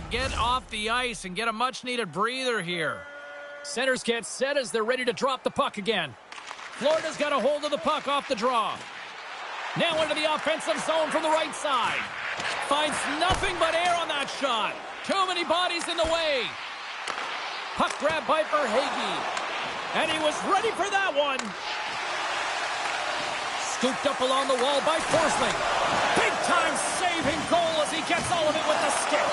get off the ice and get a much-needed breather here. Centers get set as they're ready to drop the puck again. Florida's got a hold of the puck off the draw. Now into the offensive zone from the right side. Finds nothing but air on that shot. Too many bodies in the way. Puck grab by Verhaeghe. And he was ready for that one. Scooped up along the wall by Forsling. Big-time saving goal as he gets all of it with the stick.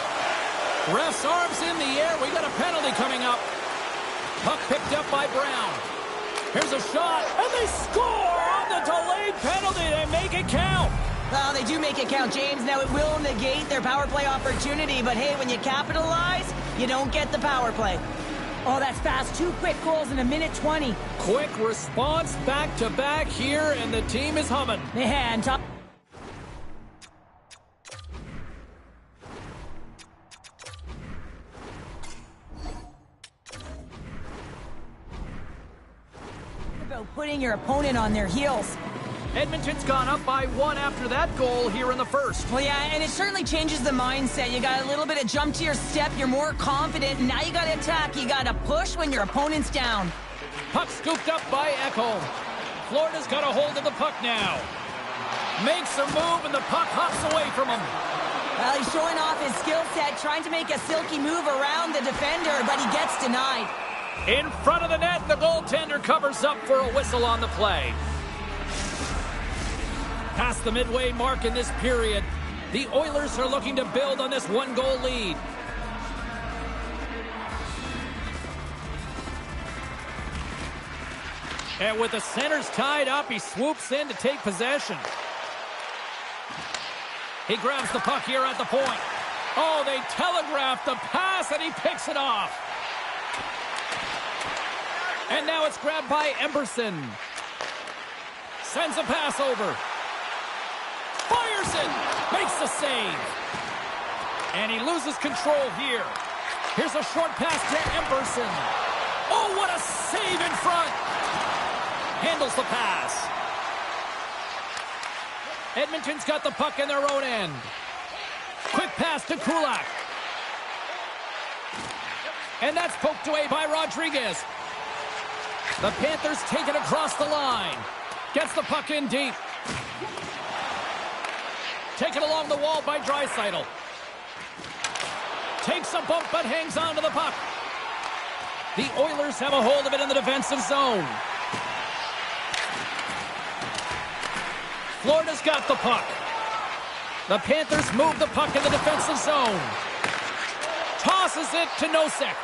Ref's arms in the air. We got a penalty coming up. Puck picked up by Brown. Here's a shot, and they score on the delayed penalty. They make it count. Well, they do make it count, James. Now, it will negate their power play opportunity, but hey, when you capitalize, you don't get the power play. Oh, that's fast. 2 quick goals in a minute 20. Quick response back-to-back here, and the team is humming. Man, top. About putting your opponent on their heels. Edmonton's gone up by 1 after that goal here in the first. Well, yeah, and it certainly changes the mindset. You got a little bit of jump to your step. You're more confident. And now you got to attack. You got to push when your opponent's down. Puck scooped up by Ekholm. Florida's got a hold of the puck now. Makes a move, and the puck hops away from him. Well, he's showing off his skill set, trying to make a silky move around the defender, but he gets denied. In front of the net, the goaltender covers up for a whistle on the play. Past the midway mark in this period, the Oilers are looking to build on this 1-goal lead. And with the centers tied up, he swoops in to take possession. He grabs the puck here at the point. Oh, they telegraph the pass, and he picks it off. And now it's grabbed by Emberson. Sends a pass over. Fires it! Makes the save. And he loses control here. Here's a short pass to Emberson. Oh, what a save in front! Handles the pass. Edmonton's got the puck in their own end. Quick pass to Kulak. And that's poked away by Rodriguez. The Panthers take it across the line. Gets the puck in deep. Taken along the wall by Draisaitl. Takes a bump but hangs on to the puck. The Oilers have a hold of it in the defensive zone. Florida's got the puck. The Panthers move the puck in the defensive zone. Tosses it to Nosek.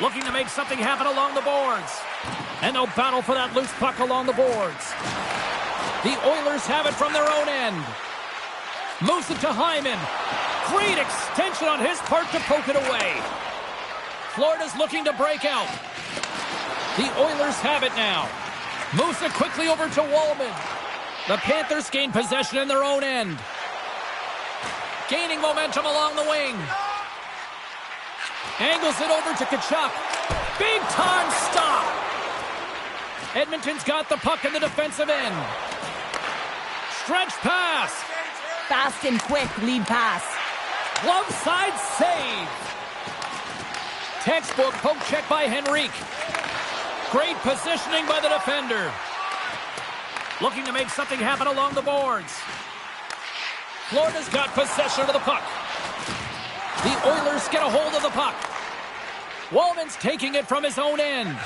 Looking to make something happen along the boards. And they'll battle for that loose puck along the boards. The Oilers have it from their own end. Moves it to Hyman. Great extension on his part to poke it away. Florida's looking to break out. The Oilers have it now. Moves it quickly over to Wallman. The Panthers gain possession in their own end. Gaining momentum along the wing. Angles it over to Tkachuk. Big time stop. Edmonton's got the puck in the defensive end. Stretch pass. Fast and quick lead pass. Glove side save. Textbook poke check by Henrique. Great positioning by the defender. Looking to make something happen along the boards. Florida's got possession of the puck. The Oilers get a hold of the puck. Wallman's taking it from his own end.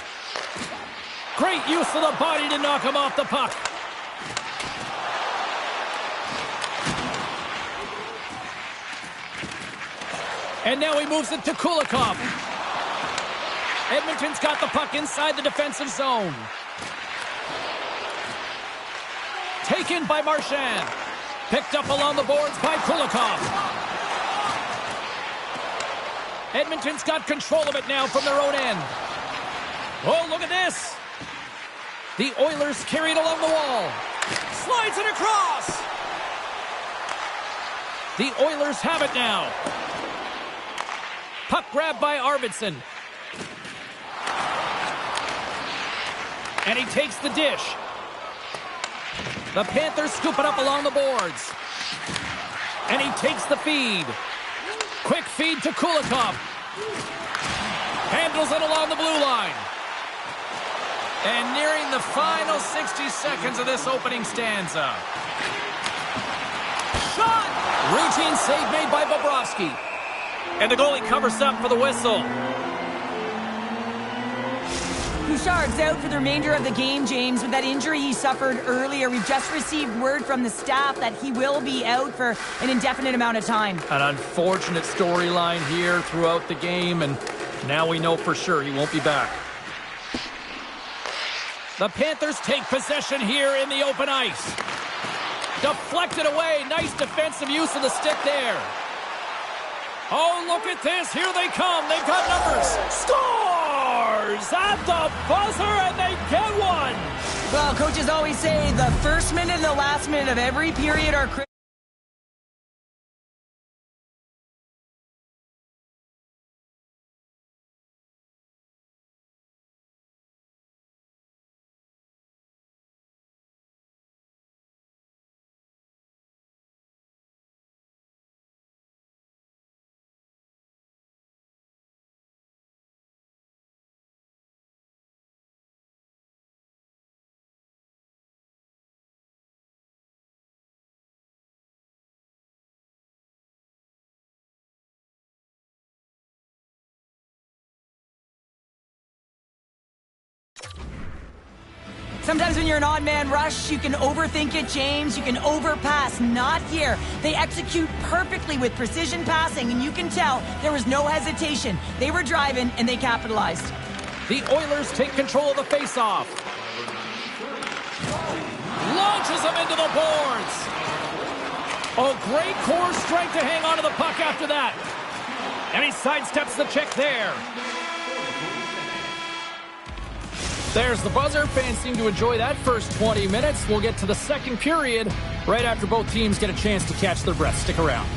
Great use of the body to knock him off the puck. And now he moves it to Kulikov. Edmonton's got the puck inside the defensive zone. Taken by Marchand. Picked up along the boards by Kulikov. Edmonton's got control of it now from their own end. Oh, look at this. The Oilers carry it along the wall. Slides it across. The Oilers have it now. Puck grabbed by Arvidsson. And he takes the dish. The Panthers scoop it up along the boards. And he takes the feed. Quick feed to Kulikov. Handles it along the blue line. And nearing the final 60 seconds of this opening stanza. Shot! Routine save made by Bobrovsky. And the goalie covers up for the whistle. Bouchard's out for the remainder of the game, James, with that injury he suffered earlier. We've just received word from the staff that he will be out for an indefinite amount of time. An unfortunate storyline here throughout the game, and now we know for sure he won't be back. The Panthers take possession here in the open ice. Deflected away. Nice defensive use of the stick there. Oh, look at this. Here they come. They've got numbers. Scores at the buzzer, and they get one. Well, coaches always say the first minute and the last minute of every period are critical. Sometimes when you're an odd man rush, you can overthink it, James. You can overpass. Not here. They execute perfectly with precision passing, and you can tell there was no hesitation. They were driving, and they capitalized. The Oilers take control of the faceoff. Launches them into the boards. Oh, great core strength to hang on to the puck after that. And he sidesteps the check there. There's the buzzer. Fans seem to enjoy that first 20 minutes. We'll get to the second period right after both teams get a chance to catch their breath. Stick around.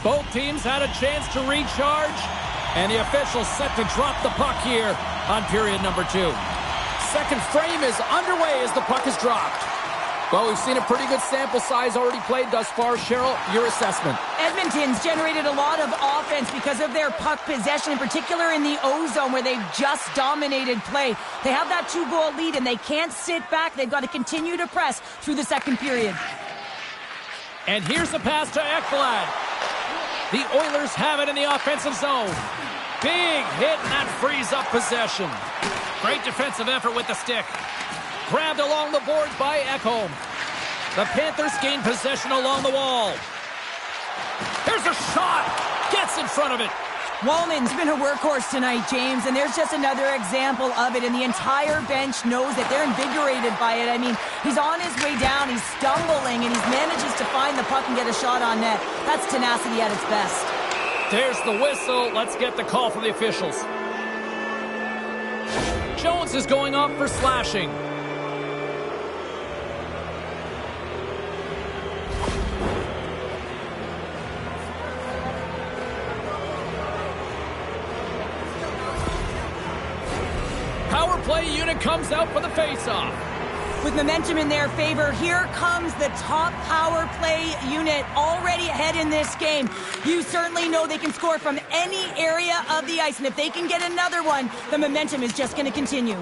Both teams had a chance to recharge, and the officials set to drop the puck here on period number 2. Second frame is underway as the puck is dropped. Well, we've seen a pretty good sample size already played thus far. Cheryl, your assessment. Edmonton's generated a lot of offense because of their puck possession, in particular in the O-zone where they've just dominated play. They have that 2-goal lead, and they can't sit back. They've got to continue to press through the second period. And here's a pass to Ekblad. The Oilers have it in the offensive zone. Big hit, and that frees up possession. Great defensive effort with the stick. Grabbed along the boards by Ekholm. The Panthers gain possession along the wall. Here's a shot. Gets in front of it. Wallman's been a workhorse tonight, James, and there's just another example of it, and the entire bench knows that they're invigorated by it. I mean, he's on his way down, he's stumbling, and he manages to find the puck and get a shot on net. That's tenacity at its best. There's the whistle. Let's get the call from the officials. Jones is going off for slashing. Power play unit comes out for the faceoff. With momentum in their favor, here comes the top power play unit already ahead in this game. You certainly know they can score from any area of the ice, and if they can get another one, the momentum is just going to continue.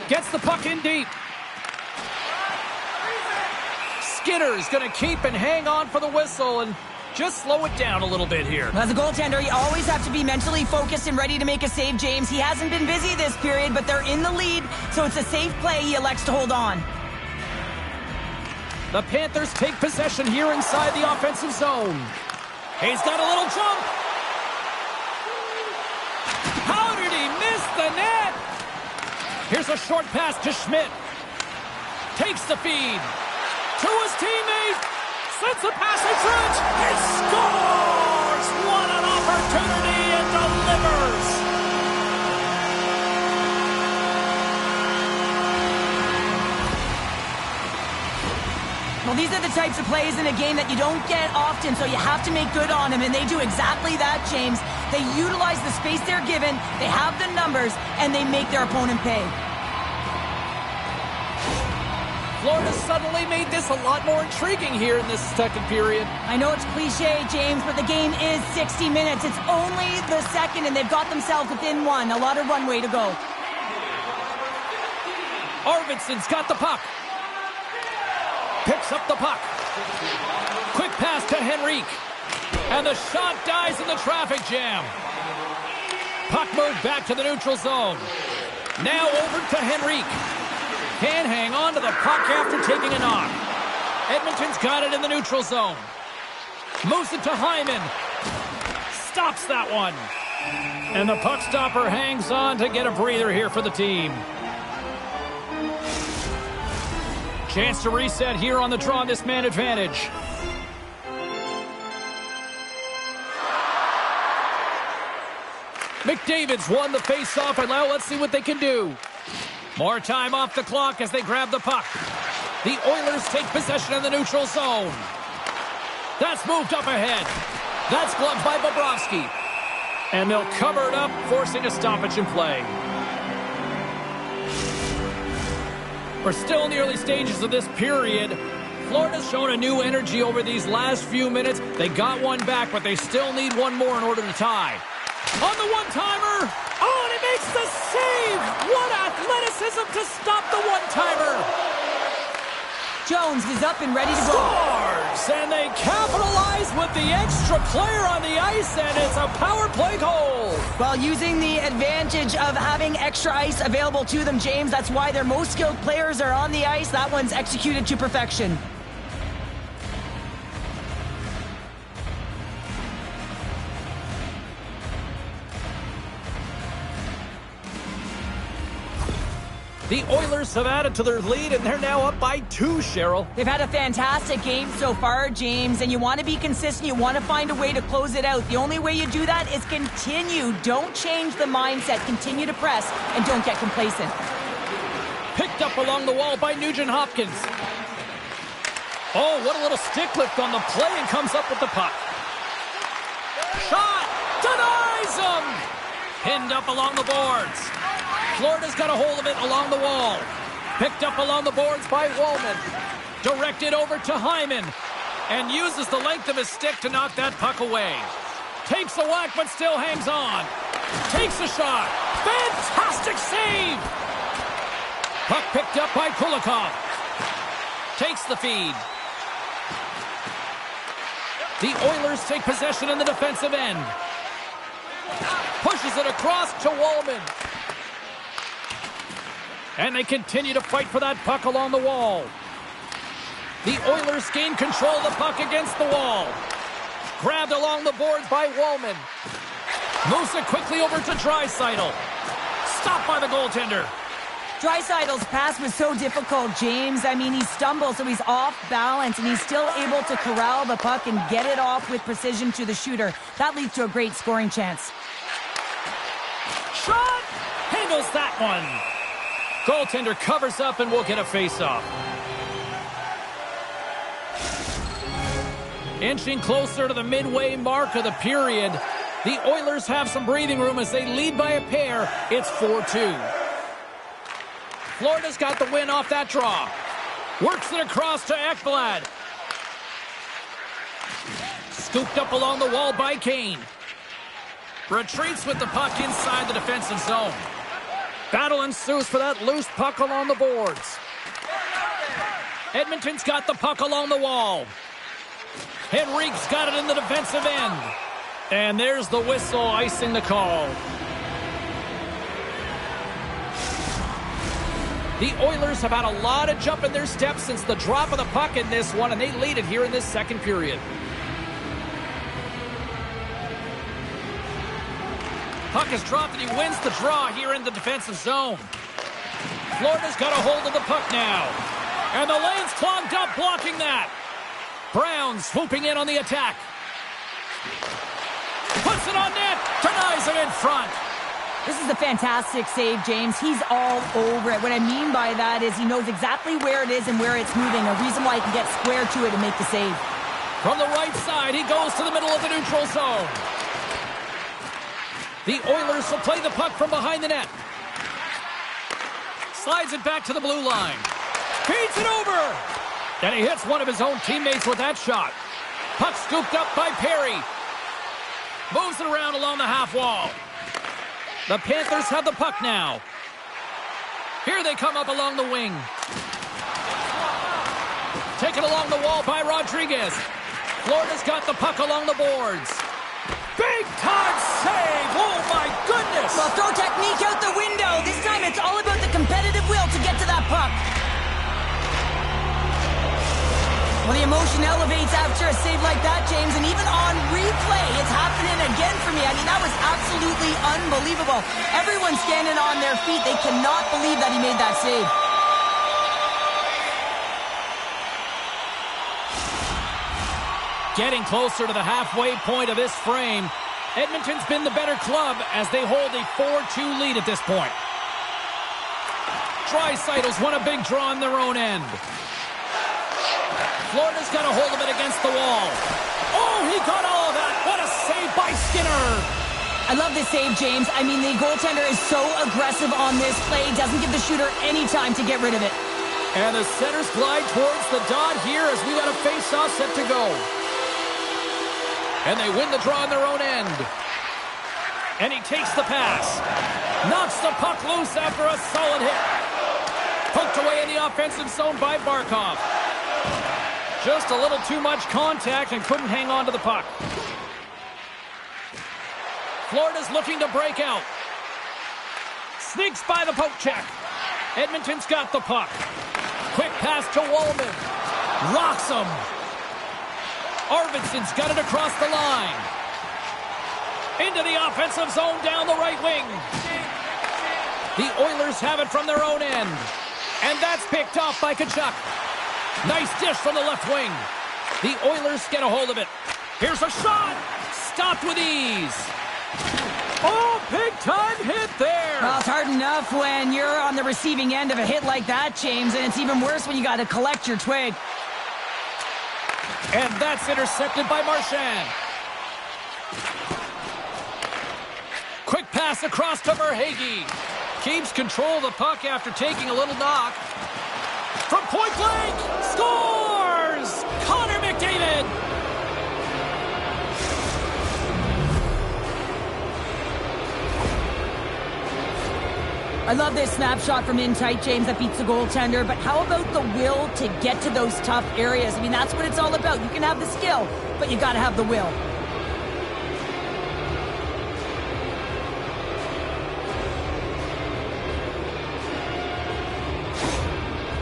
Gets the puck in deep. Skinner's going to keep and hang on for the whistle and just slow it down a little bit here. As a goaltender, you always have to be mentally focused and ready to make a save, James. He hasn't been busy this period, but they're in the lead, so it's a safe play he elects to hold on. The Panthers take possession here inside the offensive zone. He's got a little jump. How did he miss the net? Here's a short pass to Schmidt. Takes the feed. To his teammate. Sends a pass in front. He scores! What an opportunity and delivers! Well, these are the types of plays in a game that you don't get often, so you have to make good on them, and they do exactly that, James. They utilize the space they're given, they have the numbers, and they make their opponent pay. Florida suddenly made this a lot more intriguing here in this second period. I know it's cliche, James, but the game is 60 minutes. It's only the second, and they've got themselves within one. A lot of runway to go. Arvidsson's got the puck. Picks up the puck. Quick pass to Henrique. And the shot dies in the traffic jam. Puck moved back to the neutral zone. Now over to Henrique. Can't hang on to the puck after taking a knock. Edmonton's got it in the neutral zone. Moves it to Hyman. Stops that one. And the puck stopper hangs on to get a breather here for the team. Chance to reset here on the draw on this man advantage. McDavid's won the face-off, and now let's see what they can do. More time off the clock as they grab the puck. The Oilers take possession in the neutral zone. That's moved up ahead. That's gloved by Bobrovsky. And they'll cover it up, forcing a stoppage in play. We're still in the early stages of this period. Florida's shown a new energy over these last few minutes. They got one back, but they still need one more in order to tie. On the one-timer. Oh, and he makes the save. What athleticism to stop the one-timer. Jones is up and ready to go. Scores! And they capitalize with the extra player on the ice, and it's a power play goal. While using the advantage of having extra ice available to them, James, that's why their most skilled players are on the ice. That one's executed to perfection. The Oilers have added to their lead, and they're now up by 2, Cheryl. They've had a fantastic game so far, James, and you want to be consistent. You want to find a way to close it out. The only way you do that is continue. Don't change the mindset. Continue to press, and don't get complacent. Picked up along the wall by Nugent-Hopkins. Oh, what a little stick lift on the play, and comes up with the puck. Shot! Denies him! Pinned up along the boards. Florida's got a hold of it along the wall. Picked up along the boards by Wallman. Directed over to Hyman. And uses the length of his stick to knock that puck away. Takes a whack, but still hangs on. Takes a shot. Fantastic save! Puck picked up by Kulikov. Takes the feed. The Oilers take possession in the defensive end. Pushes it across to Wallman. And they continue to fight for that puck along the wall. The Oilers gain control of the puck against the wall. Grabbed along the boards by Wallman. Moves it quickly over to Draisaitl. Stopped by the goaltender. Draisaitl's pass was so difficult, James. I mean, he stumbles, so he's off balance, and he's still able to corral the puck and get it off with precision to the shooter. That leads to a great scoring chance. Shot! Handles that one. Goaltender covers up and will get a face-off. Inching closer to the midway mark of the period, the Oilers have some breathing room as they lead by a pair. It's 4-2. Florida's got the win off that draw. Works it across to Ekblad. Scooped up along the wall by Kane. Retreats with the puck inside the defensive zone. Battle ensues for that loose puck along the boards. Edmonton's got the puck along the wall. Henrique's got it in the defensive end. And there's the whistle icing the call. The Oilers have had a lot of jump in their steps since the drop of the puck in this one, and they lead it here in this second period. Puck is dropped, and he wins the draw here in the defensive zone. Florida's got a hold of the puck now. And the lane's clogged up, blocking that. Brown swooping in on the attack. Puts it on net. Denies him in front. This is a fantastic save, James. He's all over it. What I mean by that is he knows exactly where it is and where it's moving. A reason why he can get square to it and make the save. From the right side, he goes to the middle of the neutral zone. The Oilers will play the puck from behind the net. Slides it back to the blue line. Feeds it over. And he hits one of his own teammates with that shot. Puck scooped up by Perry. Moves it around along the half wall. The Panthers have the puck now. Here they come up along the wing. Taken along the wall by Rodriguez. Florida's got the puck along the boards. Big time save! Oh my goodness! Well, throw technique out the window. This time it's all about the competitive will to get to that puck. Well, the emotion elevates after a save like that, James, and even on replay, it's happening again for me. I mean, that was absolutely unbelievable. Everyone's standing on their feet. They cannot believe that he made that save. Getting closer to the halfway point of this frame, Edmonton's been the better club as they hold a 4-2 lead at this point. Draisaitl's won a big draw on their own end. Florida's got a hold of it against the wall. Oh, he got all of that. What a save by Skinner. I love this save, James. I mean, the goaltender is so aggressive on this play. Doesn't give the shooter any time to get rid of it. And the centers glide towards the dot here as we got a face-off set to go. And they win the draw on their own end. And he takes the pass. Knocks the puck loose after a solid hit. Poked away in the offensive zone by Barkov. Just a little too much contact and couldn't hang on to the puck. Florida's looking to break out. Sneaks by the poke check. Edmonton's got the puck. Quick pass to Wallman. Rocks him. Arvidsson's got it across the line. Into the offensive zone down the right wing. The Oilers have it from their own end. And that's picked off by Tkachuk. Nice dish from the left wing. The Oilers get a hold of it. Here's a shot. Stopped with ease. Oh, big-time hit there. Well, it's hard enough when you're on the receiving end of a hit like that, James, and it's even worse when you got to collect your twig. And that's intercepted by Marchand. Quick pass across to Verhaeghe. Keeps control of the puck after taking a little knock. From point blank, scores! Connor McDavid! I love this snapshot from in tight, James, that beats the goaltender, but how about the will to get to those tough areas? I mean, that's what it's all about. You can have the skill, but you got to have the will.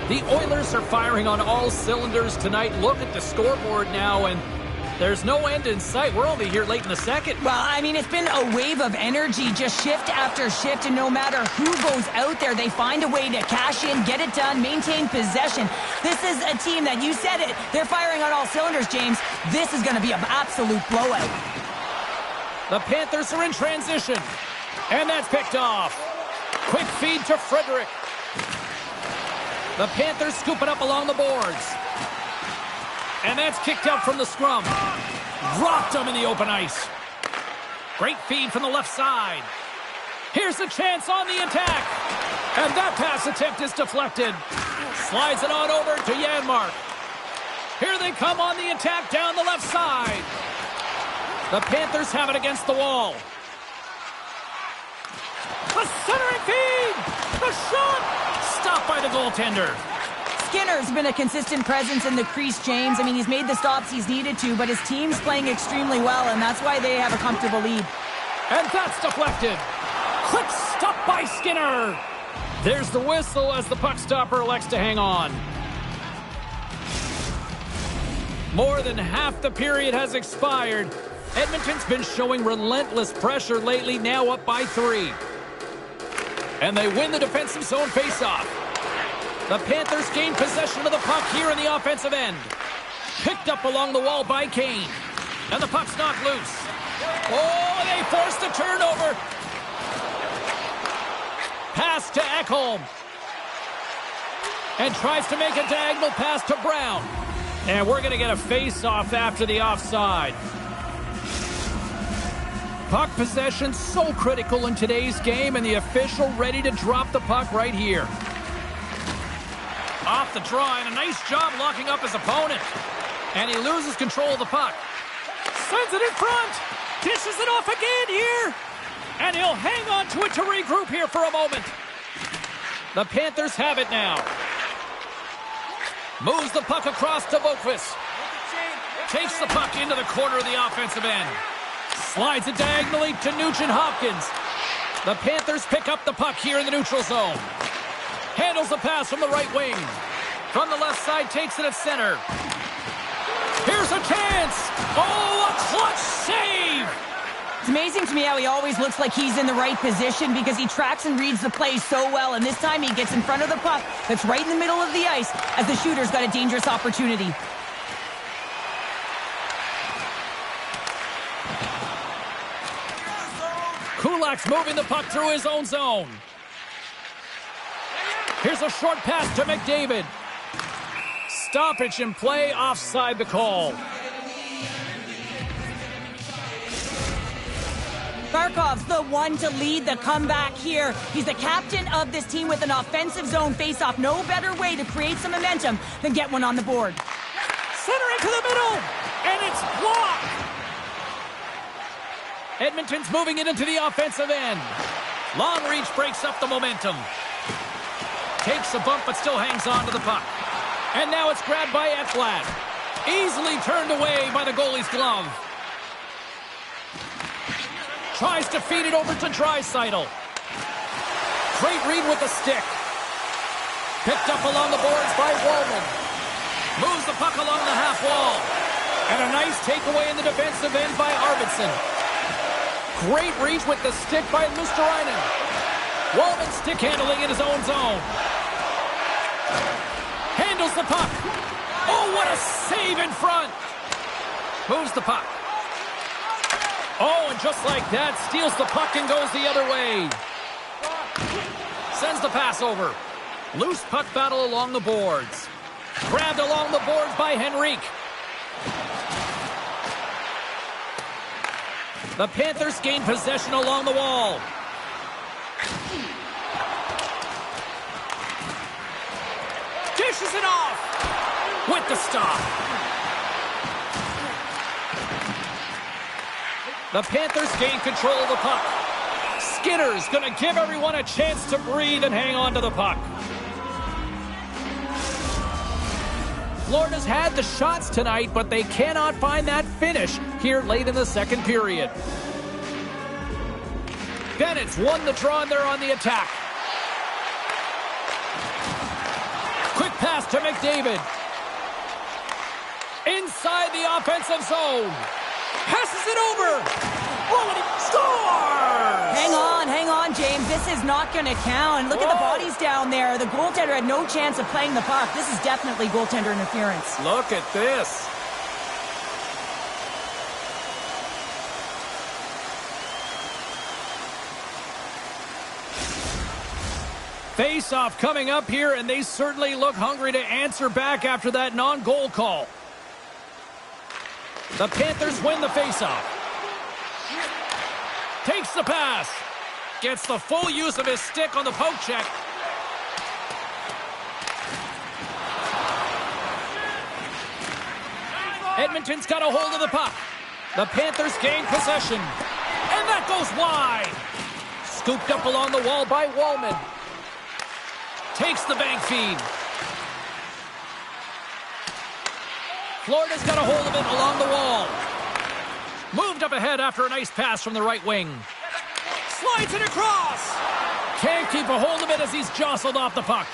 The Oilers are firing on all cylinders tonight. Look at the scoreboard now, and there's no end in sight. We're only here late in the second. Well, I mean, it's been a wave of energy, just shift after shift, and no matter who goes out there, they find a way to cash in, get it done, maintain possession. This is a team that, you said it, they're firing on all cylinders, James. This is going to be an absolute blowout. The Panthers are in transition, and that's picked off. Quick feed to Frederick. The Panthers scoop it up along the boards. And that's kicked out from the scrum. Dropped him in the open ice. Great feed from the left side. Here's a chance on the attack. And that pass attempt is deflected. Slides it on over to Janmark. Here they come on the attack down the left side. The Panthers have it against the wall. A centering feed. A shot. Stopped by the goaltender. Skinner's been a consistent presence in the crease, James. I mean, he's made the stops he's needed to, but his team's playing extremely well, and that's why they have a comfortable lead. And that's deflected. Quick stop by Skinner. There's the whistle as the puck stopper elects to hang on. More than half the period has expired. Edmonton's been showing relentless pressure lately, now up by 3. And they win the defensive zone faceoff. The Panthers gain possession of the puck here in the offensive end. Picked up along the wall by Kane. And the puck's knocked loose. Oh, they forced the turnover. Pass to Ekholm. And tries to make a diagonal pass to Brown. And we're going to get a face-off after the offside. Puck possession so critical in today's game, and the official ready to drop the puck right here. Off the draw, and a nice job locking up his opponent. And he loses control of the puck. Sends it in front. Dishes it off again here. And he'll hang on to it to regroup here for a moment. The Panthers have it now. Moves the puck across to Boqvist. Takes the puck into the corner of the offensive end. Slides it diagonally to Nugent-Hopkins. The Panthers pick up the puck here in the neutral zone. Handles the pass from the right wing. From the left side, takes it at center. Here's a chance. Oh, a clutch save. It's amazing to me how he always looks like he's in the right position because he tracks and reads the play so well. And this time he gets in front of the puck that's right in the middle of the ice as the shooter's got a dangerous opportunity. Kulak's moving the puck through his own zone. Here's a short pass to McDavid. Stoppage in play, offside the call. Barkov's the one to lead the comeback here. He's the captain of this team with an offensive zone faceoff. No better way to create some momentum than get one on the board. Center into the middle, and it's blocked. Edmonton's moving it into the offensive end. Long reach breaks up the momentum. Takes a bump, but still hangs on to the puck. And now it's grabbed by Ekblad. Easily turned away by the goalie's glove. Tries to feed it over to Draisaitl. Great read with the stick. Picked up along the boards by Wallman. Moves the puck along the half wall. And a nice takeaway in the defensive end by Arvidsson. Great reach with the stick by Luosterainen. Wallman stick handling in his own zone. Handles the puck. Oh, what a save in front. Moves the puck. Oh, and just like that, steals the puck and goes the other way. Sends the pass over. Loose puck battle along the boards. Grabbed along the boards by Henrique. The Panthers gain possession along the wall. Dishes it off with the stop. The Panthers gain control of the puck. Skinner's going to give everyone a chance to breathe and hang on to the puck. Florida's had the shots tonight, but they cannot find that finish here late in the second period. Bennett's won the draw, and they're on the attack. Quick pass to McDavid. Inside the offensive zone. Passes it over. Oh, and he scores! Hang on, James. This is not going to count. Look at the bodies down there. The goaltender had no chance of playing the puck. This is definitely goaltender interference. Look at this. Face-off coming up here, and they certainly look hungry to answer back after that non-goal call. The Panthers win the face-off. Takes the pass. Gets the full use of his stick on the poke check. Edmonton's got a hold of the puck. The Panthers gain possession. And that goes wide. Scooped up along the wall by Wallman. Takes the bank feed. Florida's got a hold of it along the wall. Moved up ahead after a nice pass from the right wing. Slides it across. Can't keep a hold of it as he's jostled off the puck.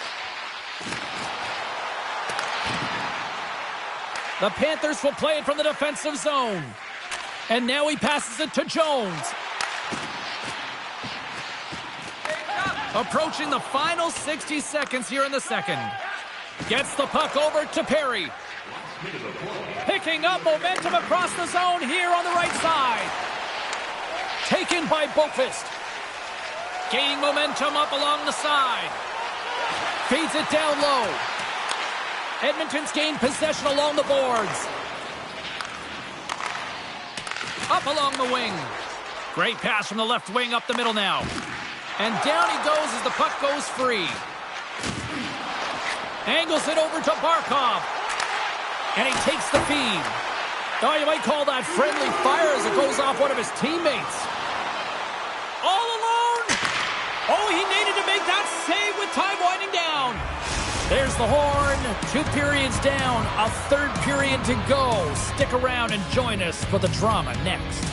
The Panthers will play it from the defensive zone. And now he passes it to Jones. Approaching the final 60 seconds here in the second. Gets the puck over to Perry. Picking up momentum across the zone here on the right side. Taken by Boqvist. Gaining momentum up along the side. Feeds it down low. Edmonton's gained possession along the boards. Up along the wing. Great pass from the left wing up the middle now. And down he goes as the puck goes free. Angles it over to Barkov. And he takes the feed. Oh, you might call that friendly fire as it goes off one of his teammates. All alone. Oh, he needed to make that save with time winding down. There's the horn. 2 periods down. A third period to go. Stick around and join us for the drama next.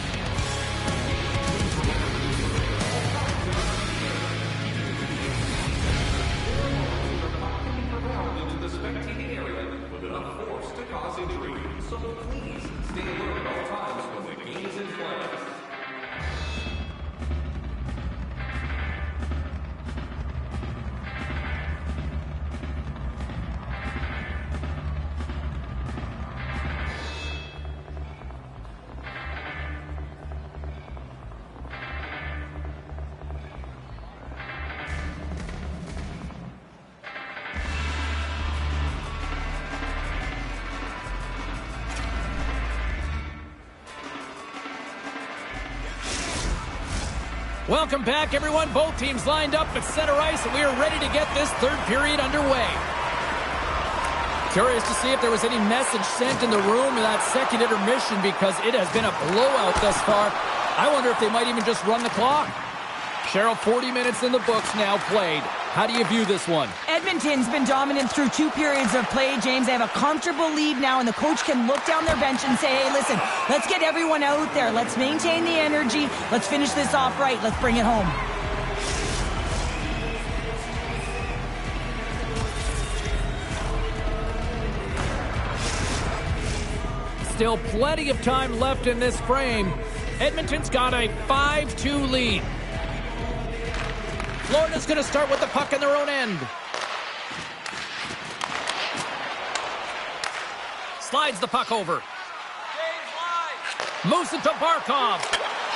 Welcome back, everyone. Both teams lined up at center ice, and we are ready to get this third period underway. Curious to see if there was any message sent in the room in that second intermission, because it has been a blowout thus far. I wonder if they might even just run the clock. Cheryl, 40 minutes in the books now played. How do you view this one? Edmonton's been dominant through 2 periods of play, James. They have a comfortable lead now, and the coach can look down their bench and say, hey, listen, let's get everyone out there. Let's maintain the energy. Let's finish this off right. Let's bring it home. Still plenty of time left in this frame. Edmonton's got a 5-2 lead. Florida's going to start with the puck in their own end. Slides the puck over. Moves it to Barkov.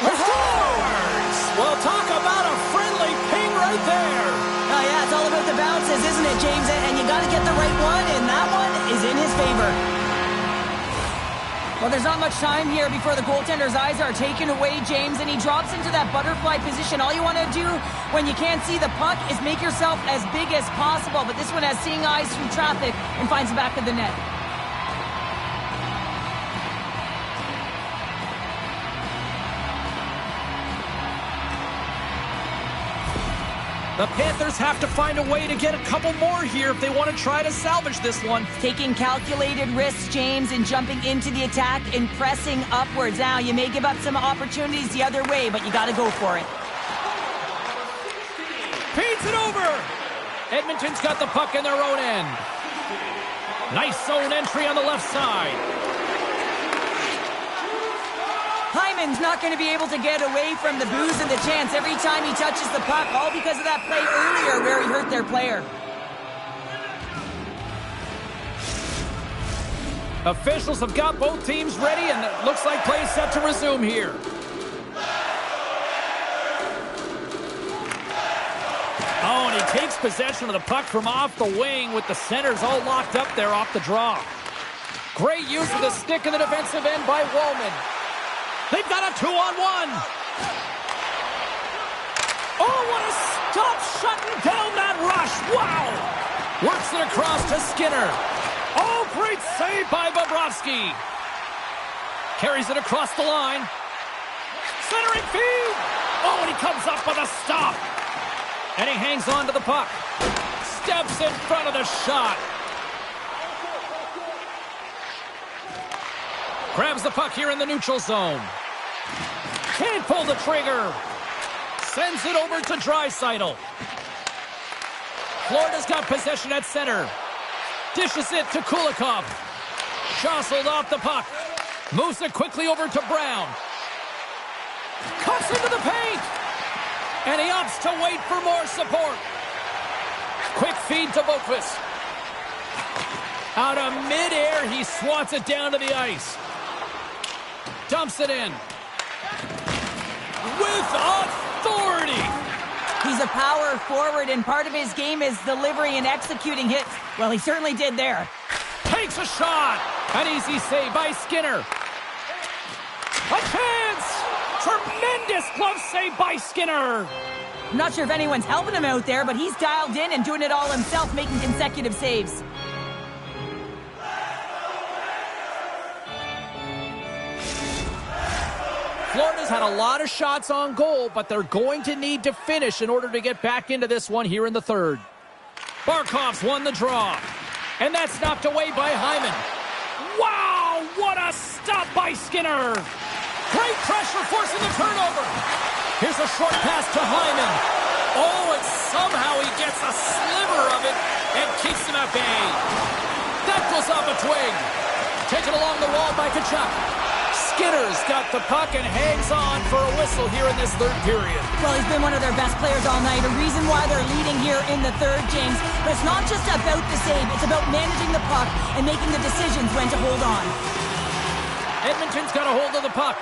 Scores! Well, talk about a friendly ping right there. Oh, yeah, it's all about the bounces, isn't it, James? And you got to get the right one, and that one is in his favor. Well, there's not much time here before the goaltender's eyes are taken away, James, and he drops into that butterfly position. All you want to do when you can't see the puck is make yourself as big as possible, but this one has seeing eyes through traffic and finds the back of the net. The Panthers have to find a way to get a couple more here if they want to try to salvage this one. Taking calculated risks, James, and jumping into the attack and pressing upwards. Now, you may give up some opportunities the other way, but you got to go for it. Feeds it over. Edmonton's got the puck in their own end. Nice zone entry on the left side. Hyman's not going to be able to get away from the booze and the chance every time he touches the puck, all because of that play earlier where he hurt their player. Officials have got both teams ready, and it looks like play is set to resume here. Oh, and he takes possession of the puck from off the wing with the centers all locked up there off the draw. Great use of the stick in the defensive end by Wallman. They've got a 2-on-1. Oh, what a stop shutting down that rush. Wow. Works it across to Skinner. Oh, great save by Bobrovsky. Carries it across the line. Centering feed. Oh, and he comes up with a stop. And he hangs on to the puck. Steps in front of the shot. Grabs the puck here in the neutral zone. Can't pull the trigger. Sends it over to Draisaitl. Florida's got possession at center. Dishes it to Kulikov. Jostled off the puck. Moves it quickly over to Brown. Cuts into the paint. And he opts to wait for more support. Quick feed to Boqvist. Out of midair, he swats it down to the ice. Dumps it in. With authority. He's a power forward, and part of his game is delivering and executing hits. Well, he certainly did there. Takes a shot. An easy save by Skinner. A chance. Tremendous glove save by Skinner. I'm not sure if anyone's helping him out there, but he's dialed in and doing it all himself, making consecutive saves. Florida's had a lot of shots on goal, but they're going to need to finish in order to get back into this one here in the third. Barkov's won the draw. And that's knocked away by Hyman. Wow, what a stop by Skinner. Great pressure forcing the turnover. Here's a short pass to Hyman. Oh, and somehow he gets a sliver of it and keeps him at bay. That goes off a twig. Taken along the wall by Tkachuk. Skinner's got the puck and hangs on for a whistle here in this third period. Well, he's been one of their best players all night. A reason why they're leading here in the third, James. But it's not just about the save. It's about managing the puck and making the decisions when to hold on. Edmonton's got a hold of the puck.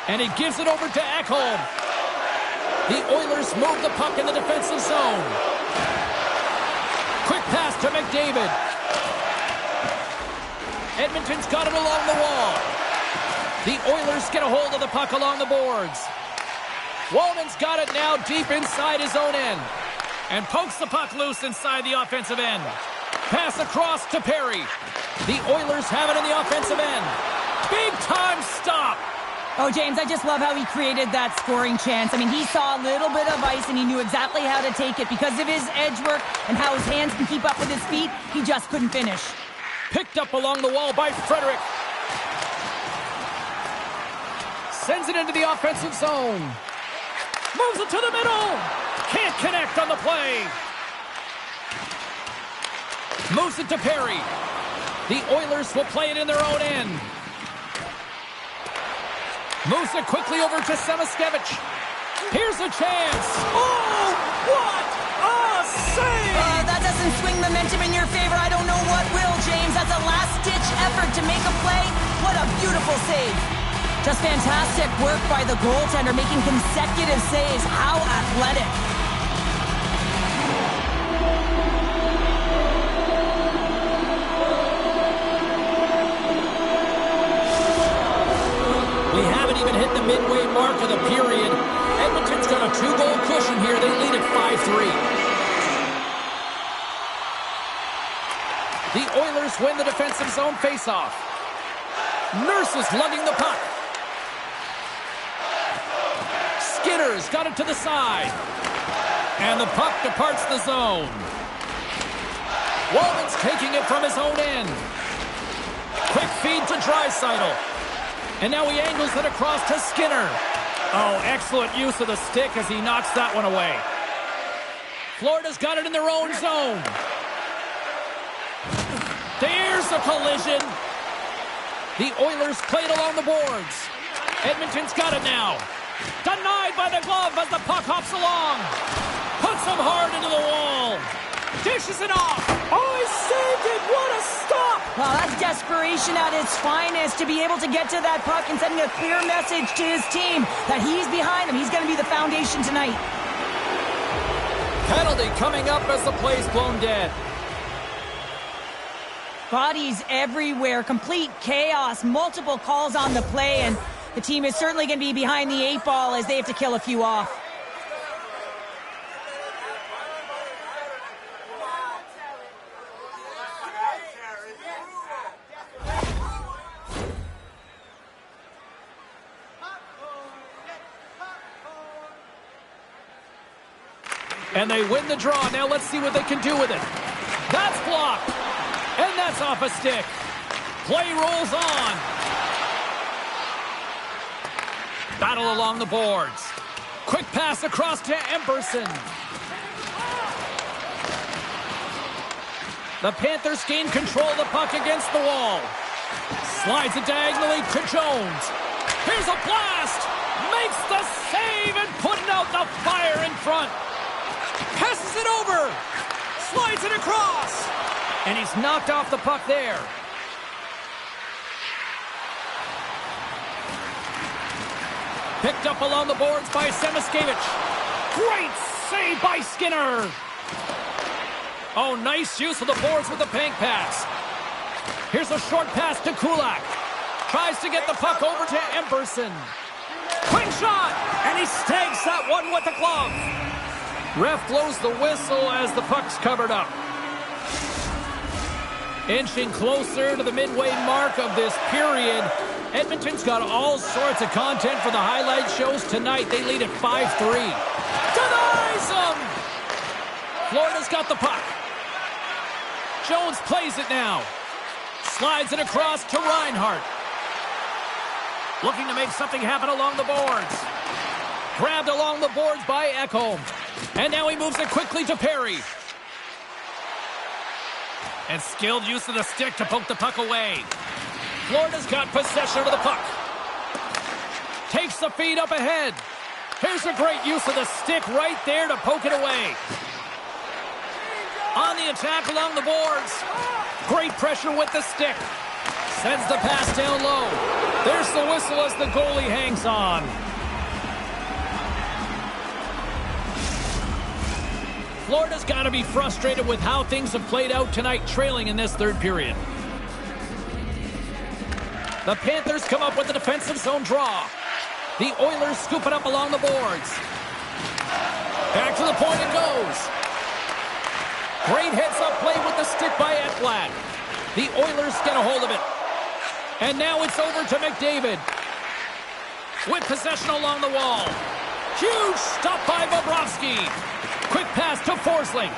And he gives it over to Ekholm. The Oilers move the puck in the defensive zone. Quick pass to McDavid. Edmonton's got it along the wall. The Oilers get a hold of the puck along the boards. Wallman's got it now deep inside his own end. And pokes the puck loose inside the offensive end. Pass across to Perry. The Oilers have it in the offensive end. Big time stop. Oh, James, I just love how he created that scoring chance. I mean, he saw a little bit of ice, and he knew exactly how to take it. Because of his edge work and how his hands can keep up with his feet, he just couldn't finish. Picked up along the wall by Frederick. Sends it into the offensive zone. Moves it to the middle. Can't connect on the play. Moves it to Perry. The Oilers will play it in their own end. Moves it quickly over to Samaskevich. Here's a chance. Oh, what a save! That doesn't swing momentum in your favor. I don't know what will, James. That's a last-ditch effort to make a play. What a beautiful save. Just fantastic work by the goaltender, making consecutive saves. How athletic. We haven't even hit the midway mark of the period. Edmonton's got a 2-goal cushion here. They lead at 5-3. The Oilers win the defensive zone faceoff. Nurse is lugging the puck. Skinner's got it to the side. And the puck departs the zone. Wallman's taking it from his own end. Quick feed to Draisaitl. And now he angles it across to Skinner. Oh, excellent use of the stick as he knocks that one away. Florida's got it in their own zone. There's a collision. The Oilers play it along the boards. Edmonton's got it now. Denied by the glove as the puck hops along. Puts him hard into the wall. Dishes it off. Oh, he saved it. What a stop. Well, that's desperation at its finest, to be able to get to that puck and sending a clear message to his team that he's behind them. He's going to be the foundation tonight. Penalty coming up as the play's blown dead. Bodies everywhere, complete chaos, multiple calls on the play, and the team is certainly going to be behind the 8 ball as they have to kill a few off. And they win the draw. Now let's see what they can do with it. That's blocked. And that's off a stick. Play rolls on. Battle along the boards. Quick pass across to Emberson. The Panthers gain control of the puck against the wall. Slides it diagonally to Jones. Here's a blast. Makes the save and putting out the fire in front. Passes it over. Slides it across. And he's knocked off the puck there. Picked up along the boards by Samoskevich. Great save by Skinner. Oh, nice use of the boards with the bank pass. Here's a short pass to Kulak. Tries to get the puck over to Emberson. Quick shot! And he snags that one with the glove. Ref blows the whistle as the puck's covered up. Inching closer to the midway mark of this period. Edmonton's got all sorts of content for the highlight shows tonight. They lead at 5-3. Denies him! Florida's got the puck. Jones plays it now. Slides it across to Reinhart. Looking to make something happen along the boards. Grabbed along the boards by Ekholm. And now he moves it quickly to Perry. And skilled use of the stick to poke the puck away. Florida's got possession of the puck. Takes the feed up ahead. Here's a great use of the stick right there to poke it away. On the attack along the boards. Great pressure with the stick. Sends the pass down low. There's the whistle as the goalie hangs on. Florida's got to be frustrated with how things have played out tonight, trailing in this third period. The Panthers come up with a defensive zone draw. The Oilers scoop it up along the boards. Back to the point it goes. Great heads-up play with the stick by Ekblad. The Oilers get a hold of it. And now it's over to McDavid. With possession along the wall. Huge stop by Bobrovsky. Quick pass to Forsling.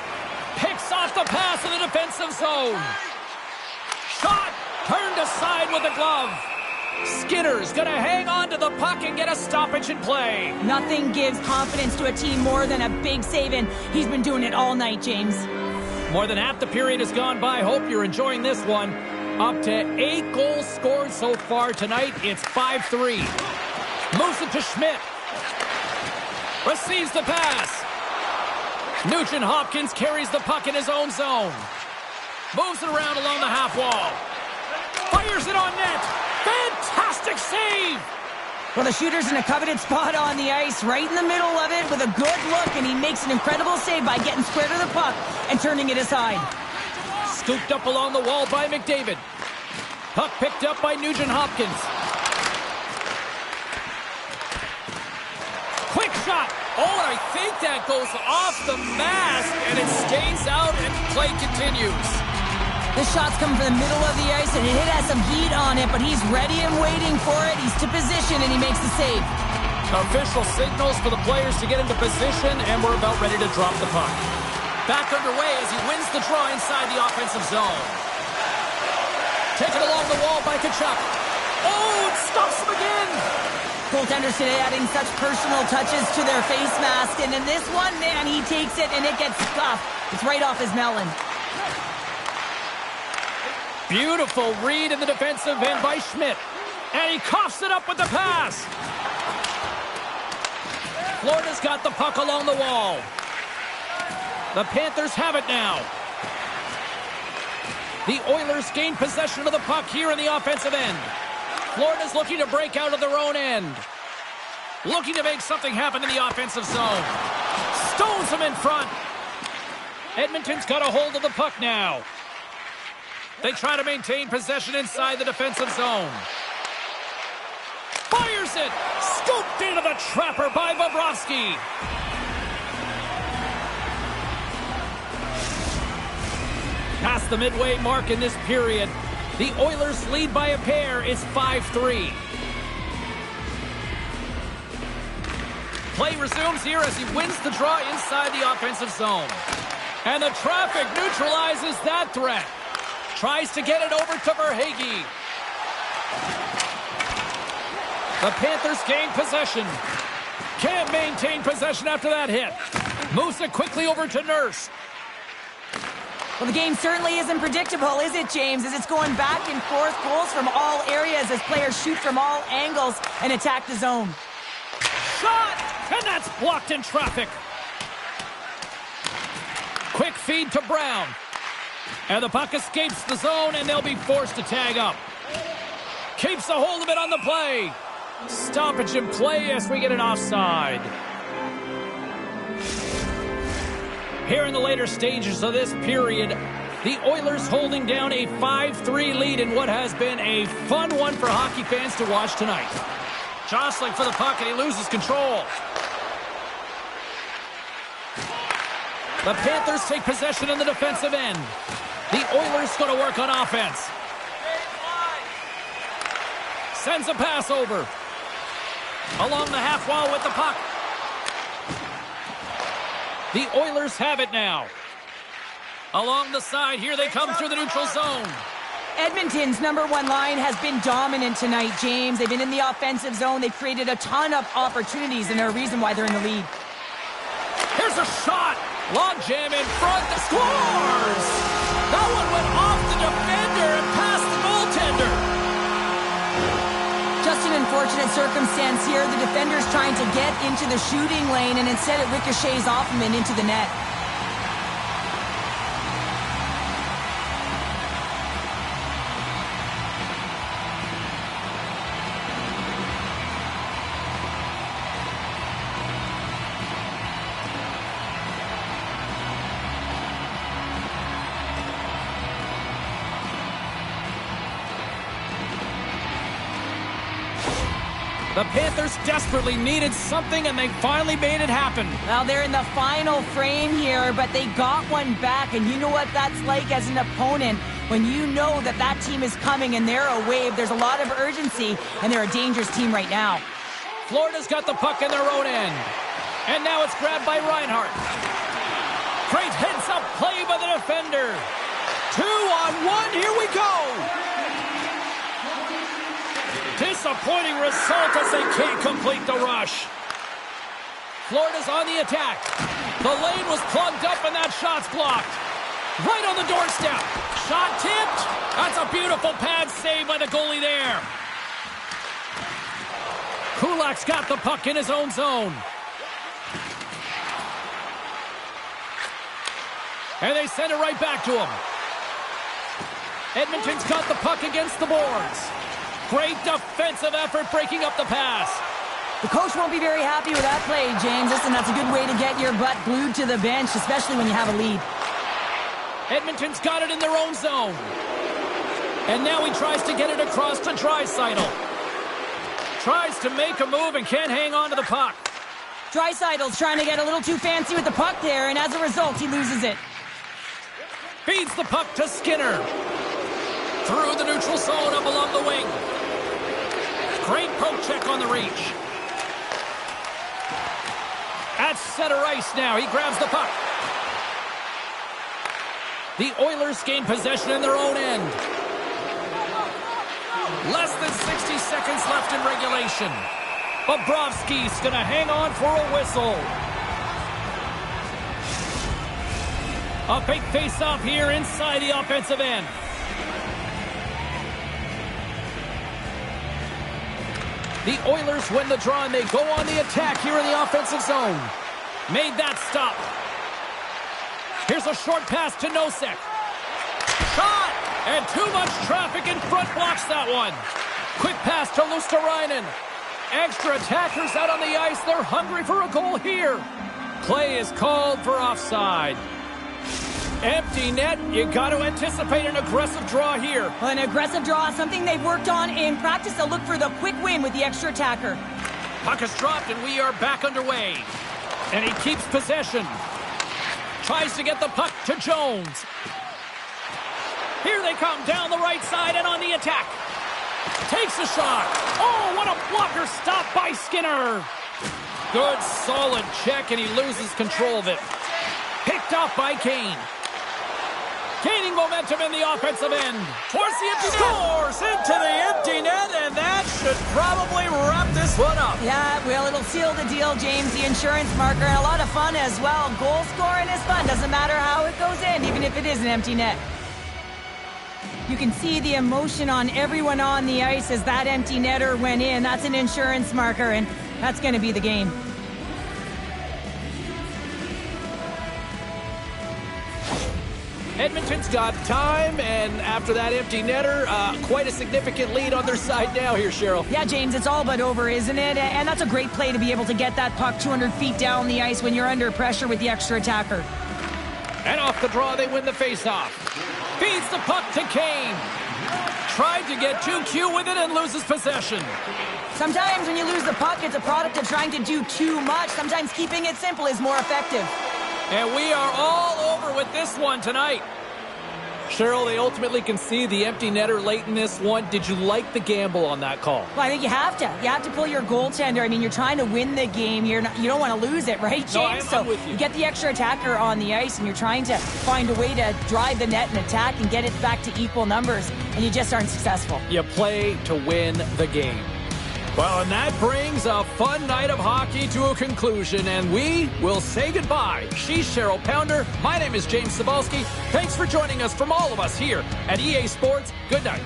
Picks off the pass in the defensive zone. Shot turned aside with a glove. Skinner's going to hang on to the puck and get a stoppage in play. Nothing gives confidence to a team more than a big save, and he's been doing it all night, James. More than half the period has gone by. Hope you're enjoying this one. Up to 8 goals scored so far tonight. It's 5-3. Moves it to Schmidt. Receives the pass. Nugent Hopkins carries the puck in his own zone. Moves it around along the half wall. Fires it on net. Fantastic save! Well, the shooter's in a coveted spot on the ice, right in the middle of it with a good look, and he makes an incredible save by getting square to the puck and turning it aside. Scooped up along the wall by McDavid. Puck picked up by Nugent Hopkins. Quick shot! Oh, and I think that goes off the mask, and it stays out, and play continues. The shot's coming from the middle of the ice, and it has some heat on it, but he's ready and waiting for it. He's to position, and he makes the save. Official signals for the players to get into position, and we're about ready to drop the puck. Back underway as he wins the draw inside the offensive zone. Taken along the wall by Tkachuk. Oh, it stops him again! Colt Henderson adding such personal touches to their face mask, and in this one, man, he takes it, and it gets scuffed. It's right off his melon. Beautiful read in the defensive end by Schmidt. And he coughs it up with the pass. Florida's got the puck along the wall. The Panthers have it now. The Oilers gain possession of the puck here in the offensive end. Florida's looking to break out of their own end. Looking to make something happen in the offensive zone. Stones him in front. Edmonton's got a hold of the puck now. They try to maintain possession inside the defensive zone. Fires it! Scooped into the trapper by Bobrovsky. Past the midway mark in this period, the Oilers lead by a pair. It's 5-3. Play resumes here as he wins the draw inside the offensive zone. And the traffic neutralizes that threat. Tries to get it over to Verhaeghe. The Panthers gain possession. Can't maintain possession after that hit. Moves it quickly over to Nurse. Well, the game certainly isn't predictable, is it, James? As it's going back and forth, goals from all areas as players shoot from all angles and attack the zone. Shot! And that's blocked in traffic. Quick feed to Brown. And the puck escapes the zone, and they'll be forced to tag up. Keeps a hold of it on the play. Stoppage in play as we get an offside. Here in the later stages of this period, the Oilers holding down a 5-3 lead in what has been a fun one for hockey fans to watch tonight. Jostling for the puck, and he loses control. The Panthers take possession in the defensive end. The Oilers going to work on offense. Sends a pass over. Along the half wall with the puck. The Oilers have it now. Along the side, here they come through the neutral zone. Edmonton's #1 line has been dominant tonight, James. They've been in the offensive zone. They've created a ton of opportunities, and they're a reason why they're in the lead. Here's a shot. Long jam in front. Scores! That one went off the defender and past the goaltender. Just an unfortunate circumstance here. The defender's trying to get into the shooting lane, and instead it ricochets off him and into the net. The Panthers desperately needed something, and they finally made it happen. Well, they're in the final frame here, but they got one back, and you know what that's like as an opponent. When you know that that team is coming and they're a wave, there's a lot of urgency, and they're a dangerous team right now. Florida's got the puck in their own end. And now it's grabbed by Reinhart. Great heads-up play by the defender. 2-on-1, here we go. Disappointing result as they can't complete the rush. Florida's on the attack. The lane was plugged up and that shot's blocked. Right on the doorstep. Shot tipped. That's a beautiful pad save by the goalie there. Kulak's got the puck in his own zone. And they send it right back to him. Edmonton's got the puck against the boards. Great defensive effort breaking up the pass. The coach won't be very happy with that play, James. Listen, that's a good way to get your butt glued to the bench, especially when you have a lead. Edmonton's got it in their own zone. And now he tries to get it across to Draisaitl. Tries to make a move and can't hang on to the puck. Draisaitl's trying to get a little too fancy with the puck there, and as a result, he loses it. Feeds the puck to Skinner. Through the neutral zone up along the wing. Great poke check on the reach. At center ice now. He grabs the puck. The Oilers gain possession in their own end. Less than 60 seconds left in regulation. Bobrovsky's going to hang on for a whistle. A big face-off here inside the offensive end. The Oilers win the draw, and they go on the attack here in the offensive zone. Made that stop. Here's a short pass to Nosek. Shot! And too much traffic in front blocks that one. Quick pass to Luosterainen. Extra attackers out on the ice. They're hungry for a goal here. Play is called for offside. Empty net. You got to anticipate an aggressive draw here. Well, an aggressive draw, something they've worked on in practice. They'll look for the quick win with the extra attacker. Puck is dropped, and we are back underway. And he keeps possession. Tries to get the puck to Jones. Here they come down the right side and on the attack. Takes a shot. Oh, what a blocker stop by Skinner. Good, solid check, and he loses control of it. Picked off by Kane. Gaining momentum in the offensive end. Towards the empty net. Scores into the empty net, and that should probably wrap this one up. Yeah, well, it'll seal the deal, James. The insurance marker, and a lot of fun as well. Goal scoring is fun. Doesn't matter how it goes in, even if it is an empty net. You can see the emotion on everyone on the ice as that empty netter went in. That's an insurance marker, and that's going to be the game. Edmonton's got time, and after that empty netter, quite a significant lead on their side now here, Cheryl. Yeah, James, it's all but over, isn't it? And that's a great play to be able to get that puck 200 feet down the ice when you're under pressure with the extra attacker. And off the draw, they win the faceoff. Feeds the puck to Kane. Tried to get too cute with it and loses possession. Sometimes when you lose the puck, it's a product of trying to do too much. Sometimes keeping it simple is more effective. And we are all over with this one tonight. Cheryl, they ultimately concede the empty netter late in this one. Did you like the gamble on that call? Well, I think you have to. You have to pull your goaltender. I mean, you're trying to win the game. You don't want to lose it, right, James? No, I'm with you. You get the extra attacker on the ice, and you're trying to find a way to drive the net and attack and get it back to equal numbers, and you just aren't successful. You play to win the game. Well, and that brings a fun night of hockey to a conclusion, and we will say goodbye. She's Cheryl Pounder. My name is James Cybulski. Thanks for joining us from all of us here at EA Sports. Good night.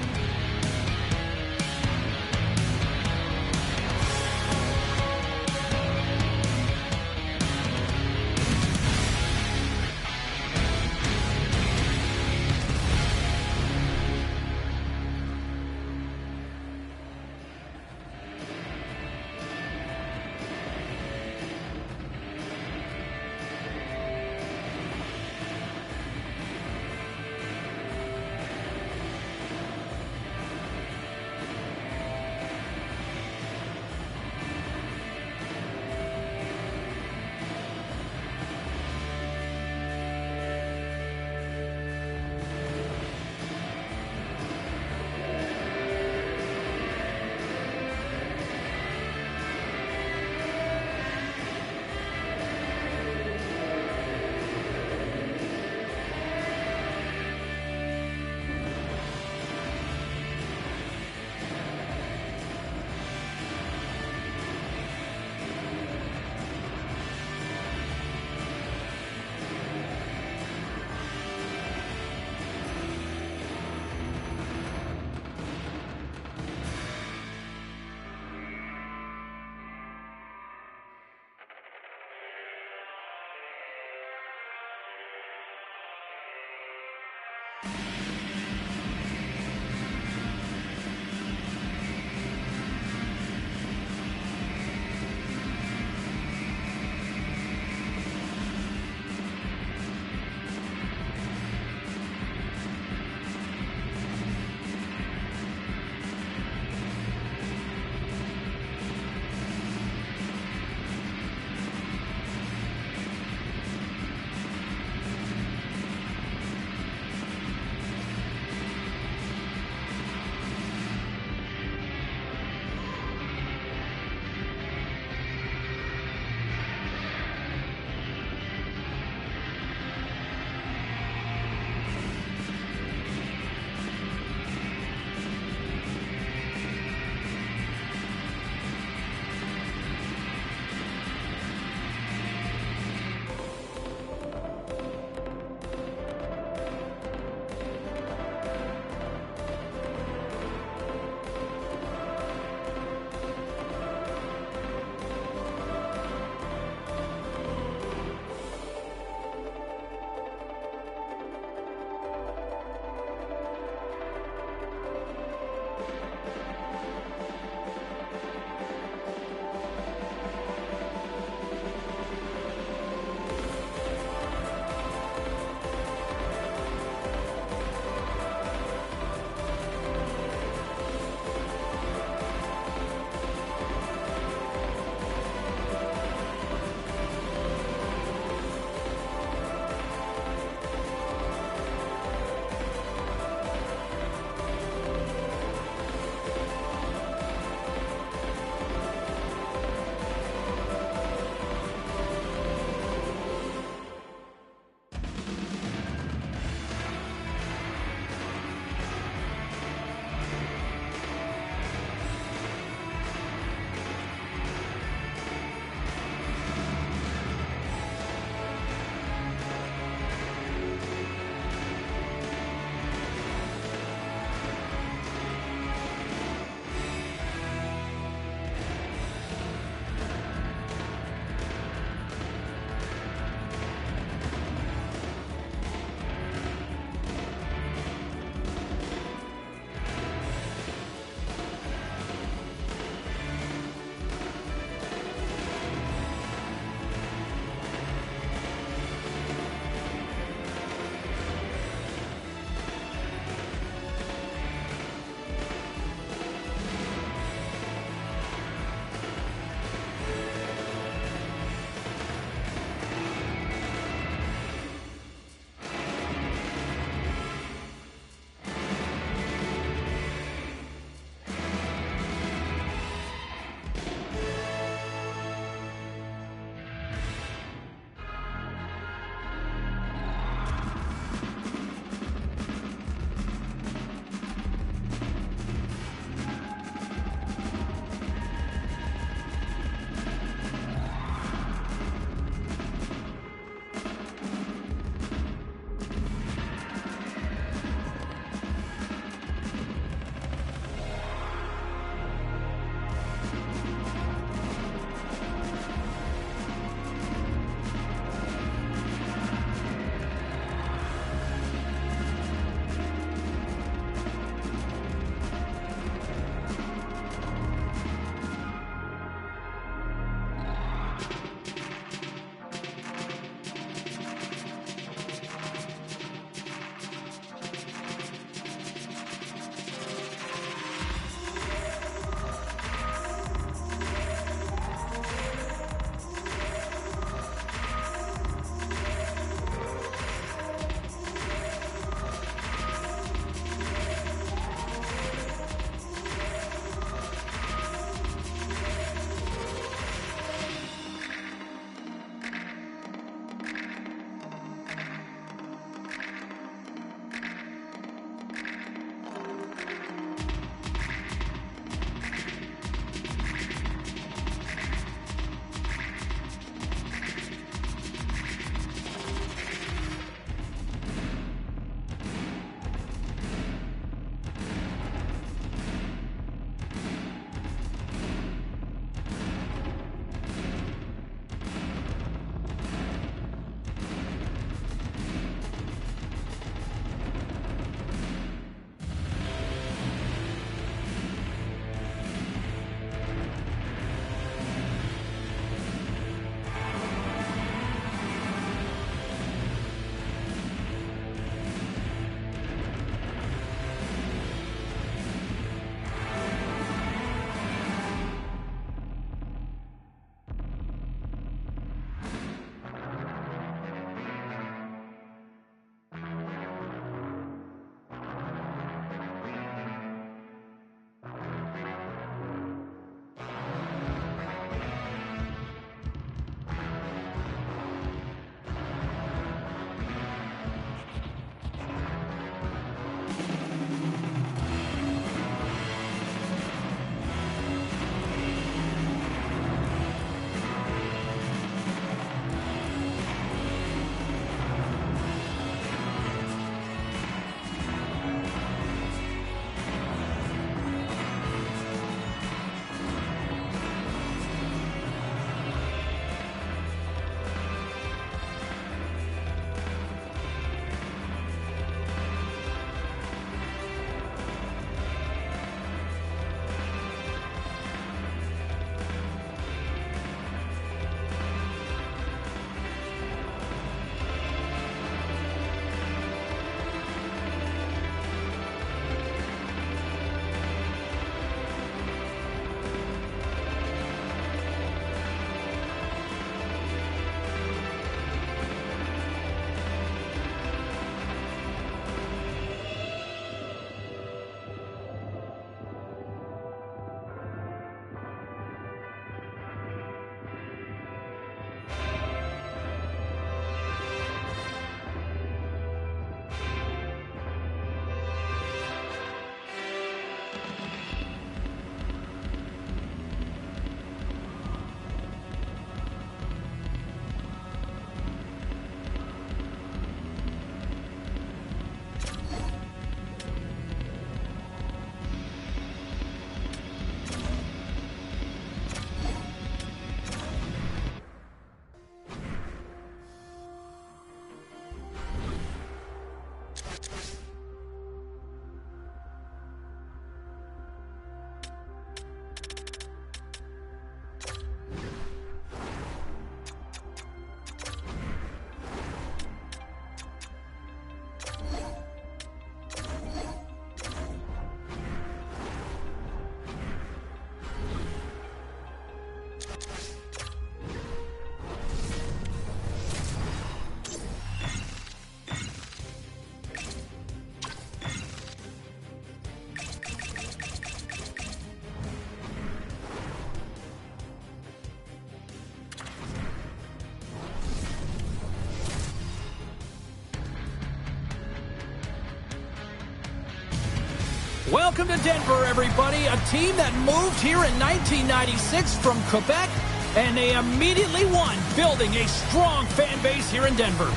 Welcome to Denver, everybody. A team that moved here in 1996 from Quebec, and they immediately won, building a strong fan base here in Denver.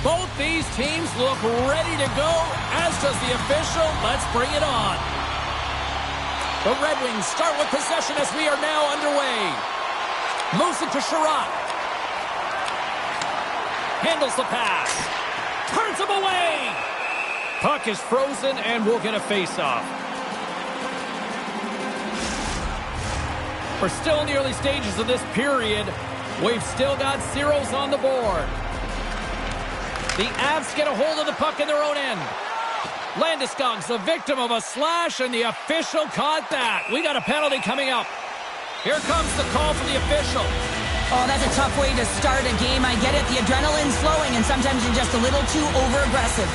Both these teams look ready to go, as does the official. Let's bring it on. The Red Wings start with possession as we are now underway. Moves it to Sherratt. Handles the pass. Turns him away. Puck is frozen, and we'll get a face-off. We're still in the early stages of this period. We've still got zeros on the board. The Avs get a hold of the puck in their own end. Landeskog's the victim of a slash, and the official caught that. We got a penalty coming up. Here comes the call from the official. Oh, that's a tough way to start a game. I get it. The adrenaline's flowing, and sometimes you're just a little too over-aggressive.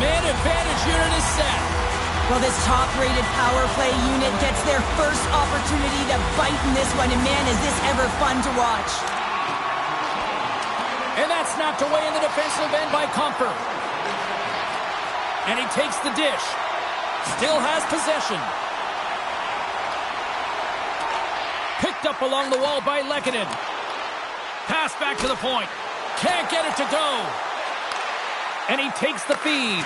Man advantage unit is set. Well, this top-rated power play unit gets their first opportunity to bite in this one, and man, is this ever fun to watch. And that's knocked away in the defensive end by Comfort. And he takes the dish. Still has possession. Picked up along the wall by Lehkonen. Pass back to the point. Can't get it to go. And he takes the feed.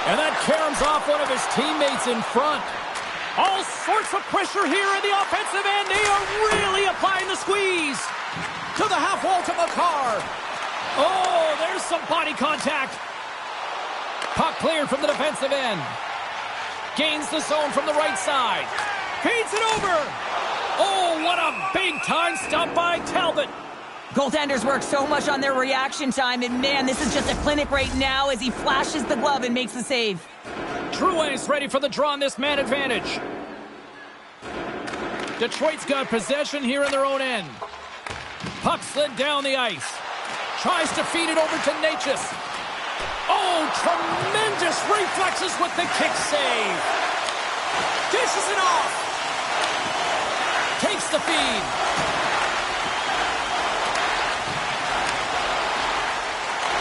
And that caroms off one of his teammates in front. All sorts of pressure here in the offensive end. They are really applying the squeeze. To the half wall to Makar. Oh, there's some body contact. Puck cleared from the defensive end. Gains the zone from the right side. Feeds it over. Oh, what a big-time stop by Talbot. Goaltenders work so much on their reaction time, and man, this is just a clinic right now as he flashes the glove and makes the save. Drouin's ready for the draw on this man advantage. Detroit's got possession here in their own end. Puck slid down the ice. Tries to feed it over to Necas. Oh, tremendous reflexes with the kick save. Dishes it off. Takes the feed.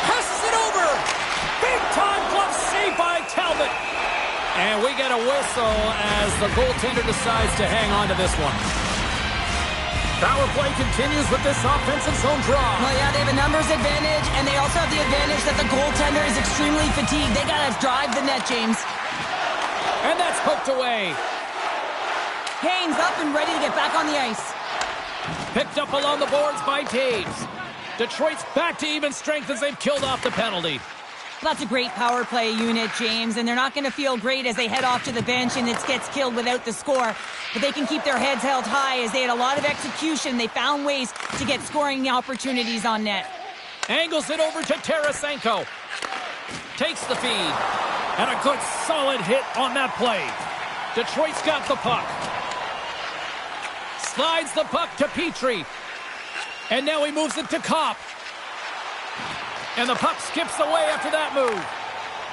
Passes it over. Big-time glove save by Talbot. And we get a whistle as the goaltender decides to hang on to this one. Power play continues with this offensive zone draw. Well, yeah, they have a numbers advantage, and they also have the advantage that the goaltender is extremely fatigued. They got to drive the net, James. And that's hooked away. Haynes up and ready to get back on the ice. Picked up along the boards by Taves. Detroit's back to even strength as they've killed off the penalty. That's a great power play unit, James, and they're not going to feel great as they head off to the bench and it gets killed without the score. But they can keep their heads held high as they had a lot of execution. They found ways to get scoring opportunities on net. Angles it over to Tarasenko. Takes the feed. And a good solid hit on that play. Detroit's got the puck. Slides the puck to Petrie. And now he moves it to Kopp. And the puck skips away after that move.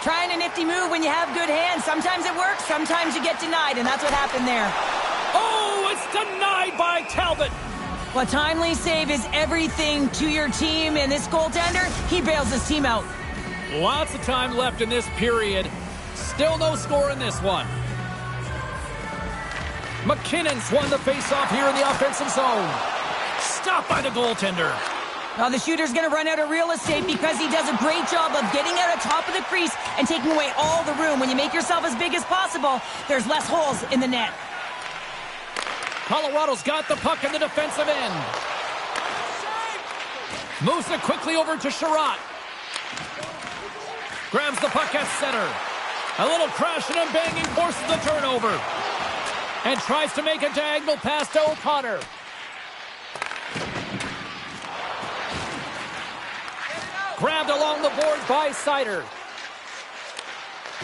Trying a nifty move when you have good hands. Sometimes it works, sometimes you get denied, and that's what happened there. Oh, it's denied by Talbot. Well, timely save is everything to your team, and this goaltender, he bails his team out. Lots of time left in this period. Still no score in this one. McKinnon's won the faceoff here in the offensive zone. Stopped by the goaltender. Now the shooter's going to run out of real estate because he does a great job of getting out of top of the crease and taking away all the room. When you make yourself as big as possible, there's less holes in the net. Colorado's got the puck in the defensive end. Moves it quickly over to Sherratt. Grabs the puck at center. A little crashing and banging forces the turnover. And tries to make a diagonal pass to O'Connor. Grabbed along the boards by Seider.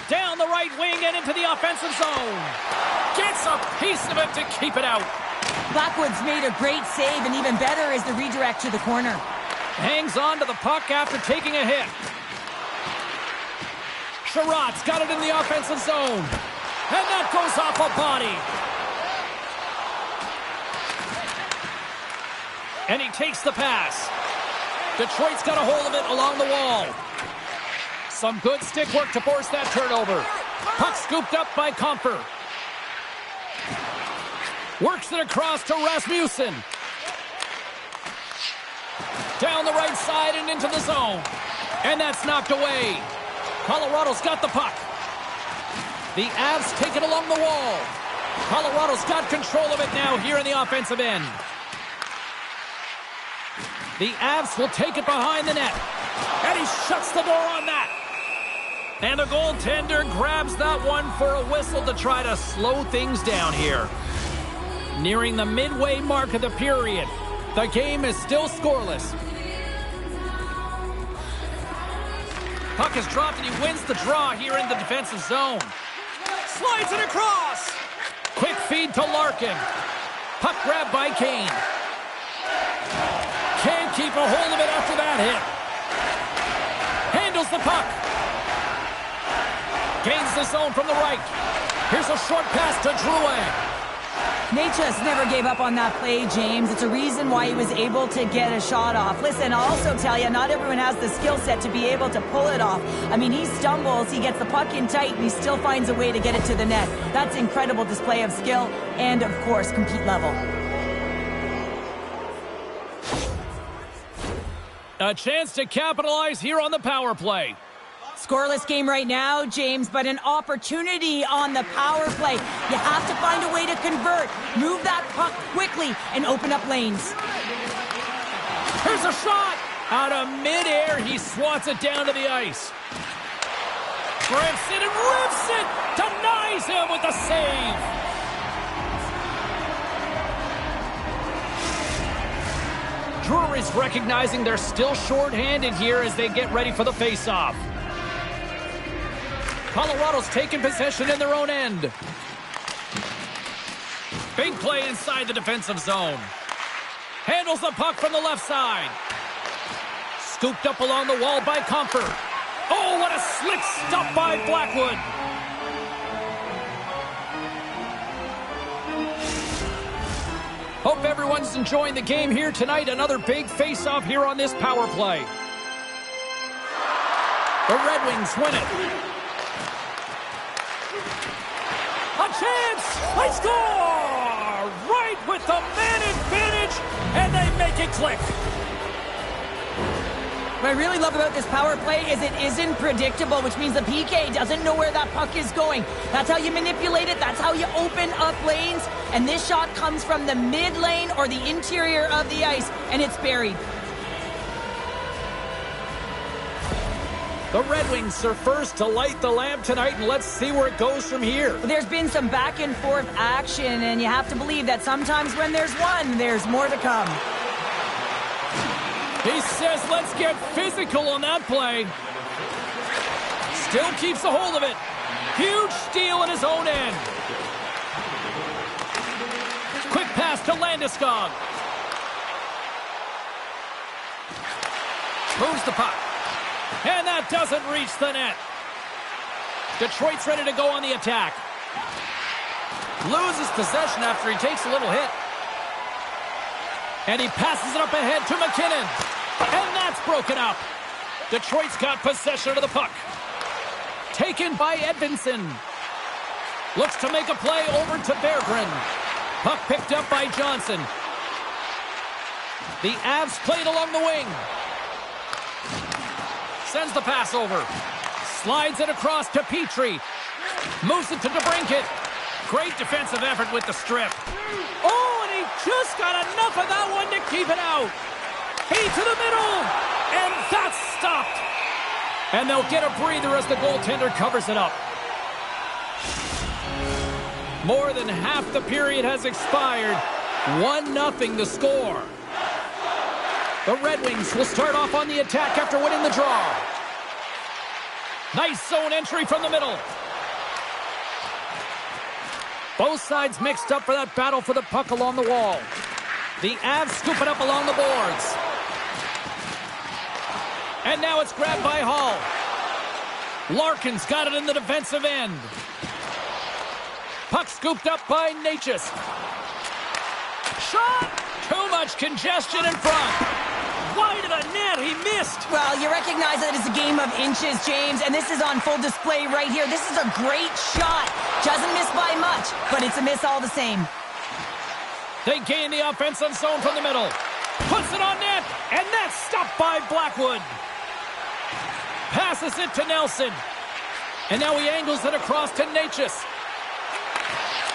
Down the right wing and into the offensive zone. Gets a piece of it to keep it out. Blackwood's made a great save, and even better is the redirect to the corner. Hangs on to the puck after taking a hit. Sherratt's got it in the offensive zone. And that goes off a body. And he takes the pass. Detroit's got a hold of it along the wall. Some good stick work to force that turnover. Puck scooped up by Comfer. Works it across to Rasmussen. Down the right side and into the zone. And that's knocked away. Colorado's got the puck. The Avs take it along the wall. Colorado's got control of it now here in the offensive end. The Avs will take it behind the net. And he shuts the door on that. And the goaltender grabs that one for a whistle to try to slow things down here. Nearing the midway mark of the period. The game is still scoreless. Puck is dropped and he wins the draw here in the defensive zone. Slides it across. Quick feed to Larkin. Puck grabbed by Kane. Can't keep a hold of it after that hit. Handles the puck. Gains the zone from the right. Here's a short pass to Drouin. Necas never gave up on that play, James. It's a reason why he was able to get a shot off. Listen, I'll also tell you, not everyone has the skill set to be able to pull it off. I mean, he stumbles, he gets the puck in tight, and he still finds a way to get it to the net. That's incredible display of skill and, of course, compete level. A chance to capitalize here on the power play. Scoreless game right now, James, but an opportunity on the power play. You have to find a way to convert, move that puck quickly, and open up lanes. Here's a shot! Out of midair, he swats it down to the ice. Grips it and rips it! Denies him with the save! Drury's recognizing they're still short-handed here as they get ready for the face-off. Colorado's taking possession in their own end. Big play inside the defensive zone. Handles the puck from the left side. Scooped up along the wall by Comfer. Oh, what a slick stop by Blackwood. Hope everyone's enjoying the game here tonight. Another big face-off here on this power play. The Red Wings win it. A chance! They score! Right with the man advantage, and they make it click. What I really love about this power play is it isn't predictable, which means the PK doesn't know where that puck is going. That's how you manipulate it. That's how you open up lanes. And this shot comes from the mid lane or the interior of the ice, and it's buried. The Red Wings are first to light the lamp tonight, and let's see where it goes from here. There's been some back and forth action, and you have to believe that sometimes when there's one, there's more to come. He says, let's get physical on that play. Still keeps a hold of it. Huge steal in his own end. Quick pass to Landeskog. Moves the puck. And that doesn't reach the net. Detroit's ready to go on the attack. Loses possession after he takes a little hit. And he passes it up ahead to McKinnon. And that's broken up. Detroit's got possession of the puck. Taken by Edvinsson. Looks to make a play over to Berggren. Puck picked up by Johnson. The Avs played along the wing. Sends the pass over. Slides it across to Petrie. Moves it to DeBrincat. Great defensive effort with the strip. Oh, and he just got enough of that one to keep it out. He to the middle. And that's stopped. And they'll get a breather as the goaltender covers it up. More than half the period has expired. 1-0 the score. The Red Wings will start off on the attack after winning the draw. Nice zone entry from the middle. Both sides mixed up for that battle for the puck along the wall. The Avs scoop it up along the boards. And now it's grabbed by Hall. Larkin's got it in the defensive end. Puck scooped up by Necas. Shot! Too much much congestion in front. Wide of the net, he missed. Well, you recognize that it's a game of inches, James, and this is on full display right here. This is a great shot. Doesn't miss by much, but it's a miss all the same. They gain the offensive zone from the middle. Puts it on net, and that's stopped by Blackwood. Passes it to Nelson. And now he angles it across to Necas.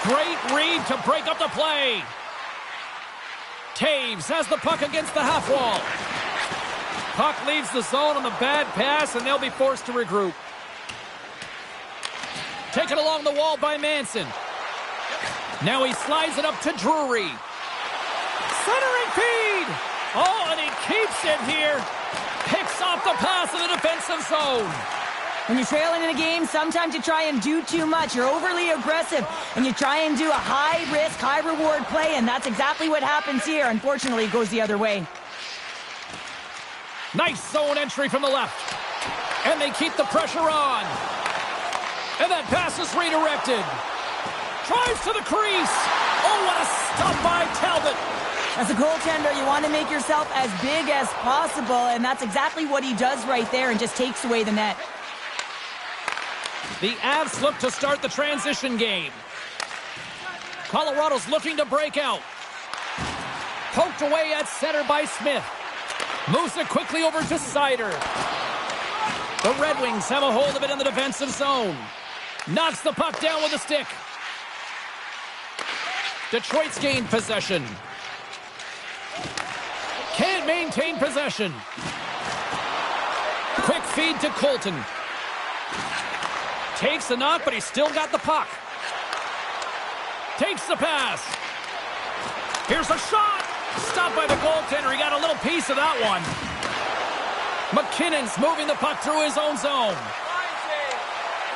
Great read to break up the play. Taves has the puck against the half wall. Puck leaves the zone on the bad pass, and they'll be forced to regroup. Taken along the wall by Manson. Now he slides it up to Drury. Centering feed. Oh, and he keeps it here. Picks off the pass in the defensive zone. When you're trailing in a game, sometimes you try and do too much. You're overly aggressive, and you try and do a high-risk, high-reward play, and that's exactly what happens here. Unfortunately, it goes the other way. Nice zone entry from the left. And they keep the pressure on. And that pass is redirected. Drives to the crease. Oh, what a stop by Talbot. As a goaltender, you want to make yourself as big as possible, and that's exactly what he does right there and just takes away the net. The Avs look to start the transition game. Colorado's looking to break out. Poked away at center by Smith. Moves it quickly over to Seider. The Red Wings have a hold of it in the defensive zone. Knocks the puck down with a stick. Detroit's gained possession. Can't maintain possession. Quick feed to Colton. Takes the knock, but he's still got the puck. Takes the pass. Here's a shot. Stopped by the goaltender. He got a little piece of that one. McKinnon's moving the puck through his own zone.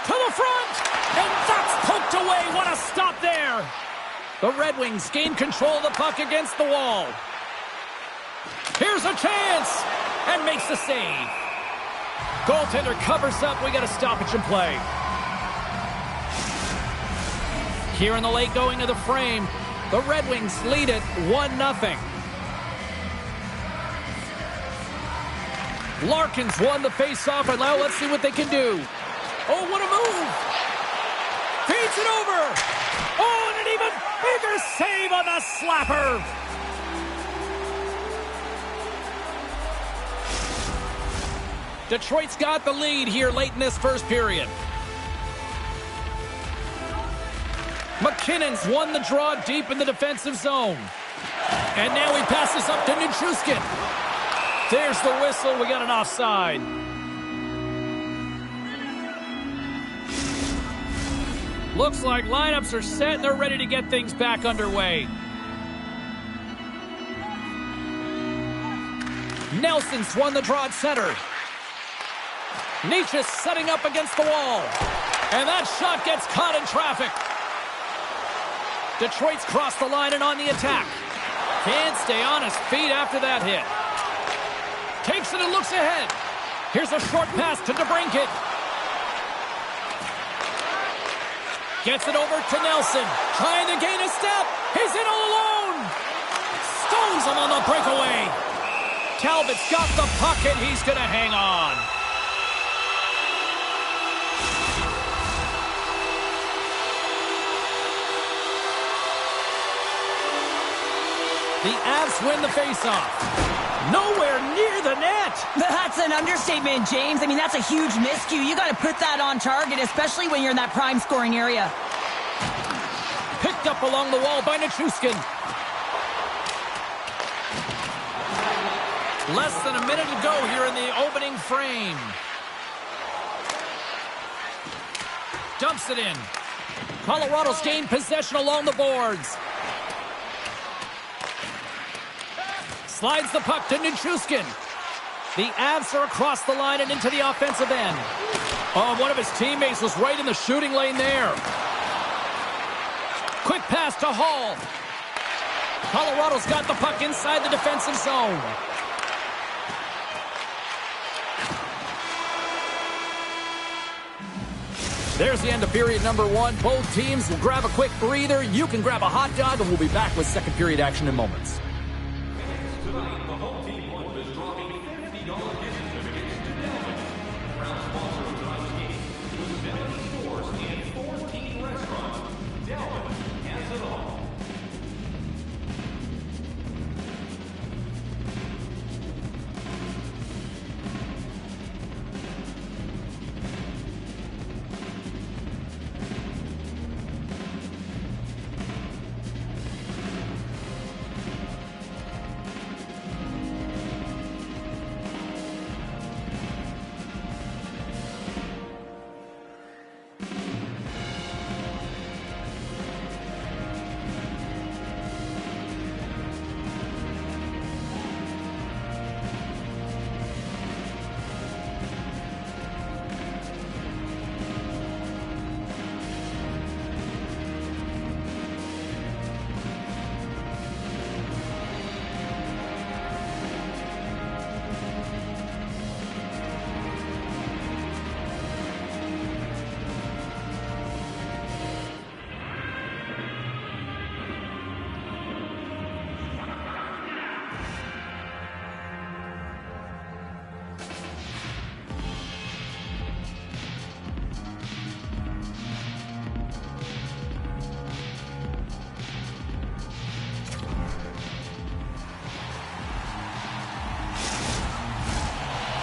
To the front. And that's poked away. What a stop there. The Red Wings gain control of the puck against the wall. Here's a chance. And makes the save. Goaltender covers up. We got a stoppage in play. Here in the late going of the frame, the Red Wings lead it 1-0. Larkins won the face-off, and now let's see what they can do. Oh, what a move! Feeds it over! Oh, and an even bigger save on the slapper! Detroit's got the lead here late in this first period. McKinnon's won the draw deep in the defensive zone. And now he passes up to Nichushkin. There's the whistle. We got an offside. Looks like lineups are set and they're ready to get things back underway. Nelson's won the draw at center. Necas setting up against the wall. And that shot gets caught in traffic. Detroit's crossed the line and on the attack. Can't stay on his feet after that hit. Takes it and looks ahead. Here's a short pass to DeBrincat. Gets it over to Nelson. Trying to gain a step. He's in all alone. Stones him on the breakaway. Talbot's got the puck and he's going to hang on. The Avs win the faceoff. Nowhere near the net. That's an understatement, James. I mean, that's a huge miscue. You got to put that on target, especially when you're in that prime scoring area. Picked up along the wall by Nichushkin. Less than a minute to go here in the opening frame. Dumps it in. Colorado's gained possession along the boards. Slides the puck to Nichushkin. The Avs are across the line and into the offensive end. Oh, one of his teammates was right in the shooting lane there. Quick pass to Hall. Colorado's got the puck inside the defensive zone. There's the end of period number one. Both teams will grab a quick breather. You can grab a hot dog, and we'll be back with second period action in moments.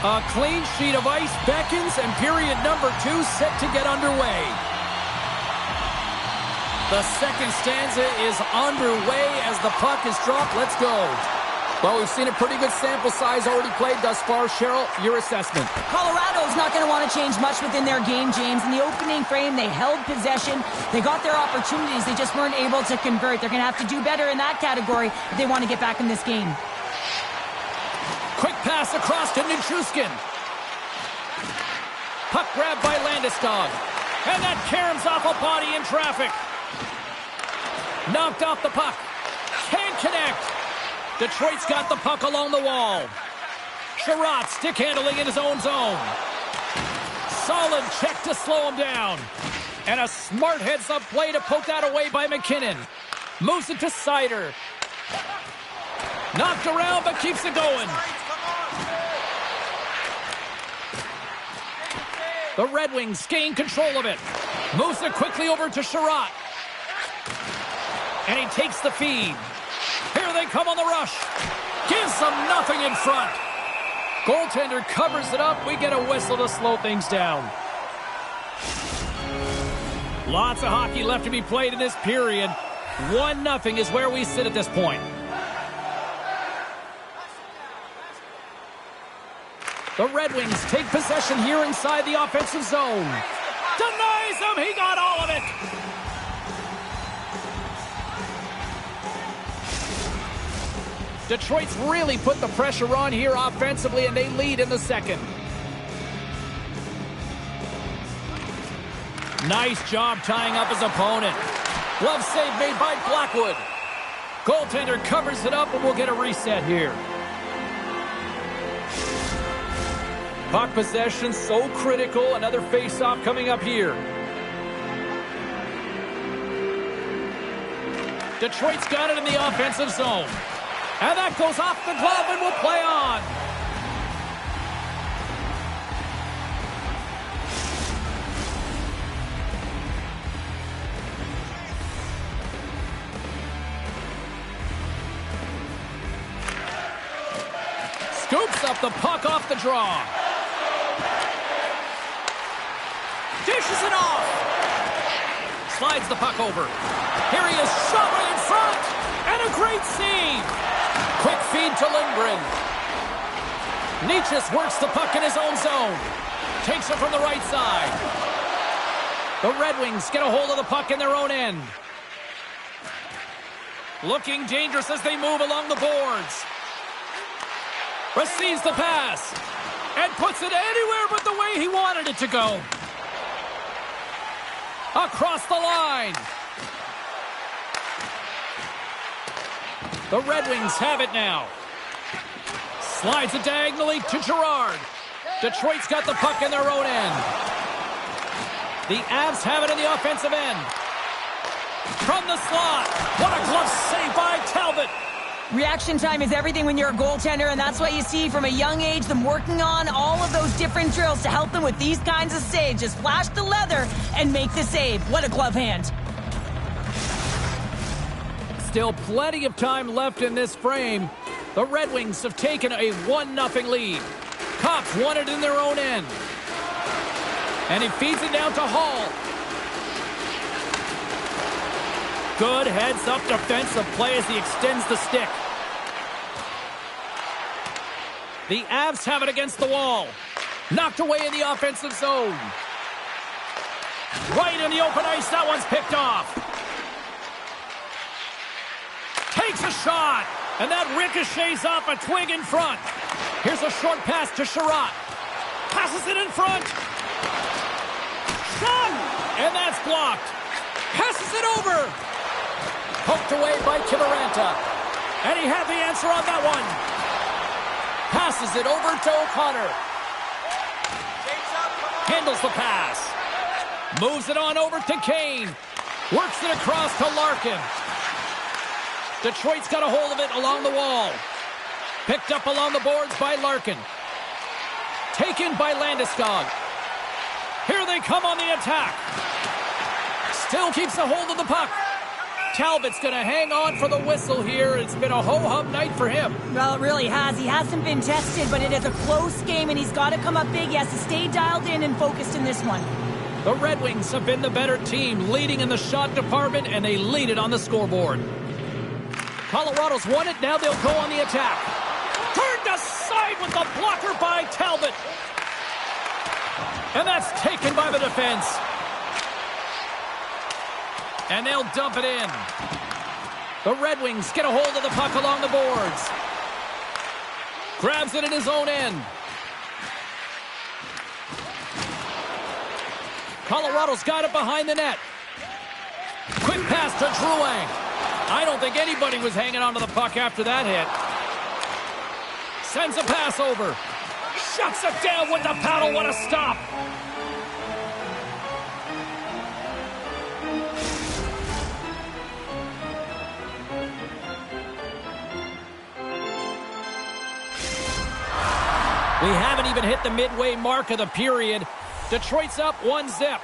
A clean sheet of ice beckons, and period number 2 set to get underway. The second stanza is underway as the puck is dropped. Let's go. Well, we've seen a pretty good sample size already played thus far. Cheryl, your assessment. Colorado's not going to want to change much within their game, James. In the opening frame, they held possession. They got their opportunities. They just weren't able to convert. They're going to have to do better in that category if they want to get back in this game. Quick pass across to Nichushkin. Puck grabbed by Landeskog. And that caroms off a body in traffic. Knocked off the puck. Can't connect. Detroit's got the puck along the wall. Sherratt stick handling in his own zone. Solid check to slow him down. And a smart heads-up play to poke that away by McKinnon. Moves it to Seider. Knocked around but keeps it going. The Red Wings gain control of it. Moves it quickly over to Sherratt. And he takes the feed. Here they come on the rush. Gives them nothing in front. Goaltender covers it up. We get a whistle to slow things down. Lots of hockey left to be played in this period. 1-0 is where we sit at this point. The Red Wings take possession here inside the offensive zone. Denies him. He got all of it. Detroit's really put the pressure on here offensively, and they lead in the second. Nice job tying up his opponent. Glove save made by Blackwood. Goaltender covers it up, and we'll get a reset here. Puck possession so critical. Another face-off coming up here. Detroit's got it in the offensive zone. And that goes off the glove and will play on. Scoops up the puck off the draw. Dishes it off. Slides the puck over. Here he is shoving in front. And a great save. Quick feed to Lindgren. Necas works the puck in his own zone. Takes it from the right side. The Red Wings get a hold of the puck in their own end. Looking dangerous as they move along the boards. Receives the pass. And puts it anywhere but the way he wanted it to go. Across the line. The Red Wings have it now. Slides it diagonally to Girard. Detroit's got the puck in their own end. The Avs have it in the offensive end. From the slot. What a glove save by Talbot. Reaction time is everything when you're a goaltender, and that's what you see from a young age, them working on all of those different drills to help them with these kinds of saves. Just flash the leather and make the save. What a glove hand. Still plenty of time left in this frame. The Red Wings have taken a 1-0 lead. Cops won it in their own end. And he feeds it down to Hall. Good heads-up defensive play as he extends the stick. The Avs have it against the wall. Knocked away in the offensive zone. Right in the open ice. That one's picked off. Takes a shot. And that ricochets off a twig in front. Here's a short pass to Sherratt. Passes it in front. Shot! And that's blocked. Passes it over. Poked away by Kiviranta. And he had the answer on that one. Passes it over to O'Connor. Handles the pass. Moves it on over to Kane. Works it across to Larkin. Detroit's got a hold of it along the wall. Picked up along the boards by Larkin. Taken by Landeskog. Here they come on the attack. Still keeps a hold of the puck. Talbot's going to hang on for the whistle here. It's been a ho-hum night for him. Well, it really has. He hasn't been tested, but it is a close game, and he's got to come up big. He has to stay dialed in and focused in this one. The Red Wings have been the better team, leading in the shot department, and they lead it on the scoreboard. Colorado's won it. Now they'll go on the attack. Turned aside with the blocker by Talbot. And that's taken by the defense. And they'll dump it in. The Red Wings get a hold of the puck along the boards. Grabs it in his own end. Colorado's got it behind the net. Quick pass to Drouin. I don't think anybody was hanging onto the puck after that hit. Sends a pass over. Shuts it down with the paddle. What a stop. We haven't even hit the midway mark of the period. Detroit's up 1-0.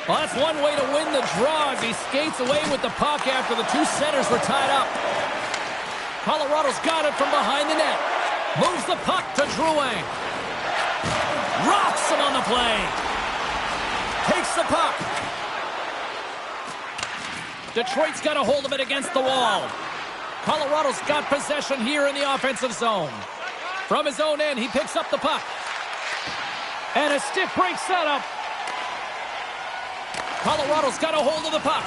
Well, that's one way to win the draw as he skates away with the puck after the two centers were tied up. Colorado's got it from behind the net. Moves the puck to Drouin. Rocks him on the play. Takes the puck. Detroit's got a hold of it against the wall. Colorado's got possession here in the offensive zone. From his own end, he picks up the puck. And a stick break setup. Colorado's got a hold of the puck.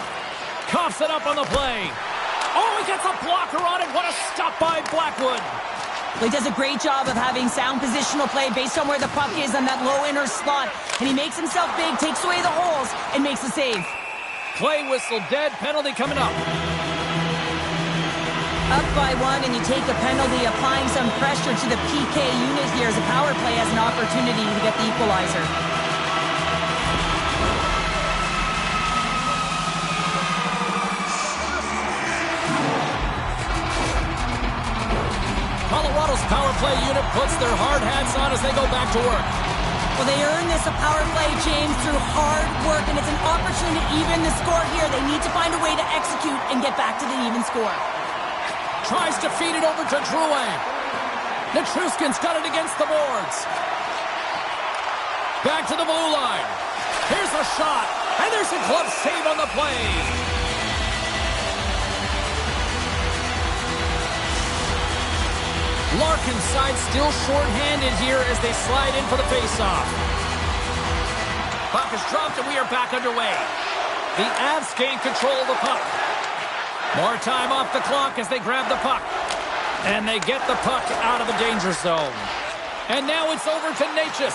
Coughs it up on the play. Oh, he gets a blocker on it. What a stop by Blackwood. He does a great job of having sound positional play based on where the puck is on that low inner slot. And he makes himself big, takes away the holes, and makes a save. Play whistle dead. Penalty coming up. Up by one, and you take a penalty, applying some pressure to the PK unit here as a power play has an opportunity to get the equalizer. Colorado's power play unit puts their hard hats on as they go back to work. Well, they earn this a power play, James, through hard work, and it's an opportunity to even the score here. They need to find a way to execute and get back to the even score. Tries to feed it over to Drouin. Nichushkin's got it against the boards. Back to the blue line. Here's a shot, and there's a glove save on the play. Larkin's side still short-handed here as they slide in for the face-off. Puck is dropped and we are back underway. The Avs gain control of the puck. More time off the clock as they grab the puck. And they get the puck out of the danger zone. And now it's over to Necas.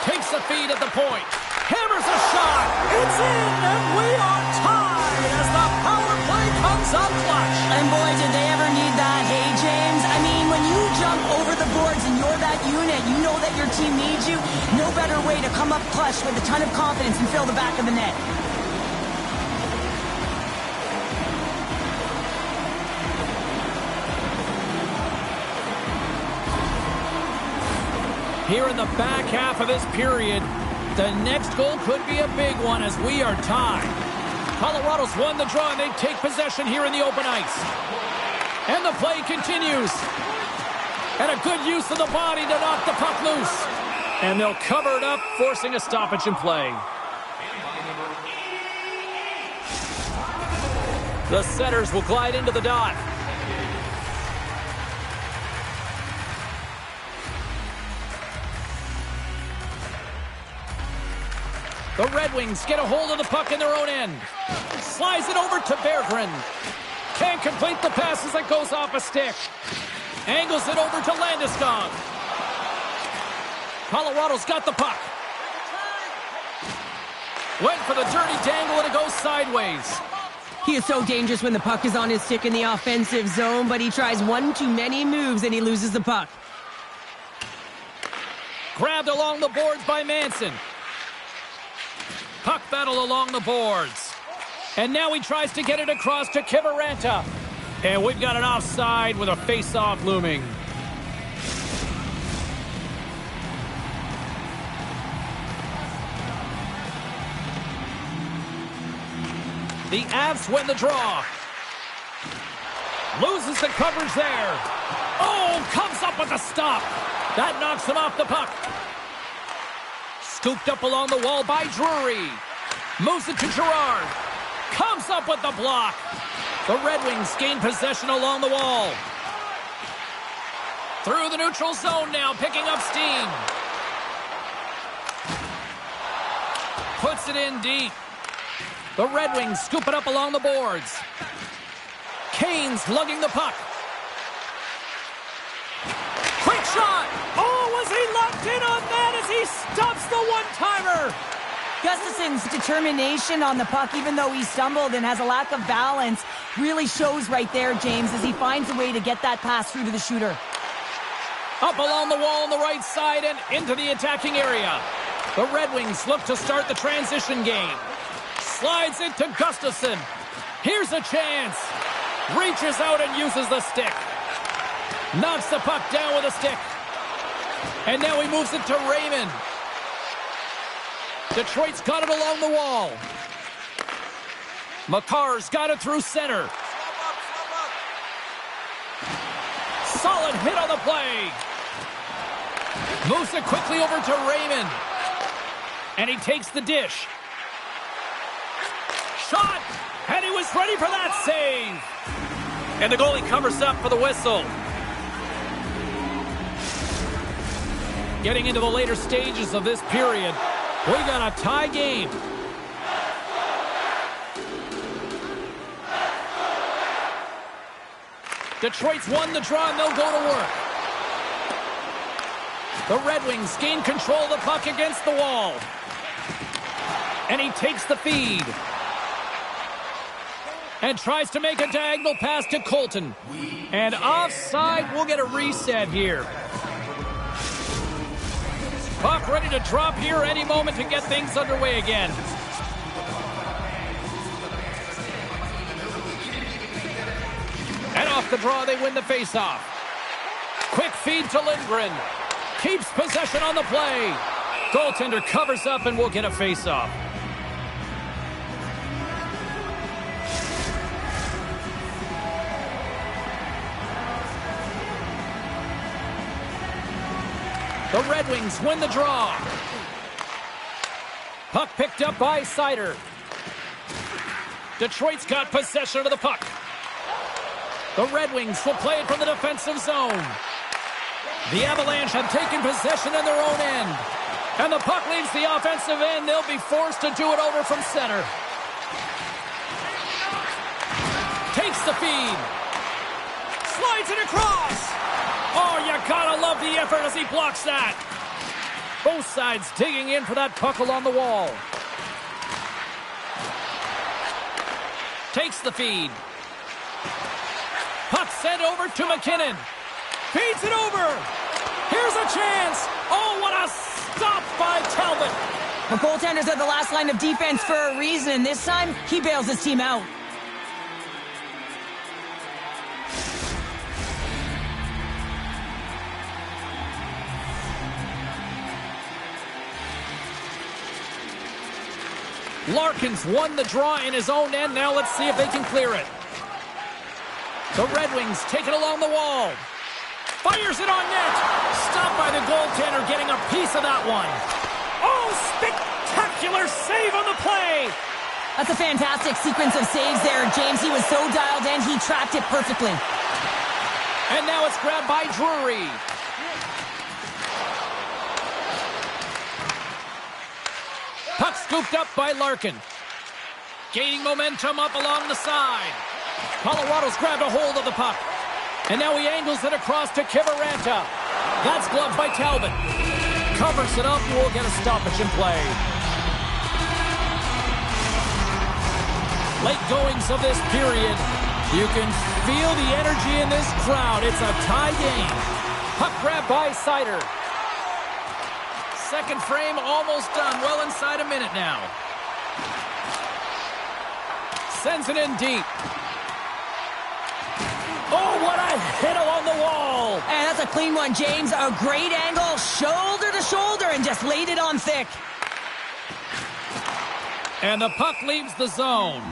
Takes the feed at the point. Hammers a shot. It's in and we are tied as the power play comes up clutch. And boy, did they ever need that. Hey, James, I mean, when you jump over the boards and you're that unit, you know that your team needs you. No better way to come up clutch with a ton of confidence and fill the back of the net. here in the back half of this period. The next goal could be a big one as we are tied. Colorado's won the draw, and they take possession here in the open ice. And the play continues. And a good use of the body to knock the puck loose. And they'll cover it up, forcing a stoppage in play. The Senators will glide into the dot. The Red Wings get a hold of the puck in their own end. Slides it over to Berggren. Can't complete the pass as it goes off a stick. Angles it over to Landeskog. Colorado's got the puck. Went for the dirty dangle and it goes sideways. He is so dangerous when the puck is on his stick in the offensive zone, but he tries one too many moves and he loses the puck. Grabbed along the boards by Manson. Puck battle along the boards. And now he tries to get it across to Kiviranta. And we've got an offside with a face-off looming. The Avs win the draw. Loses the coverage there. Oh, comes up with a stop. That knocks him off the puck. Scooped up along the wall by Drury. Moves it to Girard. Comes up with the block. The Red Wings gain possession along the wall. Through the neutral zone now, picking up steam. Puts it in deep. The Red Wings scoop it up along the boards. Kane's lugging the puck. Quick shot! Oh, was he locked in on that as he stops the one-timer? Gustafson's determination on the puck, even though he stumbled and has a lack of balance, really shows right there, James, as he finds a way to get that pass through to the shooter. Up along the wall on the right side and into the attacking area. The Red Wings look to start the transition game. Slides it to Gustafson. Here's a chance. Reaches out and uses the stick. Knocks the puck down with a stick. And now he moves it to Raymond. Detroit's got it along the wall. Makar's got it through center. Solid hit on the play. Moves it quickly over to Raymond. And he takes the dish. Shot! And he was ready for that save. And the goalie covers up for the whistle. Getting into the later stages of this period, we got a tie game. Detroit's won the draw and they'll go to work. The Red Wings gain control of the puck against the wall. And he takes the feed. And tries to make a diagonal pass to Colton. And offside, we'll get a reset here. Puck ready to drop here any moment to get things underway again. And off the draw, they win the faceoff. Quick feed to Lindgren. Keeps possession on the play. Goaltender covers up and we'll get a faceoff. The Red Wings win the draw. Puck picked up by Seider. Detroit's got possession of the puck. The Red Wings will play it from the defensive zone. The Avalanche have taken possession in their own end. And the puck leaves the offensive end. They'll be forced to do it over from center. Takes the feed. Slides it across. Oh, you gotta love the effort as he blocks that. Both sides digging in for that puck along the wall. Takes the feed. Puck sent over to McKinnon. Feeds it over. Here's a chance. Oh, what a stop by Talbot. The goaltenders are the last line of defense for a reason. This time, he bails his team out. Larkin's won the draw in his own end. Now let's see if they can clear it. The Red Wings take it along the wall. Fires it on net. Stopped by the goaltender, getting a piece of that one. Oh, spectacular save on the play. That's a fantastic sequence of saves there, James. He was so dialed in, he tracked it perfectly. And now it's grabbed by Drury. Puck scooped up by Larkin. Gaining momentum up along the side. Colorado's grabbed a hold of the puck. And now he angles it across to Kiviranta. That's gloved by Talbot. Covers it up and we'll get a stoppage in play. Late goings of this period. You can feel the energy in this crowd. It's a tie game. Puck grab by Seider. Second frame almost done. Well inside a minute now. Sends it in deep. Oh, what a hit along the wall. And that's a clean one, James. A great angle, shoulder to shoulder, and just laid it on thick. And the puck leaves the zone.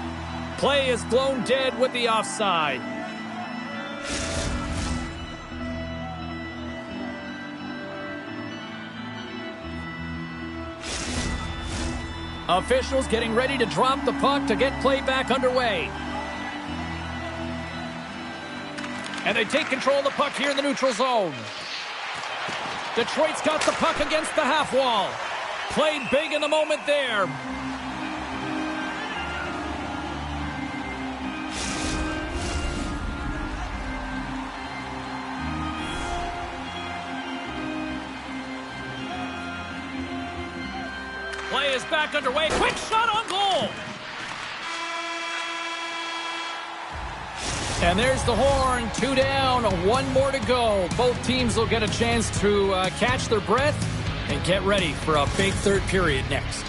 Play is blown dead with the offside. Officials getting ready to drop the puck to get play back underway. And they take control of the puck here in the neutral zone. Detroit's got the puck against the half wall. Played big in the moment there. Play is back underway. Quick shot on goal. And there's the horn. 2 down, 1 more to go. Both teams will get a chance to catch their breath and get ready for a big third period next.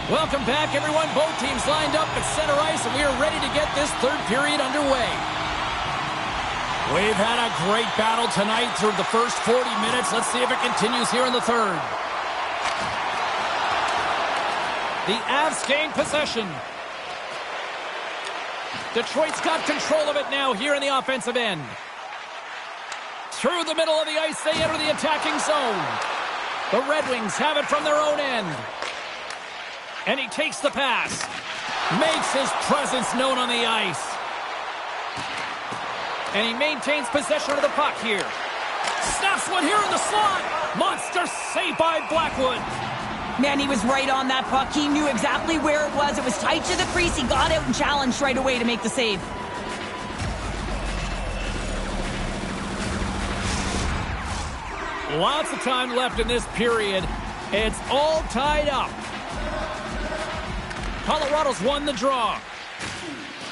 Welcome back, everyone. Both teams lined up at center ice, and we are ready to get this third period underway. We've had a great battle tonight through the first 40 minutes. Let's see if it continues here in the third. The Avs gain possession. Detroit's got control of it now here in the offensive end. Through the middle of the ice, they enter the attacking zone. The Red Wings have it from their own end. And he takes the pass. Makes his presence known on the ice. And he maintains possession of the puck here. Snaps one here in the slot. Monster save by Blackwood. Man, he was right on that puck. He knew exactly where it was. It was tight to the crease. He got out and challenged right away to make the save. Lots of time left in this period. It's all tied up. Colorado's won the draw.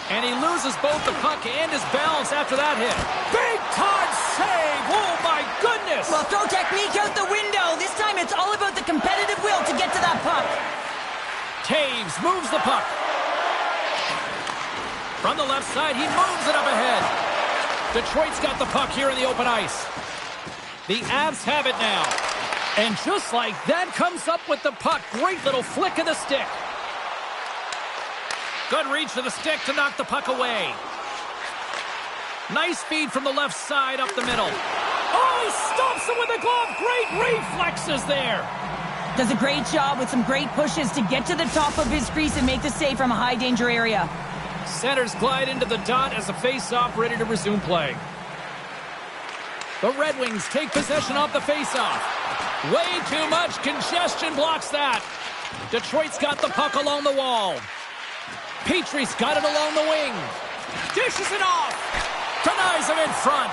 And he loses both the puck and his balance after that hit. Big time save! Oh my goodness! Well, throw technique out the window. This time it's all about the competitive will to get to that puck. Taves moves the puck. From the left side, he moves it up ahead. Detroit's got the puck here in the open ice. The Avs have it now. And just like that, comes up with the puck. Great little flick of the stick. Good reach of the stick to knock the puck away. Nice feed from the left side up the middle. Oh, he stops him with a glove. Great reflexes there. Does a great job with some great pushes to get to the top of his crease and make the save from a high-danger area. Centers glide into the dot as a face-off ready to resume play. The Red Wings take possession off the face-off. Way too much congestion blocks that. Detroit's got the puck along the wall. Petrie's got it along the wing. Dishes it off. Denies him in front.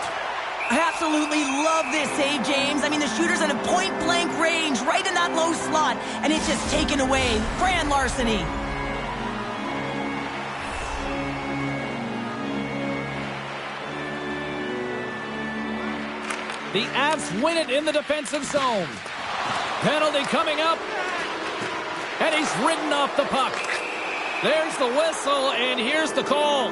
I absolutely love this save, James. I mean, the shooter's in a point-blank range, right in that low slot, and it's just taken away. Grand larceny. The Avs win it in the defensive zone. Penalty coming up. And he's ridden off the puck. There's the whistle, and here's the call.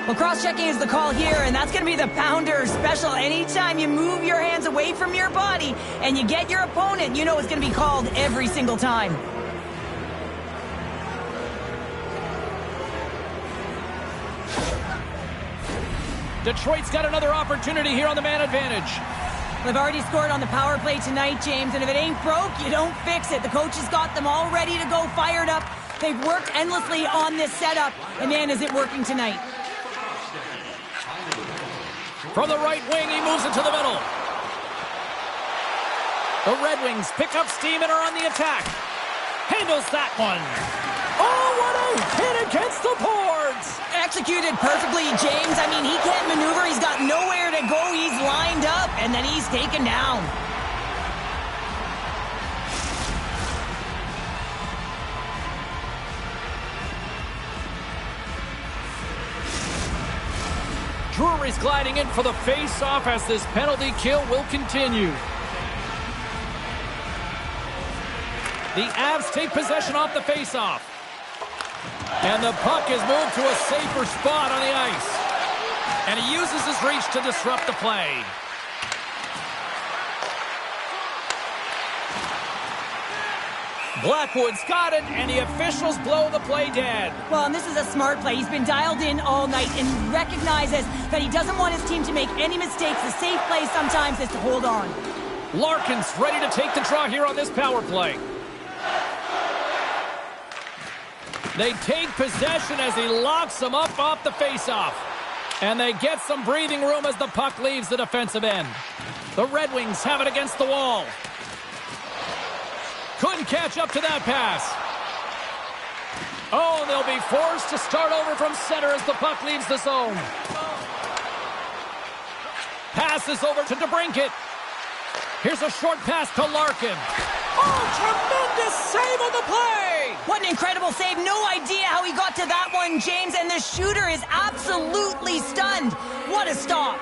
Well, cross-checking is the call here, and that's going to be the Pounder special. Anytime you move your hands away from your body and you get your opponent, you know it's going to be called every single time. Detroit's got another opportunity here on the man advantage. They've already scored on the power play tonight, James, and if it ain't broke, you don't fix it. The coach has got them all ready to go, fired up. They've worked endlessly on this setup, and man, is it working tonight. From the right wing, he moves it to the middle. The Red Wings pick up steam and are on the attack. Handles that one. Oh, what a hit against the boards! Executed perfectly, James. I mean, he can't maneuver. He's got nowhere to go. He's lined up, and then he's taken down. Drury's gliding in for the face-off as this penalty kill will continue. The Avs take possession off the face-off. And the puck is moved to a safer spot on the ice. And he uses his reach to disrupt the play. Blackwood's got it, and the officials blow the play dead. Well, and this is a smart play. He's been dialed in all night and recognizes that he doesn't want his team to make any mistakes. The safe play sometimes is to hold on. Larkin's ready to take the draw here on this power play. They take possession as he locks them up off the faceoff. And they get some breathing room as the puck leaves the defensive end. The Red Wings have it against the wall. Couldn't catch up to that pass. Oh, they'll be forced to start over from center as the puck leaves the zone. Passes over to DeBrincat. Here's a short pass to Larkin. Oh, tremendous save on the play! What an incredible save. No idea how he got to that one, James, and the shooter is absolutely stunned. What a stop.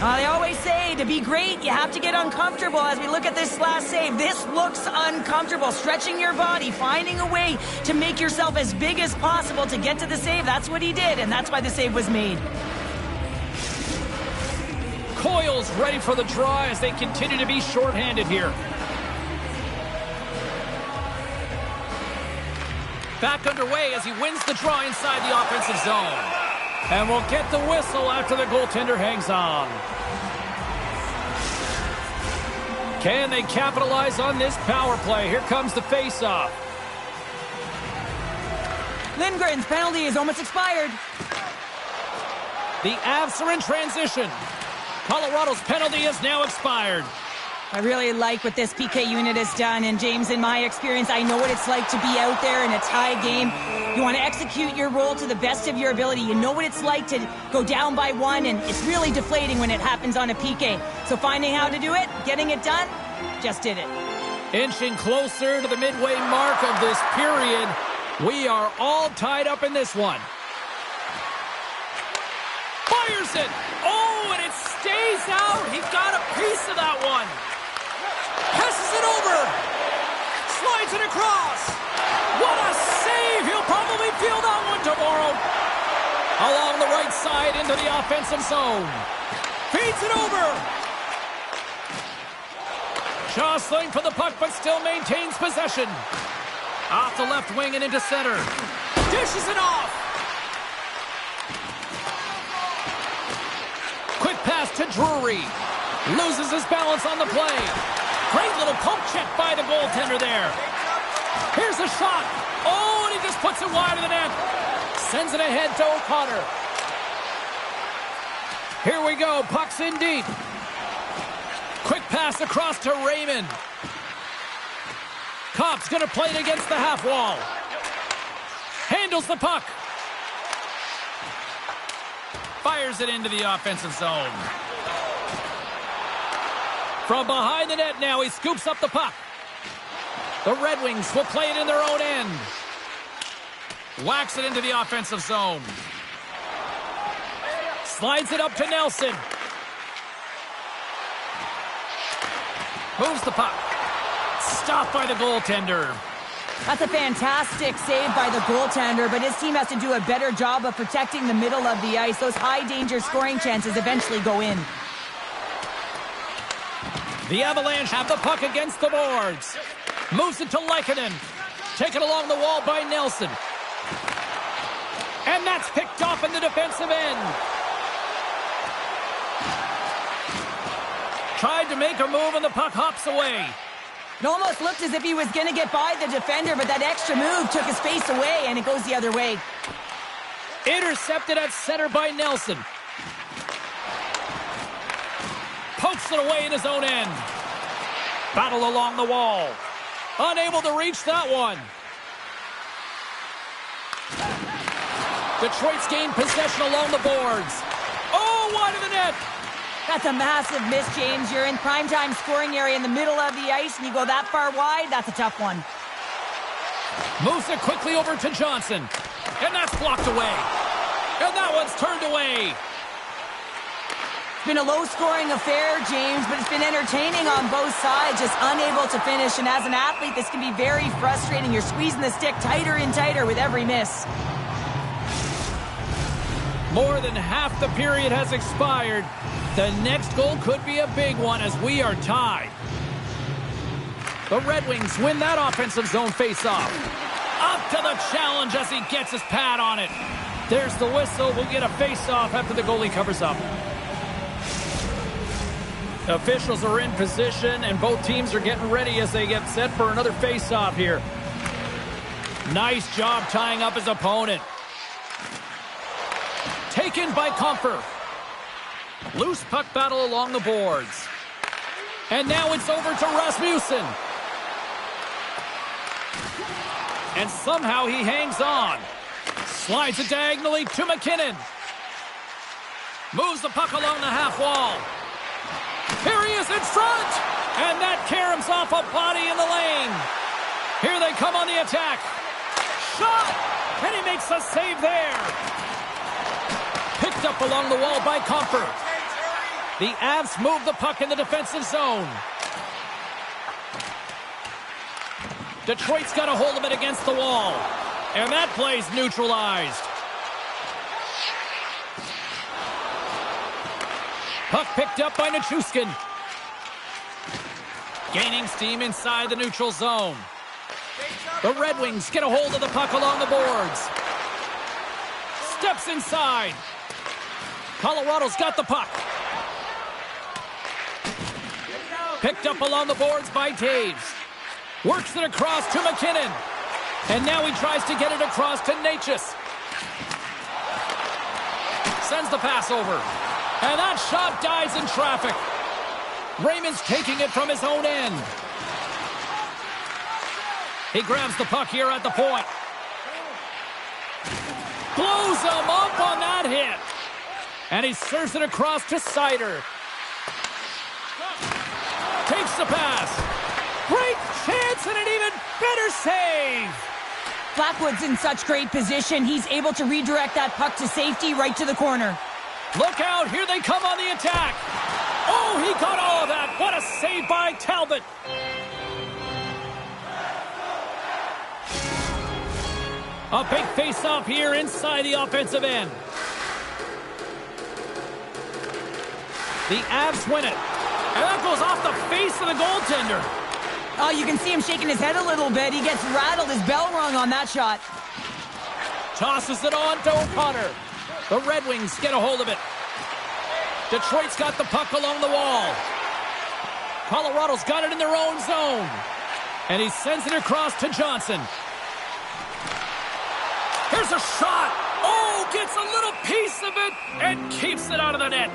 They always say to be great, you have to get uncomfortable. As we look at this last save, this looks uncomfortable. Stretching your body, finding a way to make yourself as big as possible to get to the save. That's what he did, and that's why the save was made. Coyle's ready for the draw as they continue to be shorthanded here. Back underway as he wins the draw inside the offensive zone. And we'll get the whistle after the goaltender hangs on. Can they capitalize on this power play? Here comes the face-off. Lindgren's penalty is almost expired. The Avs are in transition. Colorado's penalty is now expired. I really like what this PK unit has done, and James, in my experience, I know what it's like to be out there in a tie game. You want to execute your role to the best of your ability. You know what it's like to go down by one, and it's really deflating when it happens on a PK. So finding how to do it, getting it done, just did it. Inching closer to the midway mark of this period. We are all tied up in this one. Fires it! Oh, and it stays out! He got a piece of that one! Passes it over! Slides it across! What a save! He'll probably feel that one tomorrow! Along the right side into the offensive zone. Feeds it over! Jostling for the puck, but still maintains possession. Off the left wing and into center. Dishes it off. Quick pass to Drury. Loses his balance on the play. Great little poke check by the goaltender there. Here's a shot. Oh, and he just puts it wide of the net. Sends it ahead to O'Connor. Here we go. Puck's in deep. Quick pass across to Raymond. Kopp's going to play it against the half wall. Handles the puck. Fires it into the offensive zone. From behind the net now, he scoops up the puck. The Red Wings will play it in their own end. Whacks it into the offensive zone. Slides it up to Nelson. Moves the puck. Stopped by the goaltender. That's a fantastic save by the goaltender, but his team has to do a better job of protecting the middle of the ice. Those high-danger scoring chances eventually go in. The Avalanche have the puck against the boards. Moves it to Lehkonen. Taken along the wall by Nelson. And that's picked off in the defensive end. Tried to make a move and the puck hops away. It almost looked as if he was going to get by the defender, but that extra move took his face away, and it goes the other way. Intercepted at center by Nelson. Pokes it away in his own end. Battle along the wall. Unable to reach that one. Detroit's gained possession along the boards. Oh, wide of the net. That's a massive miss, James. You're in primetime scoring area in the middle of the ice, and you go that far wide, that's a tough one. Moves it quickly over to Johnson. And that's blocked away. And that one's turned away. It's been a low-scoring affair, James, but it's been entertaining on both sides, just unable to finish. And as an athlete, this can be very frustrating. You're squeezing the stick tighter and tighter with every miss. More than half the period has expired. The next goal could be a big one as we are tied. The Red Wings win that offensive zone face-off. Up to the challenge as he gets his pad on it. There's the whistle. We'll get a face-off after the goalie covers up. Officials are in position, and both teams are getting ready as they get set for another face-off here. Nice job tying up his opponent. Taken by Comfer. Loose puck battle along the boards. And now it's over to Rasmussen. And somehow he hangs on. Slides it diagonally to McKinnon. Moves the puck along the half wall. Here he is in front. And that caroms off a body in the lane. Here they come on the attack. Shot! And he makes a save there. Picked up along the wall by Comfer. The Avs move the puck in the defensive zone. Detroit's got a hold of it against the wall. And that play's neutralized. Puck picked up by Nichushkin. Gaining steam inside the neutral zone. The Red Wings get a hold of the puck along the boards. Steps inside. Colorado's got the puck. Picked up along the boards by Taves. Works it across to McKinnon. And now he tries to get it across to Necas. Sends the pass over. And that shot dies in traffic. Raymond's taking it from his own end. He grabs the puck here at the point. Blows him up on that hit. And he serves it across to Seider. Takes the pass. Great chance and an even better save. Blackwood's in such great position. He's able to redirect that puck to safety right to the corner. Look out. Here they come on the attack. Oh, he got all of that. What a save by Talbot. A big face-off here inside the offensive end. The Avs win it. And that goes off the face of the goaltender. Oh, you can see him shaking his head a little bit. He gets rattled. His bell rung on that shot. Tosses it on to O'Connor. The Red Wings get a hold of it. Detroit's got the puck along the wall. Colorado's got it in their own zone. And he sends it across to Johnson. Here's a shot. Oh, gets a little piece of it and keeps it out of the net.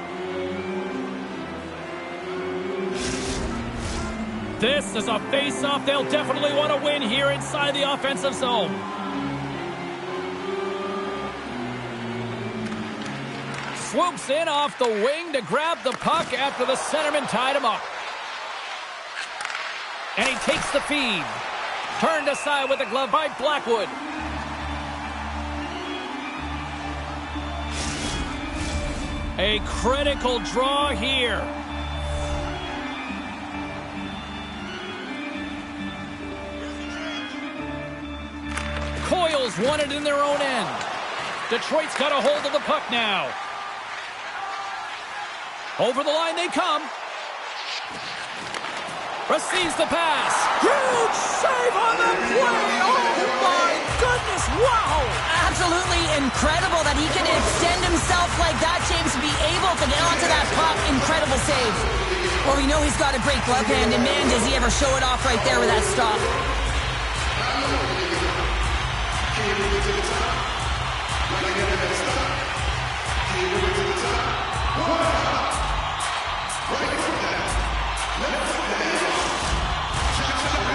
This is a face-off they'll definitely want to win here inside the offensive zone. Swoops in off the wing to grab the puck after the centerman tied him up. And he takes the feed. Turned aside with a glove by Blackwood. A critical draw here. Coils won it in their own end. Detroit's got a hold of the puck now. Over the line they come. Receives the pass. Huge save on the play. Oh, my goodness. Wow. Absolutely incredible that he can extend himself like that, James, to be able to get onto that puck. Incredible save. Well, we know he's got a great glove hand, and man, does he ever show it off right there with that stop.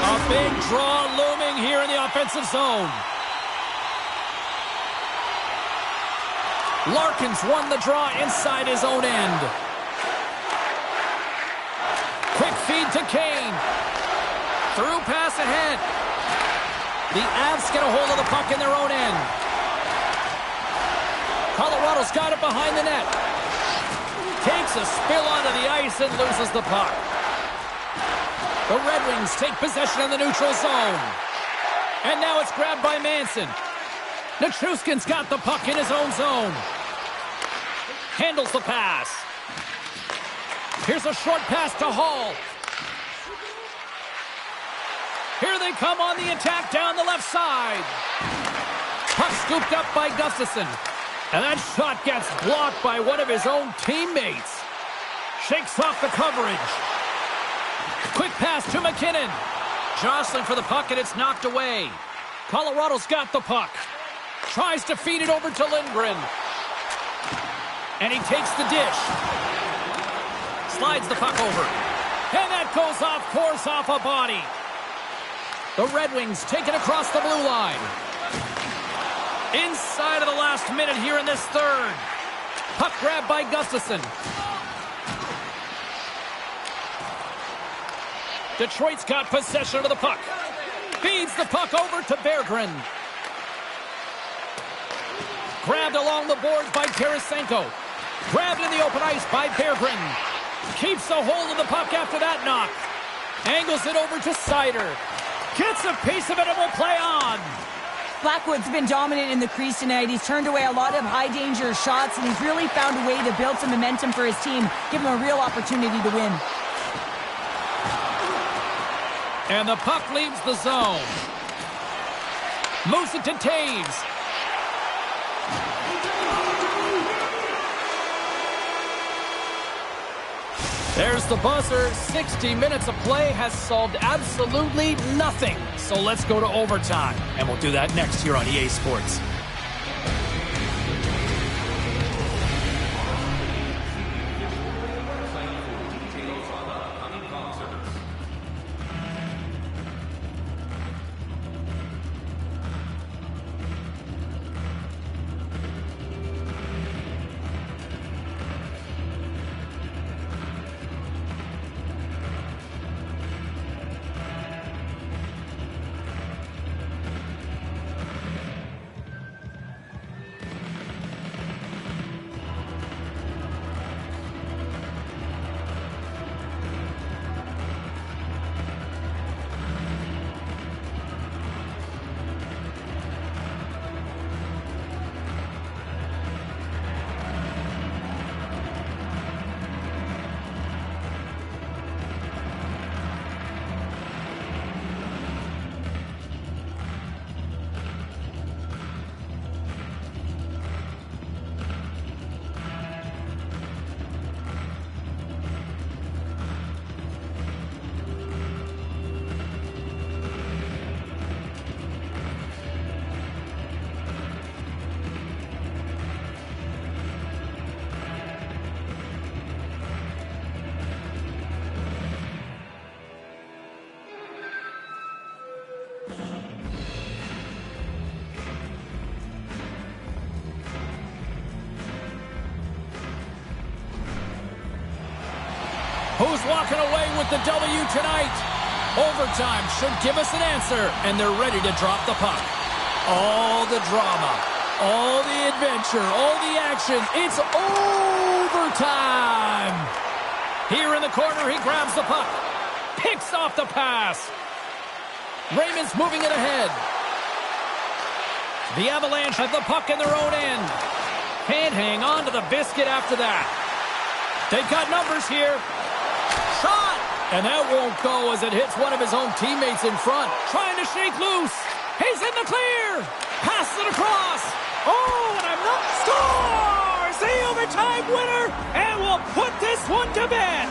A big draw looming here in the offensive zone. Larkins won the draw inside his own end. Quick feed to Kane. Through pass ahead. The Avs get a hold of the puck in their own end. Colorado's got it behind the net. Takes a spill onto the ice and loses the puck. The Red Wings take possession of the neutral zone. And now it's grabbed by Manson. Nichushkin's got the puck in his own zone. Handles the pass. Here's a short pass to Hall. Here they come on the attack down the left side. Puck scooped up by Gustafsson. And that shot gets blocked by one of his own teammates. Shakes off the coverage. Quick pass to McKinnon. Jostling for the puck, and it's knocked away. Colorado's got the puck. Tries to feed it over to Lindgren. And he takes the dish. Slides the puck over. And that goes off course off a body. The Red Wings take it across the blue line. Inside of the last minute here in this third. Puck grab by Gustafsson. Detroit's got possession of the puck. Feeds the puck over to Berggren. Grabbed along the boards by Tarasenko. Grabbed in the open ice by Berggren. Keeps a hold of the puck after that knock. Angles it over to Seider. Gets a piece of it and will play on. Blackwood's been dominant in the crease tonight. He's turned away a lot of high-danger shots, and he's really found a way to build some momentum for his team, give him a real opportunity to win. And the puck leaves the zone. Moves it to Taves. There's the buzzer. 60 minutes of play has solved absolutely nothing. So let's go to overtime. And we'll do that next here on EA Sports. Who's walking away with the W tonight? Overtime should give us an answer, and they're ready to drop the puck. All the drama, all the adventure, all the action. It's overtime. Here in the corner, he grabs the puck. Picks off the pass. Raymond's moving it ahead. The Avalanche have the puck in their own end. Can't hang on to the biscuit after that. They've got numbers here. Shot! And that won't go as it hits one of his own teammates in front. Trying to shake loose. He's in the clear. Passes it across. Oh, and I'm not... Scores! The overtime winner, and we'll put this one to bed.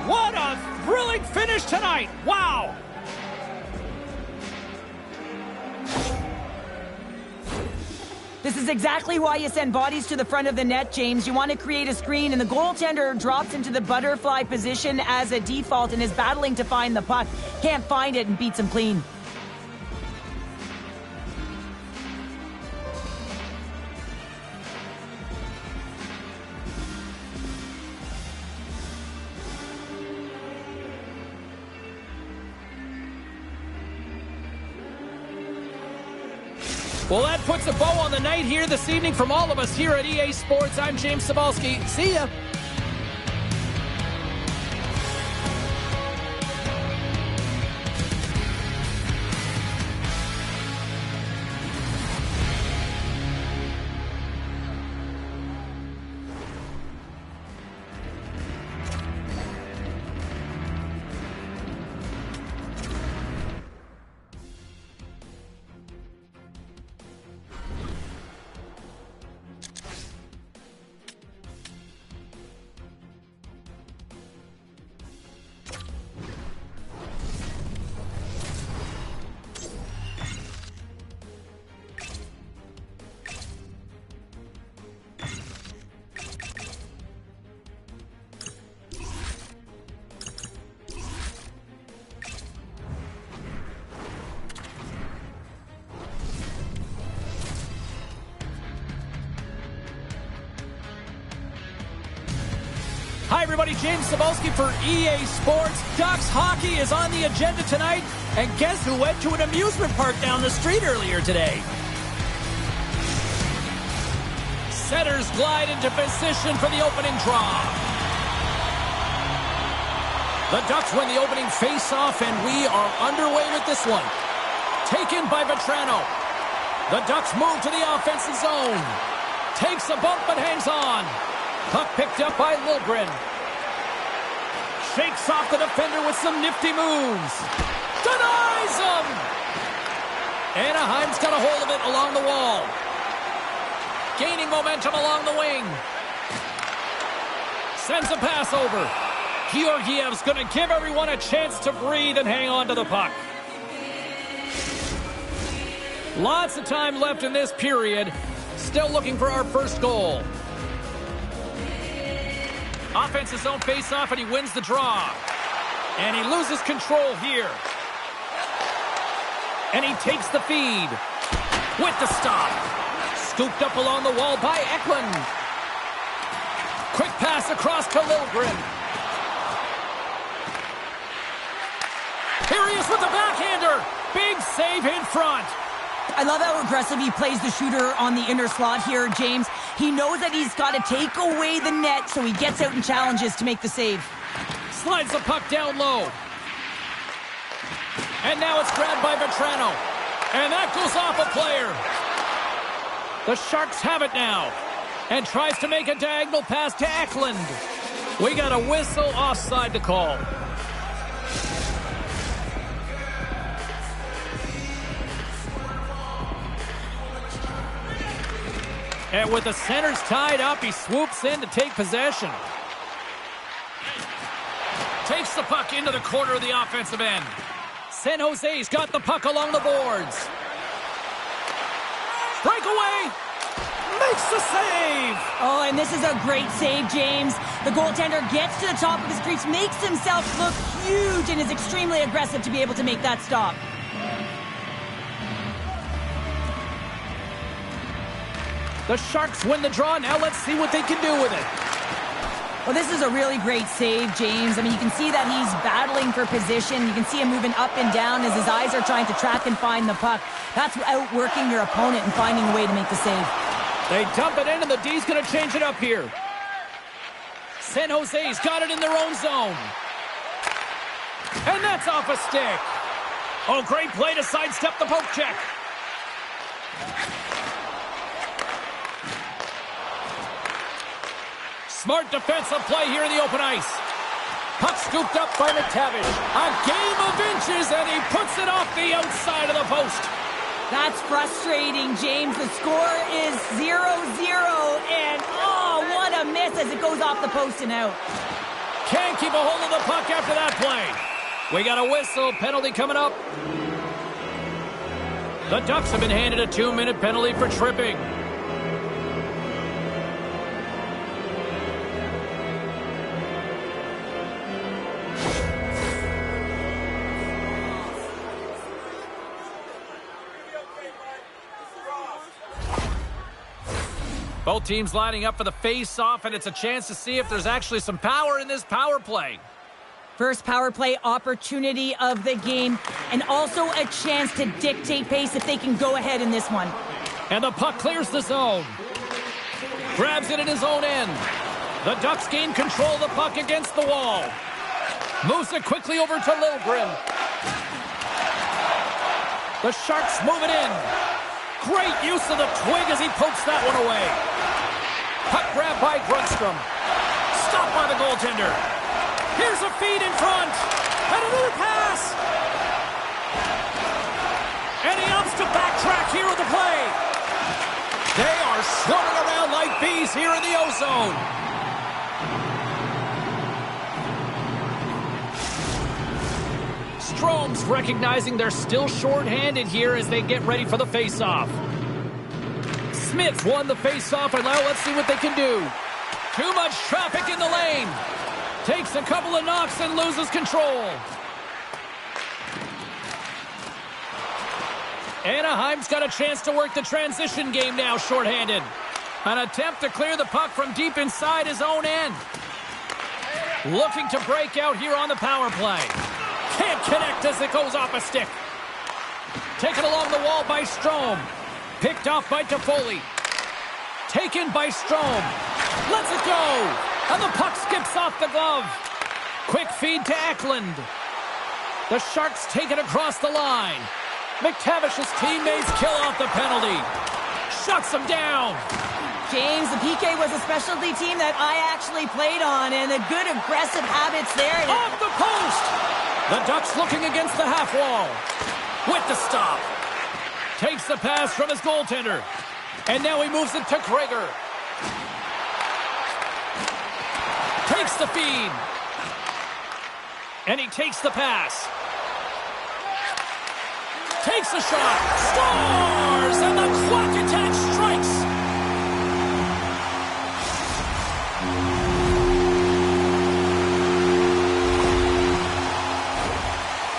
What a thrilling finish tonight. Wow. This is exactly why you send bodies to the front of the net, James. You want to create a screen, and the goaltender drops into the butterfly position as a default and is battling to find the puck. Can't find it and beats him clean. Well, that puts a bow on the night here this evening from all of us here at EA Sports. I'm James Cybulski. See ya. Hi, everybody. James Cybulski for EA Sports. Ducks hockey is on the agenda tonight. And guess who went to an amusement park down the street earlier today? Setters glide into position for the opening draw. The Ducks win the opening face-off, and we are underway with this one. Taken by Vatrano. The Ducks move to the offensive zone. Takes a bump but hangs on. Puck picked up by Liljegren. Shakes off the defender with some nifty moves. Denies him! Anaheim's got a hold of it along the wall. Gaining momentum along the wing. Sends a pass over. Georgiev's going to give everyone a chance to breathe and hang on to the puck. Lots of time left in this period. Still looking for our first goal. Offensive zone face-off, and he wins the draw. And he loses control here. And he takes the feed. With the stop. Scooped up along the wall by Eklund. Quick pass across to Liljegren. Here he is with the backhander. Big save in front. I love how aggressive he plays the shooter on the inner slot here, James. He knows that he's got to take away the net, so he gets out and challenges to make the save. Slides the puck down low. And now it's grabbed by Vatrano. And that goes off a player. The Sharks have it now. And tries to make a diagonal pass to Eklund. We got a whistle offside to call. And with the centers tied up, he swoops in to take possession. Takes the puck into the corner of the offensive end. San Jose's got the puck along the boards. Breakaway! Makes the save! Oh, and this is a great save, James. The goaltender gets to the top of his crease, makes himself look huge, and is extremely aggressive to be able to make that stop. The Sharks win the draw. Now let's see what they can do with it. Well, this is a really great save, James. I mean, you can see that he's battling for position. You can see him moving up and down as his eyes are trying to track and find the puck. That's outworking your opponent and finding a way to make the save. They dump it in, and the D's going to change it up here. San Jose's got it in their own zone. And that's off a stick. Oh, great play to sidestep the poke check. Smart defensive play here in the open ice. Puck scooped up by McTavish. A game of inches, and he puts it off the outside of the post. That's frustrating, James. The score is 0-0, and oh, what a miss as it goes off the post and out. Can't keep a hold of the puck after that play. We got a whistle. Penalty coming up. The Ducks have been handed a 2-minute penalty for tripping. Both teams lining up for the face-off, and it's a chance to see if there's actually some power in this power play. First power play opportunity of the game, and also a chance to dictate pace if they can go ahead in this one. And the puck clears the zone. Grabs it in his own end. The Ducks gain control of the puck against the wall. Moves it quickly over to Liljegren. The Sharks move it in. Great use of the twig as he pokes that one away. Puck grab by Grundstrom. Stopped by the goaltender. Here's a feed in front. And another pass. And he opts to backtrack here with the play. They are swarming around like bees here in the O-zone. Strome's recognizing they're still short-handed here as they get ready for the face-off. Smith won the face-off, and now let's see what they can do. Too much traffic in the lane. Takes a couple of knocks and loses control. Anaheim's got a chance to work the transition game now, short-handed. An attempt to clear the puck from deep inside his own end. Looking to break out here on the power play. Can't connect as it goes off a stick. Taken along the wall by Strome. Picked off by Toffoli. Taken by Strome. Lets it go. And the puck skips off the glove. Quick feed to Eklund. The Sharks take it across the line. McTavish's teammates kill off the penalty. Shuts them down. James, the PK was a specialty team that I actually played on, and the good aggressive habits there. Off the post! The Ducks looking against the half wall. With the stop. Takes the pass from his goaltender. And now he moves it to Gregor. Takes the feed. And he takes the pass. Takes a shot. Scores! And the clock attack strikes.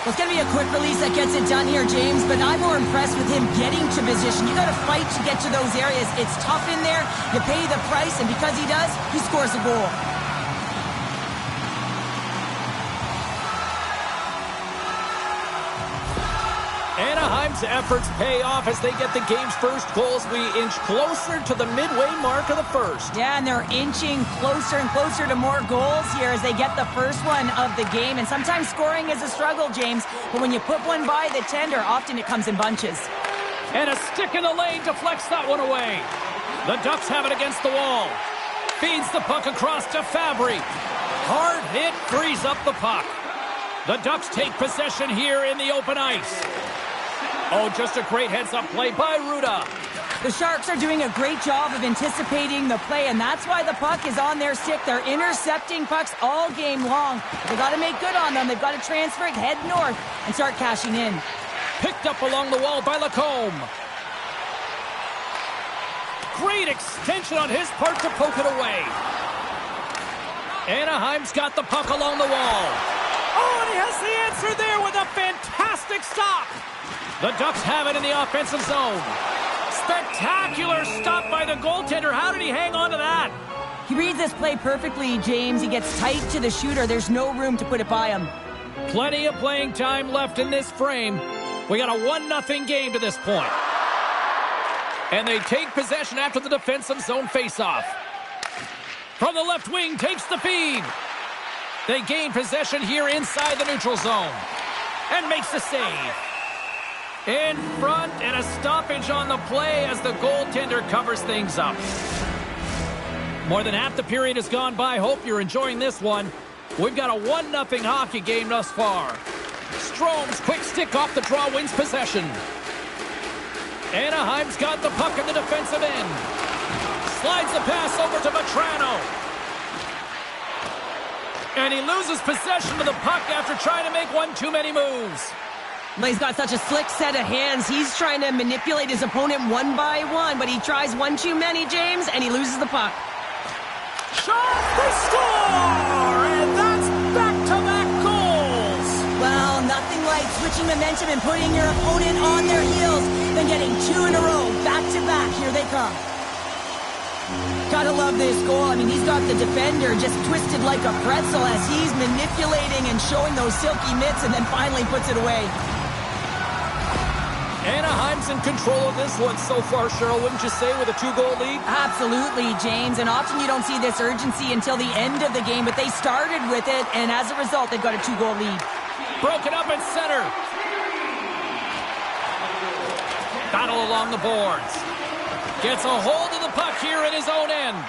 Well, it's going to be a quick release that gets it done here, James, but I'm more impressed with him getting to position. You got to fight to get to those areas. It's tough in there. You pay the price, and because he does, he scores a goal. Anaheim's efforts pay off as they get the game's first goals. We inch closer to the midway mark of the first. Yeah, and they're inching closer and closer to more goals here as they get the first one of the game. And sometimes scoring is a struggle, James, but when you put one by the tender, often it comes in bunches. And a stick in the lane deflects that one away. The Ducks have it against the wall. Feeds the puck across to Fabry. Hard hit, frees up the puck. The Ducks take possession here in the open ice. Oh, just a great heads-up play by Ruda. The Sharks are doing a great job of anticipating the play, and that's why the puck is on their stick. They're intercepting pucks all game long. They've got to make good on them. They've got to transfer it, head north, and start cashing in. Picked up along the wall by Lacombe. Great extension on his part to poke it away. Anaheim's got the puck along the wall. Oh, and he has the answer there with a fantastic stop. The Ducks have it in the offensive zone. Spectacular Spectacular stop by the goaltender. How did he hang on to that? He reads this play perfectly, James. He gets tight to the shooter. There's no room to put it by him. Plenty of playing time left in this frame. We got a 1-0 game to this point. And they take possession after the defensive zone faceoff. From the left wing, takes the feed. They gain possession here inside the neutral zone. And makes the save. In front, and a stoppage on the play as the goaltender covers things up. More than half the period has gone by. Hope you're enjoying this one. We've got a 1-0 hockey game thus far. Strome's quick stick off the draw wins possession. Anaheim's got the puck in the defensive end. Slides the pass over to Vatrano. And he loses possession of the puck after trying to make one too many moves. But he's got such a slick set of hands. He's trying to manipulate his opponent one by one, but he tries one too many, James, and he loses the puck. Shot! They score! And that's back-to-back goals! Well, nothing like switching momentum and putting your opponent on their heels than getting two in a row, back-to-back. Here they come. Gotta love this goal. I mean, he's got the defender just twisted like a pretzel as he's manipulating and showing those silky mitts and then finally puts it away. Anaheim's in control of this one so far, Cheryl, wouldn't you say, with a 2-goal lead? Absolutely, James, and often you don't see this urgency until the end of the game, but they started with it, and as a result, they've got a 2-goal lead. Broken up in center. Battle along the boards. Gets a hold of the puck here in his own end.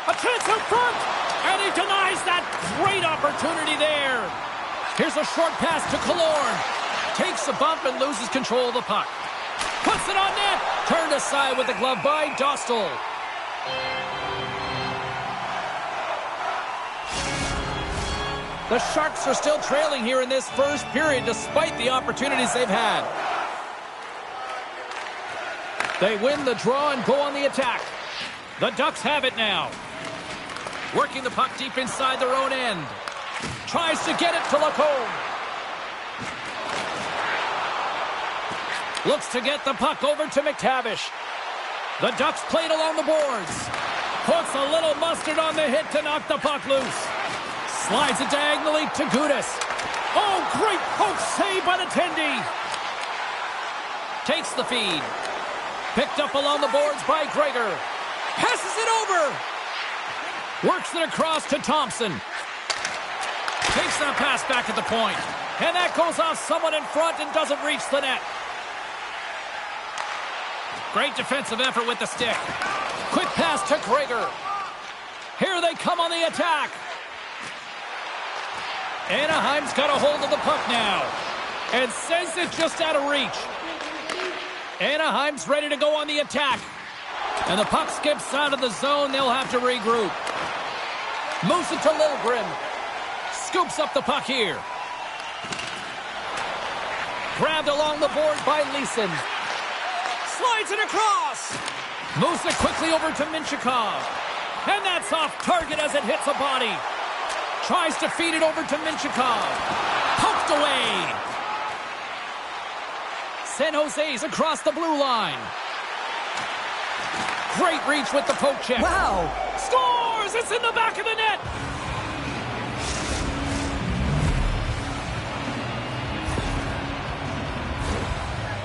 A chance up front, and he denies that great opportunity there. Here's a short pass to Killorn. Takes a bump and loses control of the puck. Puts it on net. Turned aside with the glove by Dostal. The Sharks are still trailing here in this first period despite the opportunities they've had. They win the draw and go on the attack. The Ducks have it now. Working the puck deep inside their own end. Tries to get it to Lacombe. Looks to get the puck over to McTavish. The Ducks played along the boards. Puts a little mustard on the hit to knock the puck loose. Slides it diagonally to Gudas. Oh, great poke save by the Tendy. Takes the feed. Picked up along the boards by Gregor. Passes it over. Works it across to Thompson. Takes that pass back at the point. And that goes off someone in front and doesn't reach the net. Great defensive effort with the stick. Quick pass to Gregor. Here they come on the attack. Anaheim's got a hold of the puck now. And sends it just out of reach. Anaheim's ready to go on the attack. And the puck skips out of the zone. They'll have to regroup. Moves it to Liljegren. Scoops up the puck here. Grabbed along the board by Leeson. Slides it across. Moves it quickly over to Minchikov. And that's off target as it hits a body. Tries to feed it over to Minchikov. Poked away. San Jose's across the blue line. Great reach with the poke check. Wow. Scores! It's in the back of the net.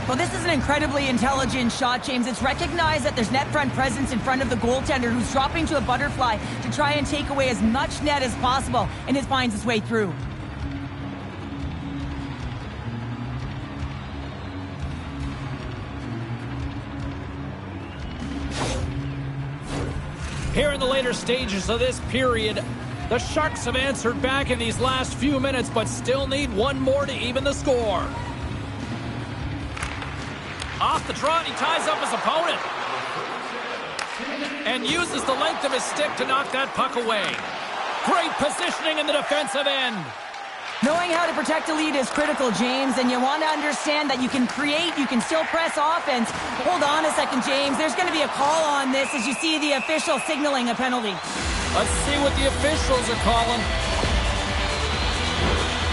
Well, this is an incredibly intelligent shot, James. It's recognized that there's net front presence in front of the goaltender who's dropping to a butterfly to try and take away as much net as possible, and it finds its way through. Here in the later stages of this period, the Sharks have answered back in these last few minutes, but still need one more to even the score. Off the trot, he ties up his opponent. And uses the length of his stick to knock that puck away. Great positioning in the defensive end. Knowing how to protect a lead is critical, James, and you want to understand that you can create, you can still press offense. Hold on a second, James. There's going to be a call on this as you see the official signaling a penalty. Let's see what the officials are calling.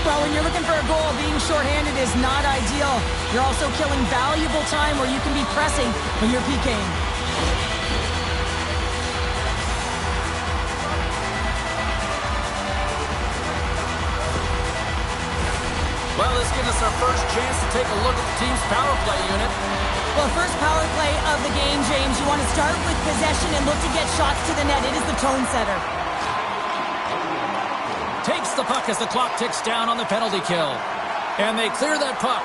Well, when you're looking for a goal, being shorthanded is not ideal. You're also killing valuable time where you can be pressing when you're PKing. Well, this gives us our first chance to take a look at the team's power play unit. Well, first power play of the game, James. You want to start with possession and look to get shots to the net. It is the tone setter. Takes the puck as the clock ticks down on the penalty kill. And they clear that puck.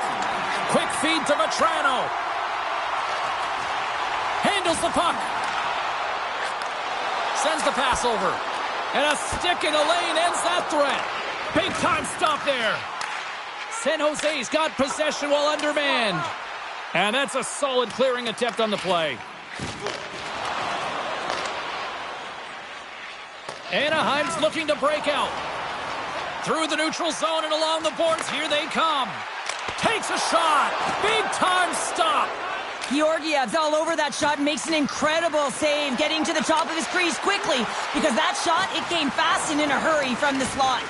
Quick feed to Vatrano. Handles the puck. Sends the pass over. And a stick in the lane ends that threat. Big time stop there. San Jose's got possession while undermanned. And that's a solid clearing attempt on the play. Anaheim's looking to break out. Through the neutral zone and along the boards, here they come. Takes a shot. Big time stop. Georgiev's all over that shot and makes an incredible save, getting to the top of his crease quickly, because that shot, it came fast and in a hurry from the slot.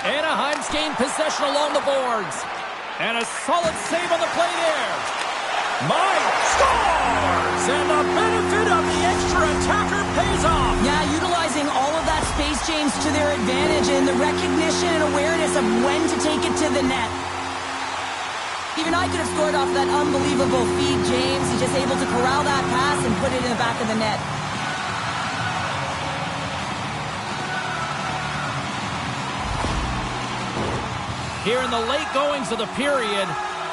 Anaheim's gained possession along the boards. And a solid save on the play there. Mike scores! And the benefit of the extra attacker pays off. Yeah, utilizing all of that space, James, to their advantage, and the recognition and awareness of when to take it to the net. Even I could have scored off that unbelievable feed, James. He's just able to corral that pass and put it in the back of the net. Here in the late goings of the period,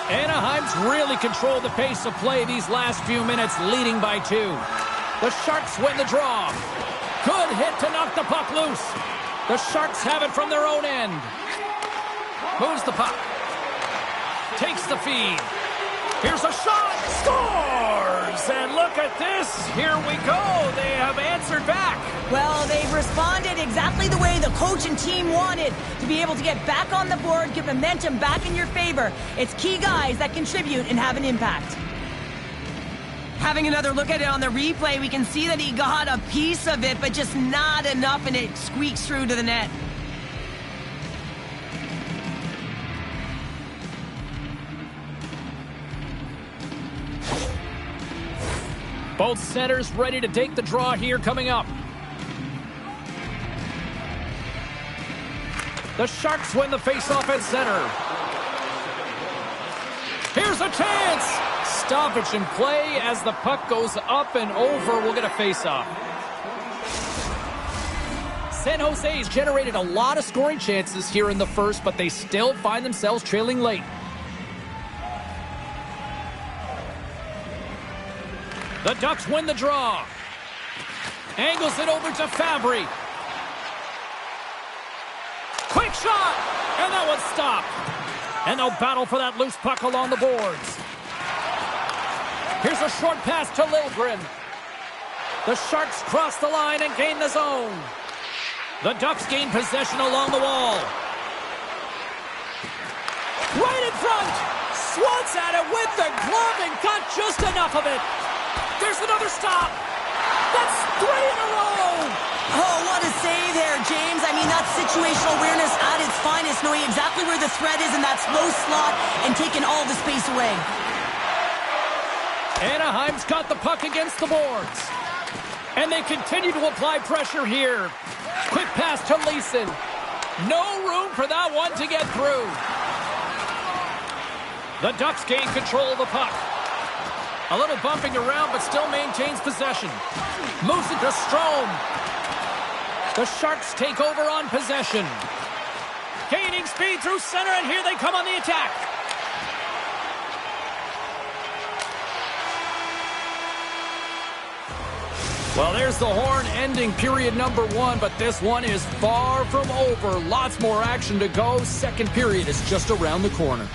Anaheim's really controlled the pace of play these last few minutes, leading by 2. The Sharks win the draw. Good hit to knock the puck loose. The Sharks have it from their own end. Moves the puck. Takes the feed. Here's a shot. Scores! And look at this. Here we go. They have answered back. Well, they've responded exactly the way the coach and team wanted, to be able to get back on the board, get momentum back in your favor. It's key guys that contribute and have an impact. Having another look at it on the replay, we can see that he got a piece of it, but just not enough, and it squeaks through to the net. Both centers ready to take the draw here coming up. The Sharks win the faceoff at center. Here's a chance. Stoppage in play as the puck goes up and over. We'll get a faceoff. San Jose's generated a lot of scoring chances here in the first, but they still find themselves trailing late. The Ducks win the draw. Angles it over to Fabry. Quick shot! And that one's stopped. And they'll battle for that loose puck along the boards. Here's a short pass to Liljegren. The Sharks cross the line and gain the zone. The Ducks gain possession along the wall. Right in front! Swats at it with the glove and got just enough of it. There's another stop. That's 3 in a row. Oh, what a save there, James. I mean, that's situational awareness at its finest, knowing exactly where the threat is in that slow slot and taking all the space away. Anaheim's got the puck against the boards. And they continue to apply pressure here. Quick pass to Leeson. No room for that one to get through. The Ducks gain control of the puck. A little bumping around, but still maintains possession. Moves it to Strome. The Sharks take over on possession. Gaining speed through center, and here they come on the attack. Well, there's the horn ending period number 1, but this one is far from over. Lots more action to go. Second period is just around the corner.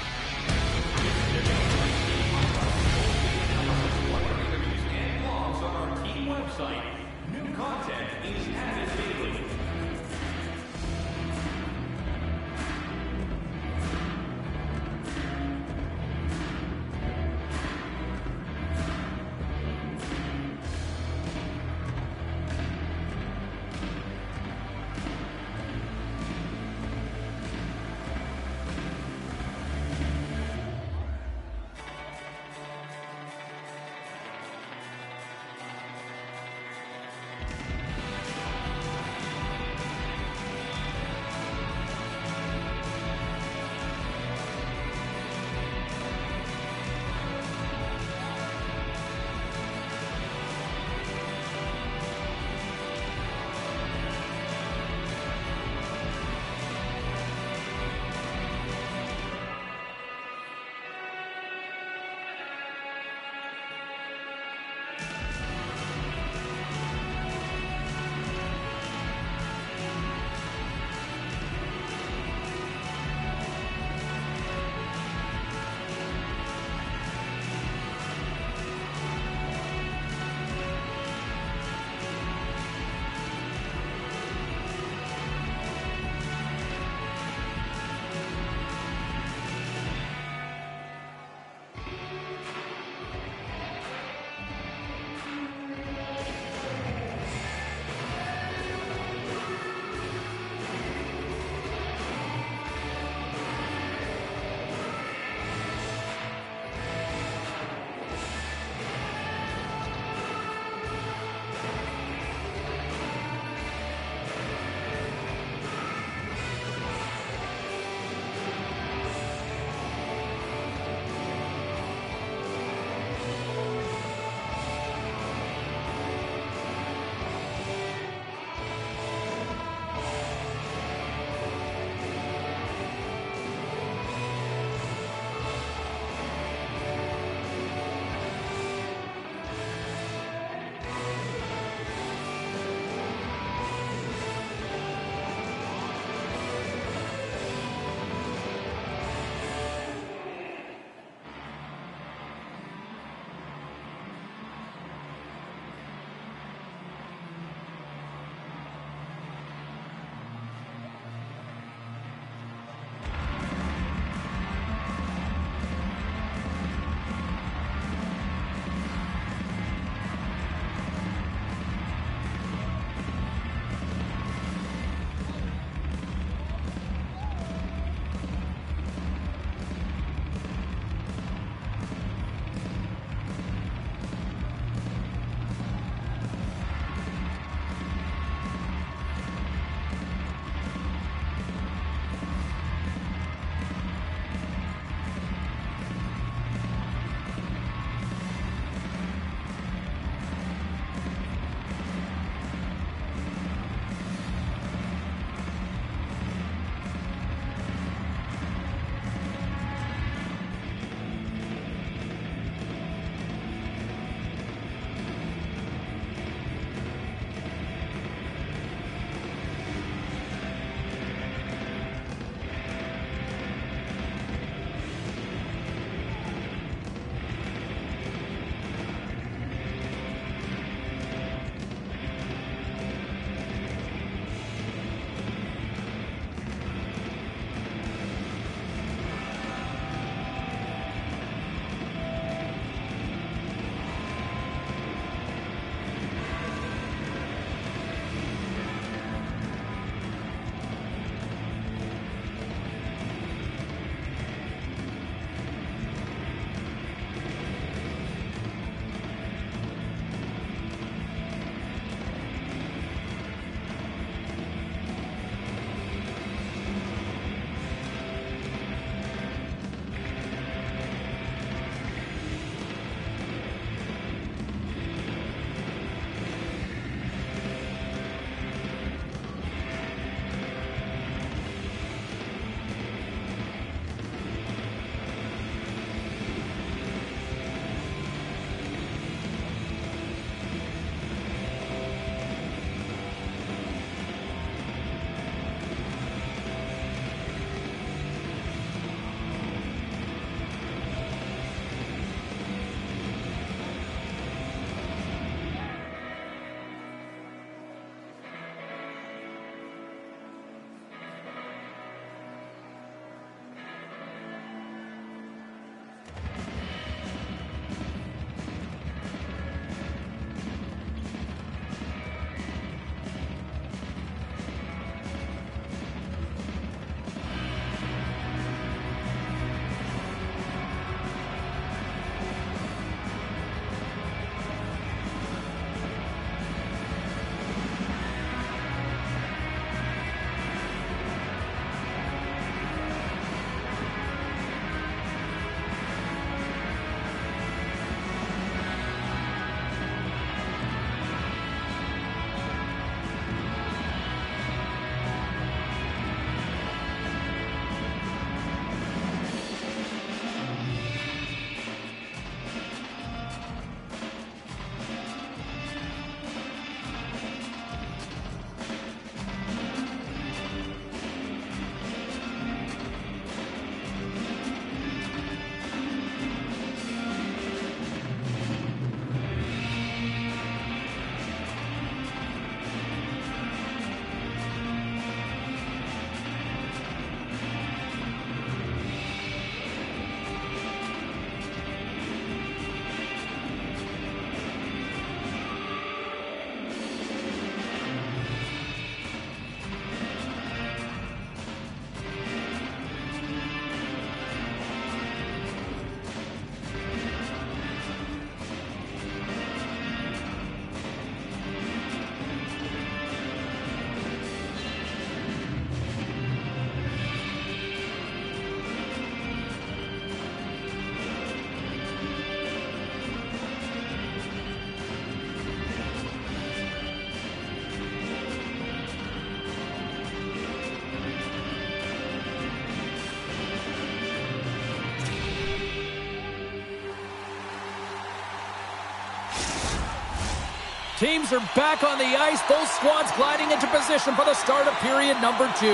Teams are back on the ice. Both squads gliding into position for the start of period number 2.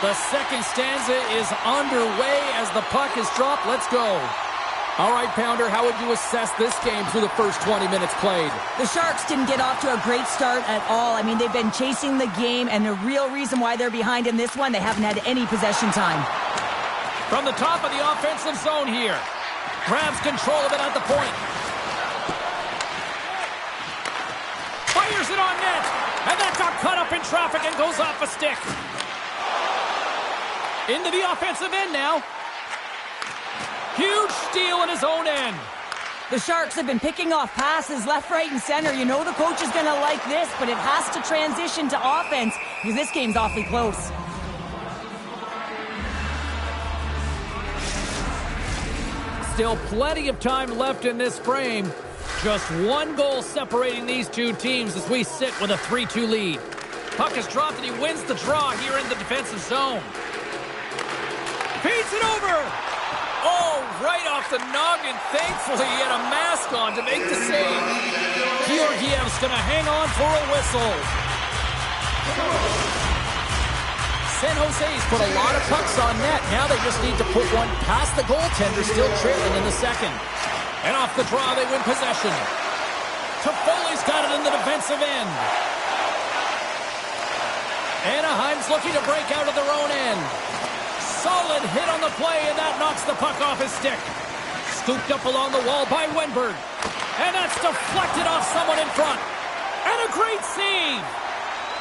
The second stanza is underway as the puck is dropped. Let's go. All right, Pounder, how would you assess this game through the first 20 minutes played? The Sharks didn't get off to a great start at all. I mean, they've been chasing the game, and the real reason why they're behind in this one, they haven't had any possession time. From the top of the offensive zone here. Grabs control of it at the point. Fires it on net. And that got cut up in traffic and goes off a stick. Into the offensive end now. Huge steal in his own end. The Sharks have been picking off passes left, right, and center. You know the coach is going to like this, but it has to transition to offense because this game's awfully close. Still plenty of time left in this frame. Just one goal separating these two teams as we sit with a 3-2 lead. Puck is dropped and he wins the draw here in the defensive zone. Feeds it over. Oh, right off the noggin. Thankfully, he had a mask on to make the save. Georgiev's going to hang on for a whistle. San Jose's put a lot of pucks on net. Now they just need to put one past the goaltender, still trailing in the second. And off the draw, they win possession. Toffoli's got it in the defensive end. Anaheim's looking to break out of their own end. Solid hit on the play, and that knocks the puck off his stick. Scooped up along the wall by Wenberg. And that's deflected off someone in front. And a great save.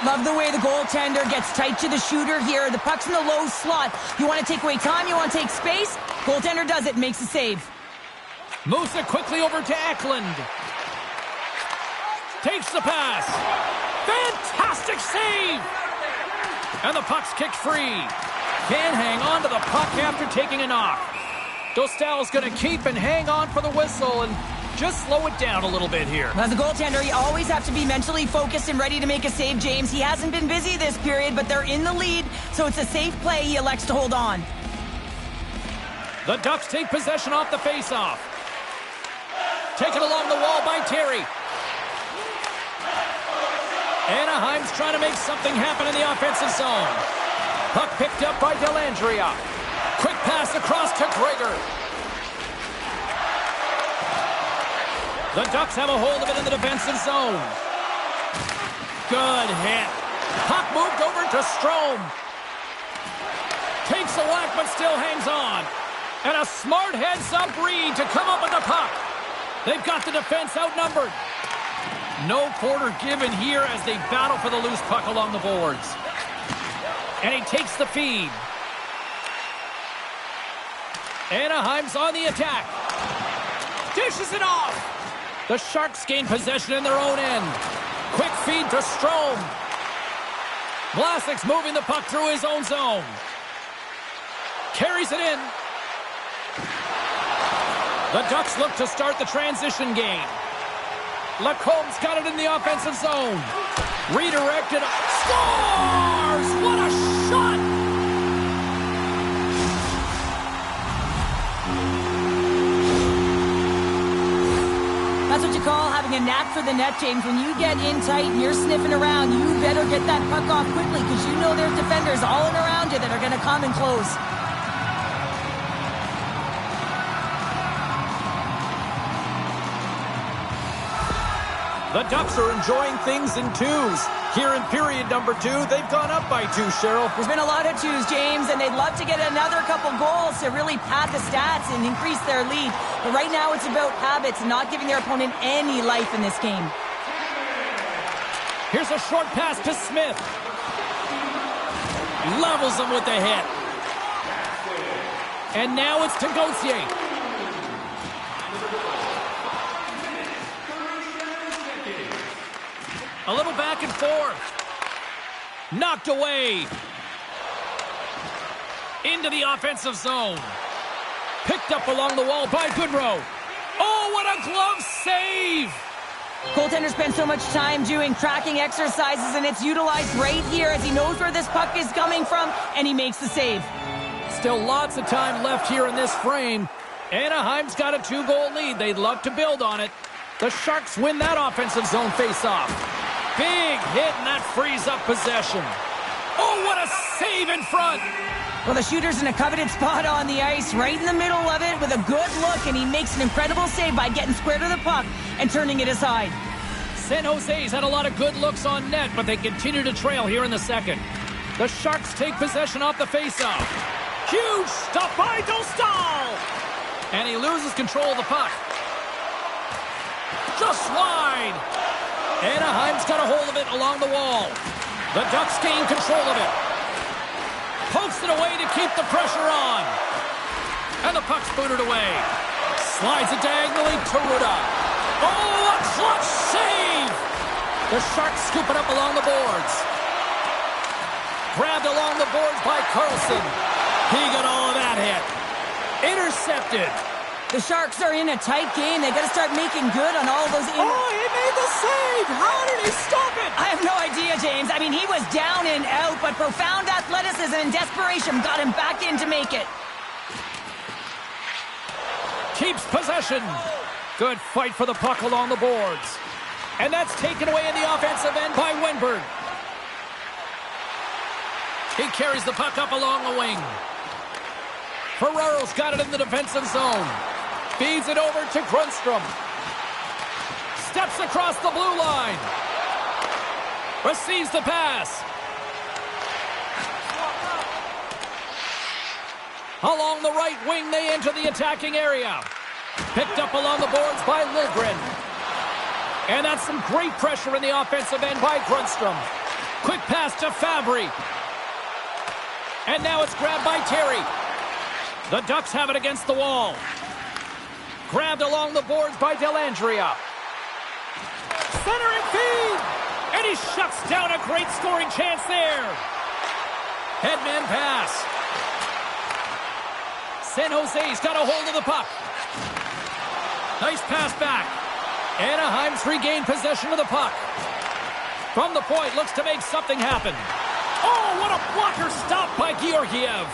Love the way the goaltender gets tight to the shooter here. The puck's in the low slot. You want to take away time, you want to take space. Goaltender does it, makes a save. Moves it quickly over to Eklund. Takes the pass. Fantastic save. And the puck's kicked free. Can't hang on to the puck after taking a knock. Dostal's going to keep and hang on for the whistle and just slow it down a little bit here. As a goaltender, you always have to be mentally focused and ready to make a save, James. He hasn't been busy this period, but they're in the lead, so it's a safe play. He elects to hold on. The Ducks take possession off the faceoff. Taken along the wall by Terry. Anaheim's trying to make something happen in the offensive zone. Puck picked up by Dellandrea. Quick pass across to Gregor. The Ducks have a hold of it in the defensive zone. Good hit. Puck moved over to Strome. Takes a whack but still hangs on. And a smart heads-up read to come up with the puck. They've got the defense outnumbered. No quarter given here as they battle for the loose puck along the boards. And he takes the feed. Anaheim's on the attack. Dishes it off. The Sharks gain possession in their own end. Quick feed to Strome. Vlasic's moving the puck through his own zone. Carries it in. The Ducks look to start the transition game. Lacombe's got it in the offensive zone. Redirected. Scores! What a shot! That's what you call having a knack for the net, James. When you get in tight and you're sniffing around, you better get that puck off quickly because you know there's defenders all in around you that are going to come and close. The Ducks are enjoying things in twos. Here in period number 2, they've gone up by 2, Cheryl. There's been a lot of twos, James, and they'd love to get another couple goals to really pad the stats and increase their lead. But right now it's about habits and not giving their opponent any life in this game. Here's a short pass to Smith. Levels him with the hit. And now it's to Gauthier. A little back and forth. Knocked away. Into the offensive zone. Picked up along the wall by Goodrow. Oh, what a glove save! Goaltender spends so much time doing tracking exercises, and it's utilized right here as he knows where this puck is coming from, and he makes the save. Still lots of time left here in this frame. Anaheim's got a 2-goal lead. They'd love to build on it. The Sharks win that offensive zone faceoff. Big hit, and that frees up possession. Oh, what a save in front! Well, the shooter's in a coveted spot on the ice, right in the middle of it with a good look, and he makes an incredible save by getting square to the puck and turning it aside. San Jose's had a lot of good looks on net, but they continue to trail here in the second. The Sharks take possession off the faceoff. Huge stop by Dostal! And he loses control of the puck. Just wide! Anaheim's got a hold of it along the wall. The Ducks gain control of it. Pokes it away to keep the pressure on. And the puck's booted away. Slides it diagonally to Ruda. Oh, a clutch save! The Sharks scoop it up along the boards. Grabbed along the boards by Carlson. He got all of that hit. Intercepted. The Sharks are in a tight game. They got to start making good on all those... Oh, he made the save! How did he stop it? I have no idea, James. I mean, he was down and out, but profound athleticism and desperation got him back in to make it. Keeps possession. Good fight for the puck along the boards. And that's taken away in the offensive end by Wenberg. He carries the puck up along the wing. Ferraro's got it in the defensive zone. Feeds it over to Grundstrom. Steps across the blue line. Receives the pass. Along the right wing, they enter the attacking area. Picked up along the boards by Liljegren. And that's some great pressure in the offensive end by Grundstrom. Quick pass to Fabry. And now it's grabbed by Terry. The Ducks have it against the wall. Grabbed along the boards by Dellandrea. Centering feed! And he shuts down a great scoring chance there. Headman pass. San Jose's got a hold of the puck. Nice pass back. Anaheim's regained possession of the puck. From the point, looks to make something happen. Oh, what a blocker stop by Georgiev.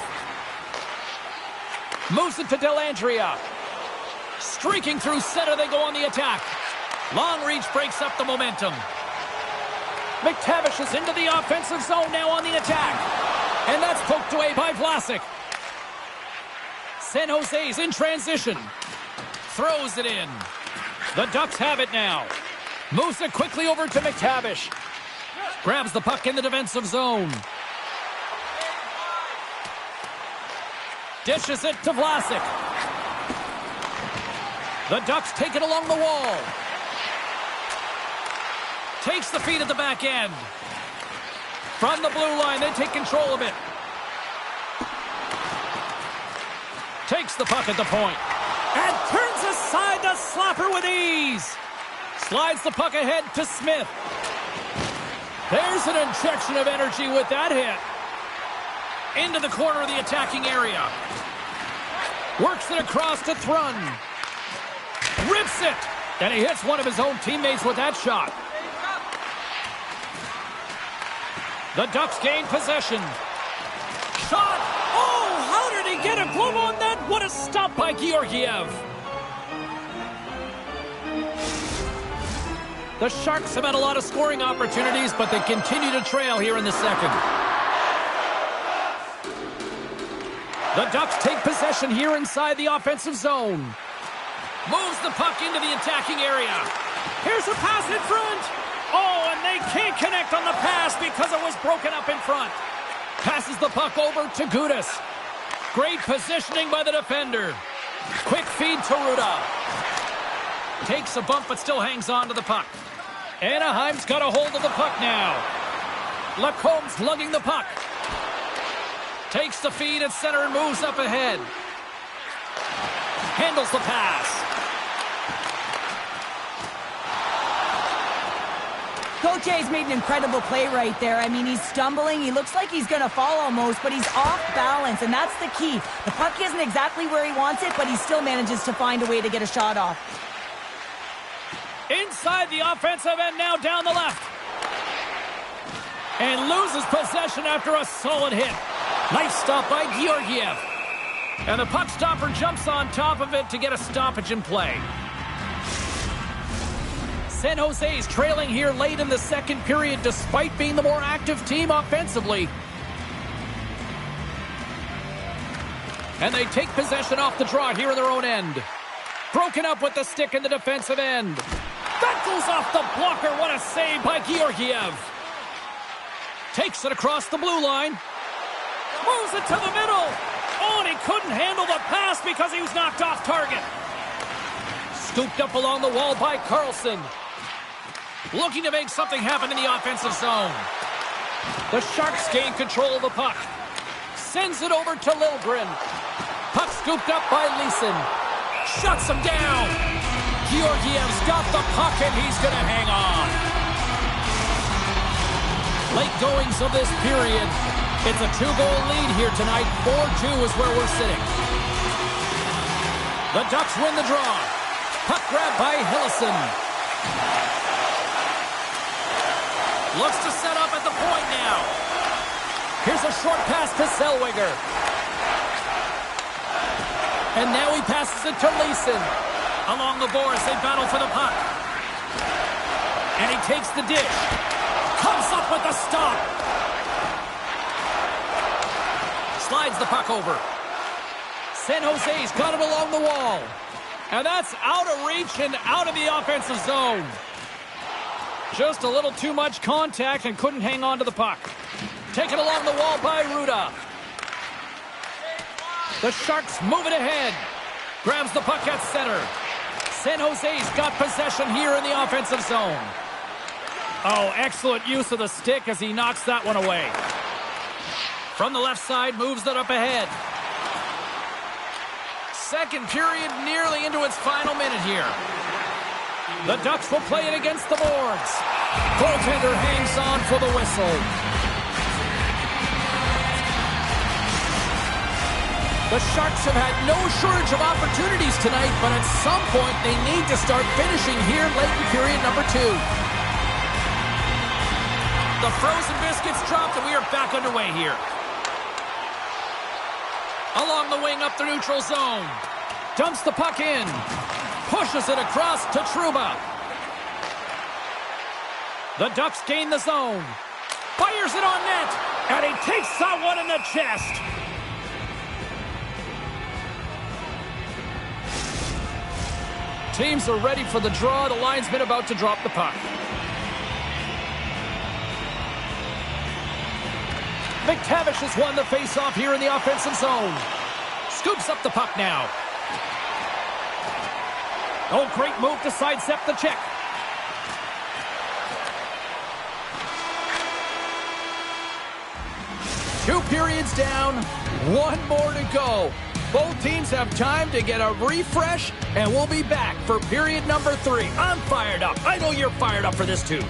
Moves it to Dellandrea. Streaking through center, they go on the attack. Long reach breaks up the momentum. McTavish is into the offensive zone now on the attack. And that's poked away by Vlasic. San Jose's in transition. Throws it in. The Ducks have it now. Moves it quickly over to McTavish. Grabs the puck in the defensive zone. Dishes it to Vlasic. The Ducks take it along the wall. Takes the feed at the back end. From the blue line, they take control of it. Takes the puck at the point. And turns aside the slapper with ease. Slides the puck ahead to Smith. There's an injection of energy with that hit. Into the corner of the attacking area. Works it across to Thrun. Rips it. And he hits one of his own teammates with that shot. The Ducks gain possession. Shot. Oh, how did he get a glove on that? What a stop by Georgiev. The Sharks have had a lot of scoring opportunities, but they continue to trail here in the second. The Ducks take possession here inside the offensive zone. Moves the puck into the attacking area. Here's a pass in front. Oh, and they can't connect on the pass because it was broken up in front. Passes the puck over to Gudas. Great positioning by the defender. Quick feed to Ruda. Takes a bump but still hangs on to the puck. Anaheim's got a hold of the puck now. Lacomb's lugging the puck. Takes the feed at center and moves up ahead. Handles the pass. Coach A's made an incredible play right there. I mean, he's stumbling. He looks like he's going to fall almost, but he's off balance, and that's the key. The puck isn't exactly where he wants it, but he still manages to find a way to get a shot off. Inside the offensive end now down the left. And loses possession after a solid hit. Nice stop by Georgiev. And the puck stopper jumps on top of it to get a stoppage in play. San Jose's trailing here late in the second period despite being the more active team offensively. And they take possession off the draw here in their own end. Broken up with the stick in the defensive end. That goes off the blocker. What a save by Georgiev. Takes it across the blue line. Moves it to the middle. Oh, and he couldn't handle the pass because he was knocked off target. Scooped up along the wall by Carlson. Looking to make something happen in the offensive zone. The Sharks gain control of the puck. Sends it over to Liljegren. Puck scooped up by Leeson. Shuts him down. Georgiev's got the puck and he's going to hang on. Late goings of this period. It's a 2-goal lead here tonight. 4-2 is where we're sitting. The Ducks win the draw. Puck grab by Hillison. Looks to set up at the point now. Here's a short pass to Zellweger. And now he passes it to Leeson. Along the boards, they battle for the puck. And he takes the dish. Comes up with the stop. Slides the puck over. San Jose's got it along the wall. And that's out of reach and out of the offensive zone. Just a little too much contact and couldn't hang on to the puck. Taken along the wall by Ruda. The Sharks move it ahead. Grabs the puck at center. San Jose's got possession here in the offensive zone. Oh, excellent use of the stick as he knocks that one away. From the left side, moves it up ahead. Second period nearly into its final minute here. The Ducks will play it against the boards. Goaltender hangs on for the whistle. The Sharks have had no shortage of opportunities tonight, but at some point they need to start finishing here late in period number 2. The frozen biscuits dropped and we are back underway here. Along the wing up the neutral zone. Dumps the puck in. Pushes it across to Trouba. The Ducks gain the zone. Fires it on net. And he takes that one in the chest. Teams are ready for the draw. The linesman about to drop the puck. McTavish has won the face-off here in the offensive zone. Scoops up the puck now. Oh, great move to sidestep the check. Two periods down, one more to go. Both teams have time to get a refresh, and we'll be back for period number 3. I'm fired up. I know you're fired up for this too.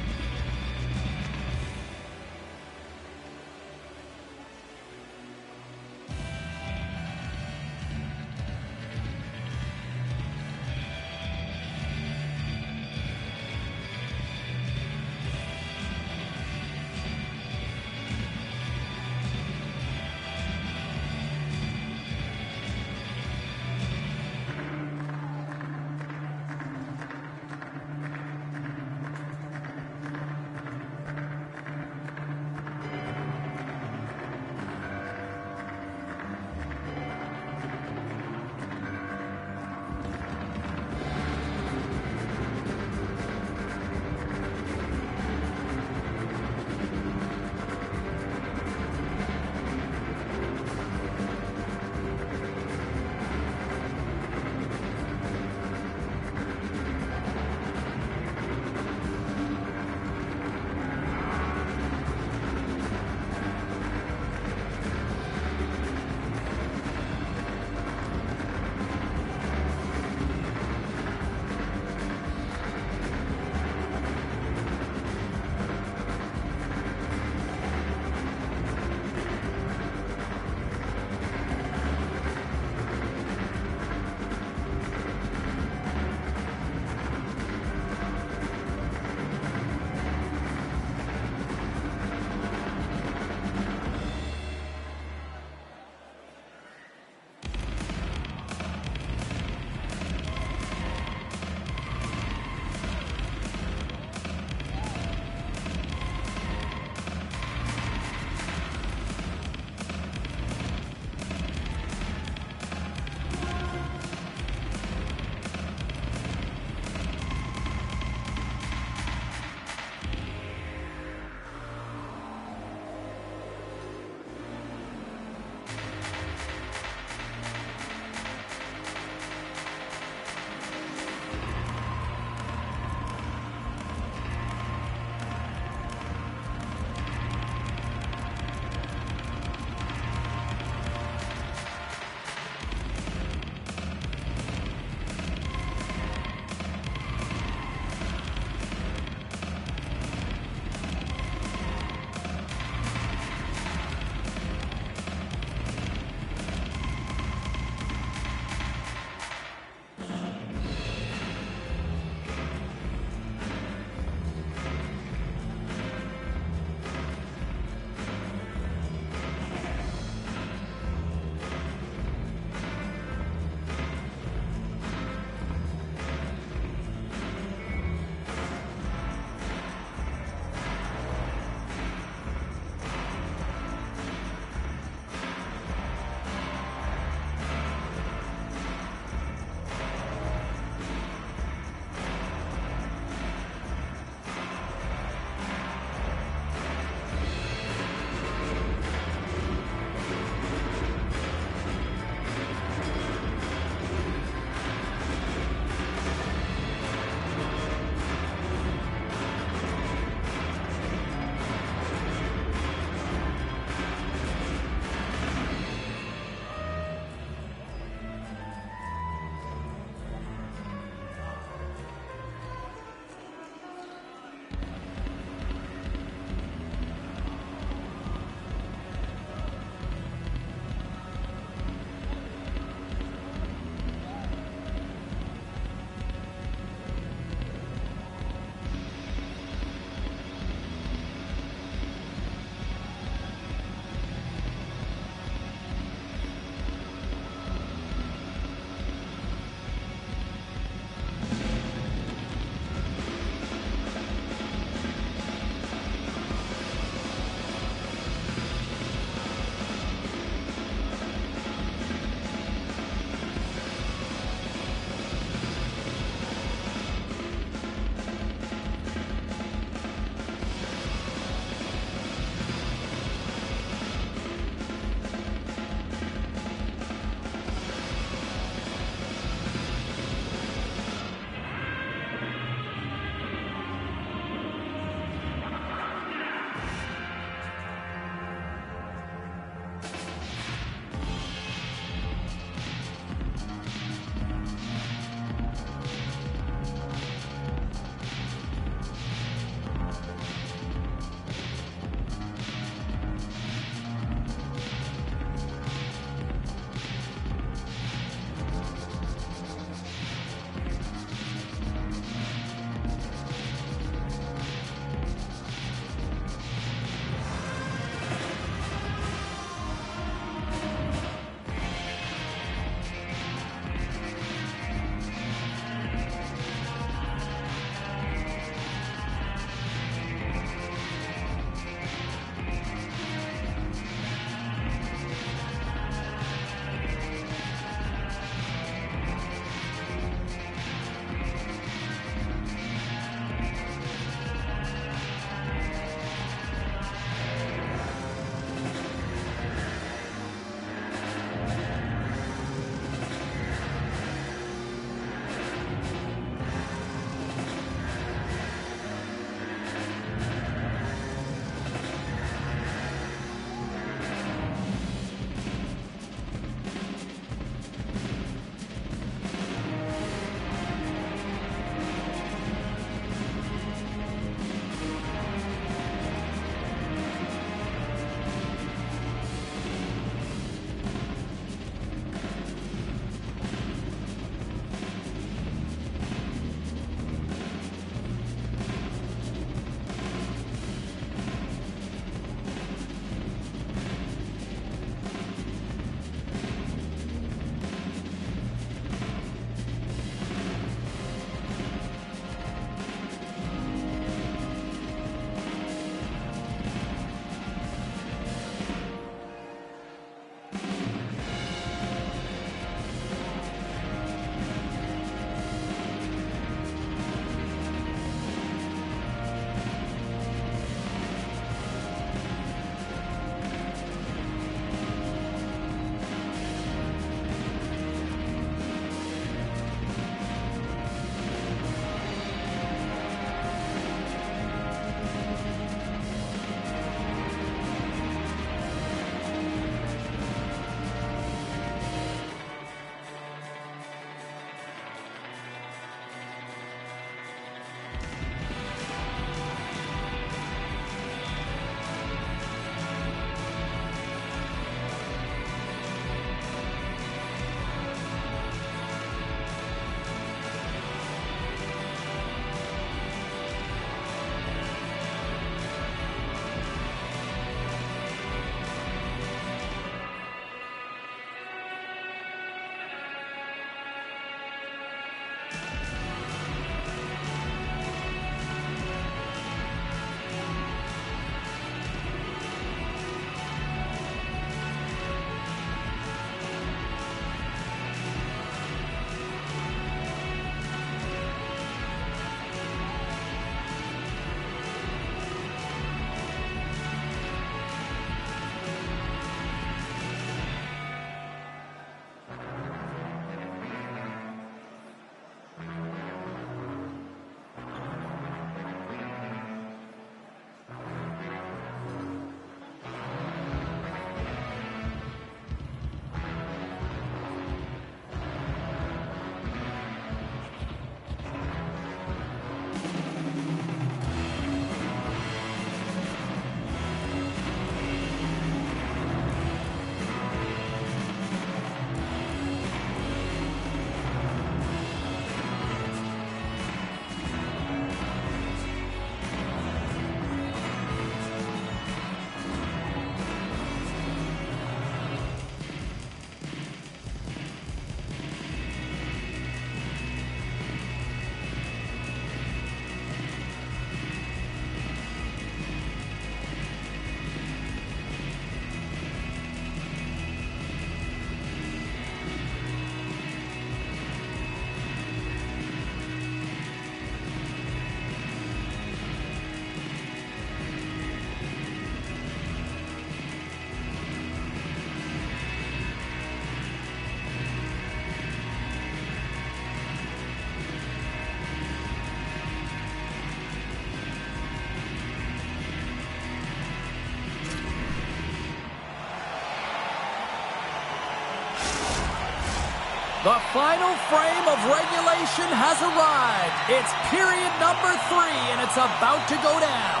The final frame of regulation has arrived. It's period number 3, and it's about to go down.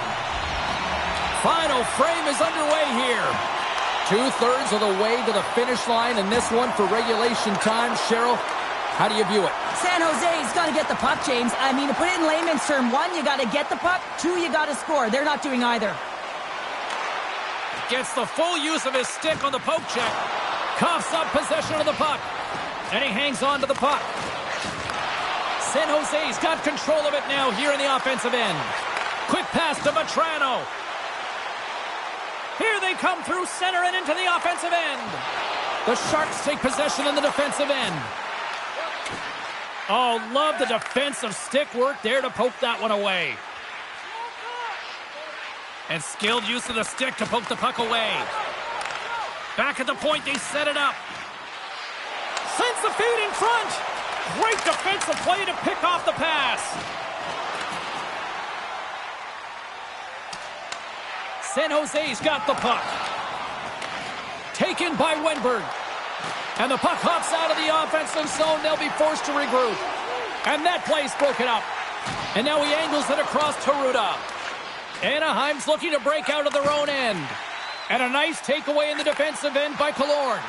Final frame is underway here. 2/3 of the way to the finish line in this one for regulation time. Cheryl, how do you view it? San Jose's got to get the puck, James. I mean, to put it in layman's term, 1, you got to get the puck. 2, you got to score. They're not doing either. Gets the full use of his stick on the poke check. Coughs up possession of the puck. And he hangs on to the puck. San Jose's got control of it now here in the offensive end. Quick pass to Vatrano. Here they come through center and into the offensive end. The Sharks take possession in the defensive end. Oh, love the defensive stick work there to poke that one away. And skilled use of the stick to poke the puck away. Back at the point, they set it up. Sends the feed in front. Great defensive play to pick off the pass. San Jose's got the puck. Taken by Wenberg. And the puck hops out of the offensive zone. They'll be forced to regroup. And that play's broken up. And now he angles it across to Ruda. Anaheim's looking to break out of their own end. And a nice takeaway in the defensive end by Killorn.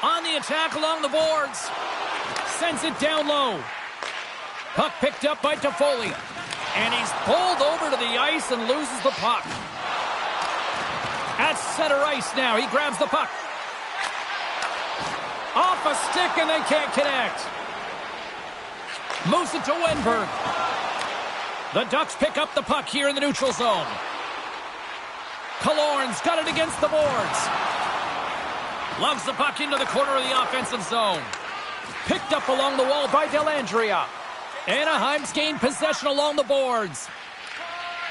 On the attack along the boards. Sends it down low. Puck picked up by Toffoli. And he's pulled over to the ice and loses the puck. At center ice now. He grabs the puck. Off a stick and they can't connect. Moves it to Wenberg. The Ducks pick up the puck here in the neutral zone. Killorn's got it against the boards. Loves the puck into the corner of the offensive zone. Picked up along the wall by Dellandrea. Anaheim's gained possession along the boards.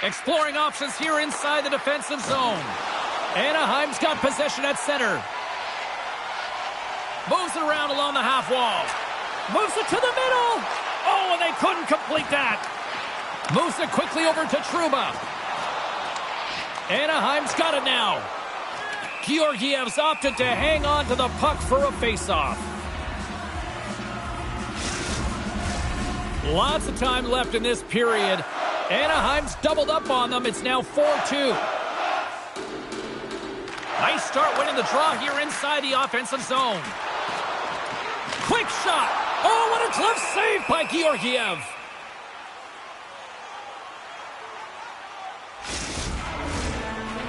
Exploring options here inside the defensive zone. Anaheim's got possession at center. Moves it around along the half wall. Moves it to the middle. Oh, and they couldn't complete that. Moves it quickly over to Trouba. Anaheim's got it now. Georgiev's opted to hang on to the puck for a faceoff. Lots of time left in this period. Anaheim's doubled up on them. It's now 4-2. Nice start winning the draw here inside the offensive zone. Quick shot. Oh, what a glove save by Georgiev.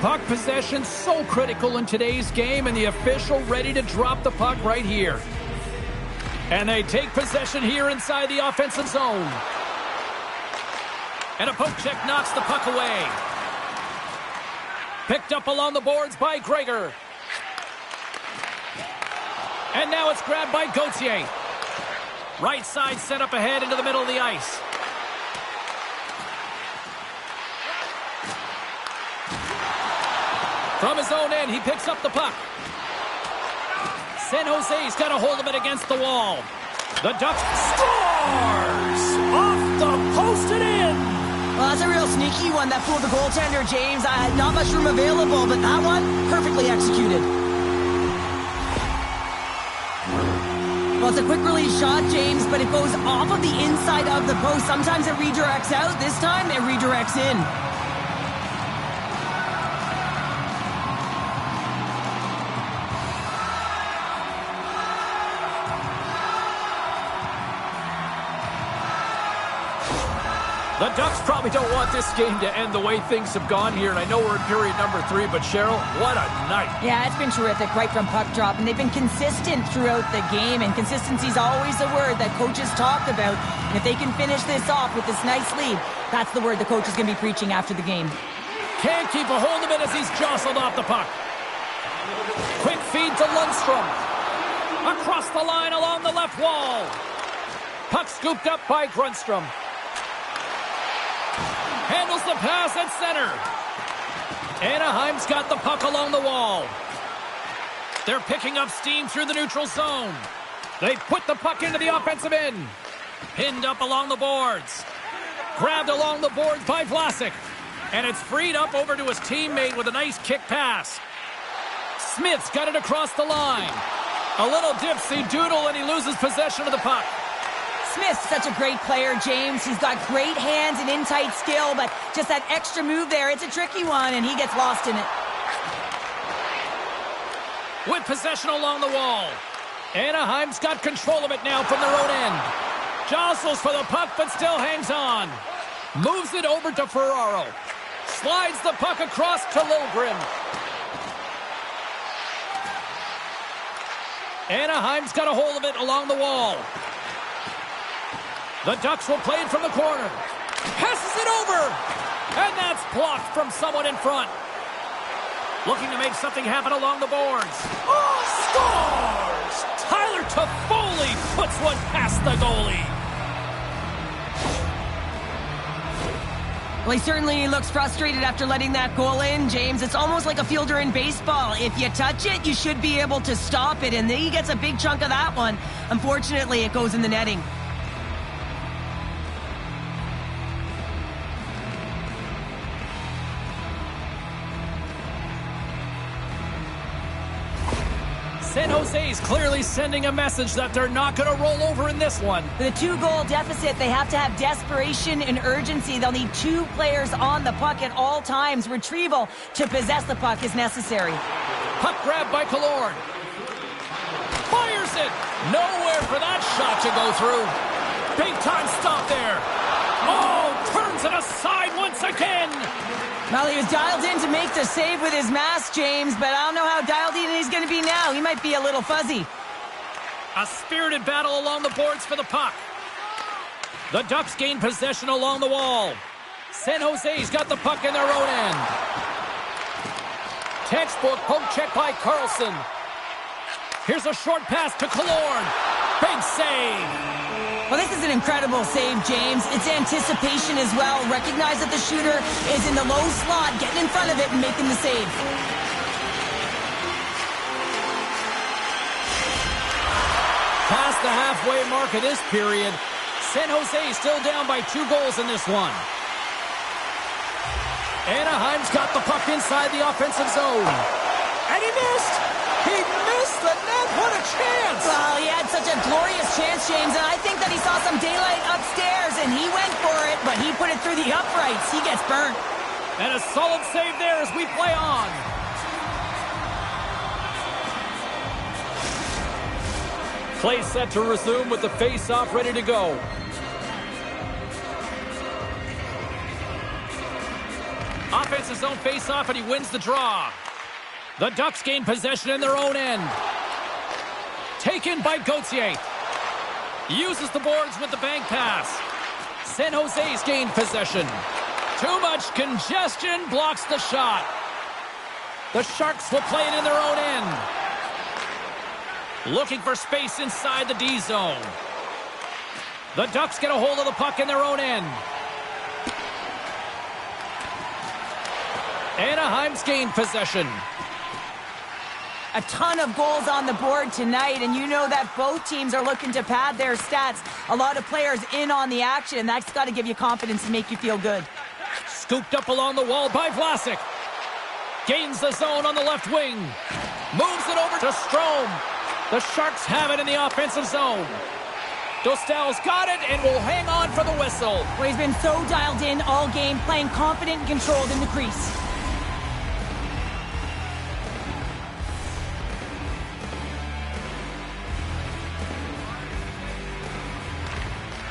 Puck possession so critical in today's game, and the official ready to drop the puck right here. And they take possession here inside the offensive zone. And a poke check knocks the puck away. Picked up along the boards by Gregor. And now it's grabbed by Gauthier. Right side set up ahead into the middle of the ice. From his own end, he picks up the puck. San Jose's got a hold of it against the wall. The Ducks scores! Off the post and in! Well, that's a real sneaky one that fooled the goaltender, James. Not much room available, but that one, perfectly executed. Well, it's a quick release shot, James, but it goes off of the inside of the post. Sometimes it redirects out. This time, it redirects in. The Ducks probably don't want this game to end the way things have gone here, and I know we're in period number 3, but Cheryl, what a night. Yeah, it's been terrific right from puck drop, and they've been consistent throughout the game, and consistency's always a word that coaches talk about. And if they can finish this off with this nice lead, that's the word the coach is going to be preaching after the game. Can't keep a hold of it as he's jostled off the puck. Quick feed to Lundstrom. Across the line along the left wall. Puck scooped up by Grundstrom. Handles the pass at center. Anaheim's got the puck along the wall. They're picking up steam through the neutral zone. They put the puck into the offensive end. Pinned up along the boards. Grabbed along the boards by Vlasic. And it's freed up over to his teammate with a nice kick pass. Smith's got it across the line. A little dipsy doodle, and he loses possession of the puck. Smith's such a great player, James. He's got great hands and in-tight skill, but just that extra move there, it's a tricky one, and he gets lost in it. With possession along the wall. Anaheim's got control of it now from their own end. Jostles for the puck, but still hangs on. Moves it over to Ferraro. Slides the puck across to Liljegren. Anaheim's got a hold of it along the wall. The Ducks will play it from the corner. Passes it over. And that's blocked from someone in front. Looking to make something happen along the boards. Oh, scores! Tyler Toffoli puts one past the goalie. Well, he certainly looks frustrated after letting that goal in, James. It's almost like a fielder in baseball. If you touch it, you should be able to stop it, and he gets a big chunk of that one. Unfortunately, it goes in the netting. San Jose's clearly sending a message that they're not going to roll over in this one. With a 2-goal deficit, they have to have desperation and urgency. They'll need 2 players on the puck at all times. Retrieval to possess the puck is necessary. Puck grab by Killorn. Fires it. Nowhere for that shot to go through. Big time stop there. Oh, turns it aside once again. Well, he was dialed in to make the save with his mask, James, but I don't know how dialed in he's going to be now. He might be a little fuzzy. A spirited battle along the boards for the puck. The Ducks gain possession along the wall. San Jose's got the puck in their own end. Textbook poke check by Carlson. Here's a short pass to Killorn. Big save. Well, this is an incredible save, James. It's anticipation as well. Recognize that the shooter is in the low slot, getting in front of it and making the save. Past the halfway mark of this period, San Jose still down by 2 goals in this one. Anaheim's got the puck inside the offensive zone. And he missed! He missed the net! What a chance! Well, he had such a glorious chance, James, and I think that he saw some daylight upstairs, and he went for it, but he put it through the uprights. He gets burnt. And a solid save there as we play on. Play set to resume with the face-off ready to go. Offensive zone face-off, and he wins the draw. The Ducks gain possession in their own end. Taken by Gauthier. Uses the boards with the bank pass. San Jose's gained possession. Too much congestion blocks the shot. The Sharks will play it in their own end. Looking for space inside the D zone. The Ducks get a hold of the puck in their own end. Anaheim's gained possession. A ton of goals on the board tonight, and you know that both teams are looking to pad their stats. A lot of players in on the action, and that's got to give you confidence and make you feel good. Scooped up along the wall by Vlasic. Gains the zone on the left wing. Moves it over to Strome. The Sharks have it in the offensive zone. Dostal's got it and will hang on for the whistle. Well, he's been so dialed in all game, playing confident and controlled in the crease.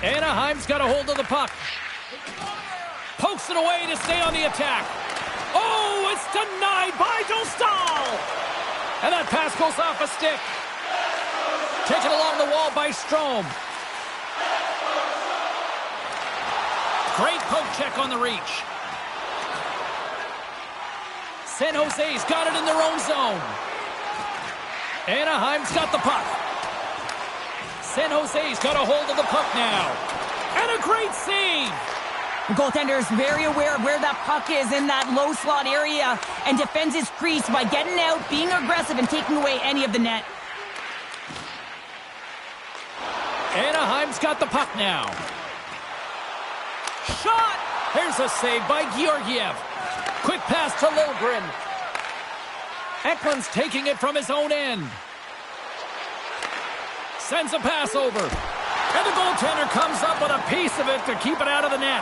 Anaheim's got a hold of the puck. Pokes it away to stay on the attack. Oh, it's denied by Dostal. And that pass goes off a stick. Taken along the wall by Strome. Great poke check on the reach. San Jose's got it in their own zone. Anaheim's got the puck. San Jose's got a hold of the puck now. And a great save. The goaltender is very aware of where that puck is in that low slot area and defends his crease by getting out, being aggressive, and taking away any of the net. Anaheim's got the puck now. Shot! Here's a save by Georgiev. Quick pass to Liljegren. Eklund's taking it from his own end. Sends a pass over. And the goaltender comes up with a piece of it to keep it out of the net.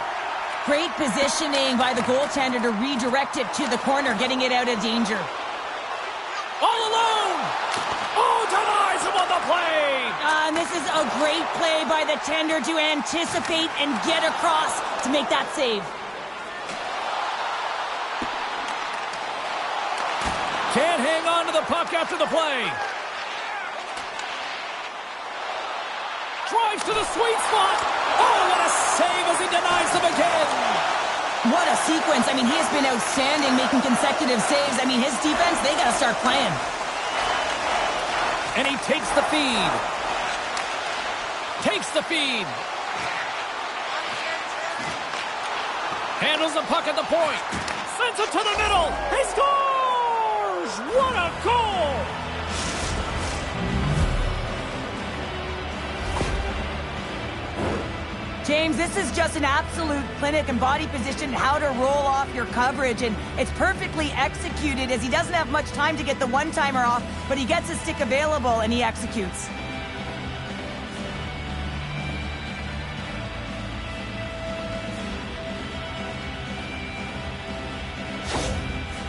Great positioning by the goaltender to redirect it to the corner, getting it out of danger. All alone! Oh, denies him on the play! And this is a great play by the tender to anticipate and get across to make that save. Can't hang on to the puck after the play. Drives to the sweet spot. Oh, what a save as he denies them again. What a sequence. I mean, he has been outstanding making consecutive saves. I mean, his defense, they got to start playing. And he takes the feed. Takes the feed. Handles the puck at the point. Sends it to the middle. He scores! What a goal! James, this is just an absolute clinic and body position, how to roll off your coverage, and it's perfectly executed as he doesn't have much time to get the one-timer off, but he gets his stick available and he executes.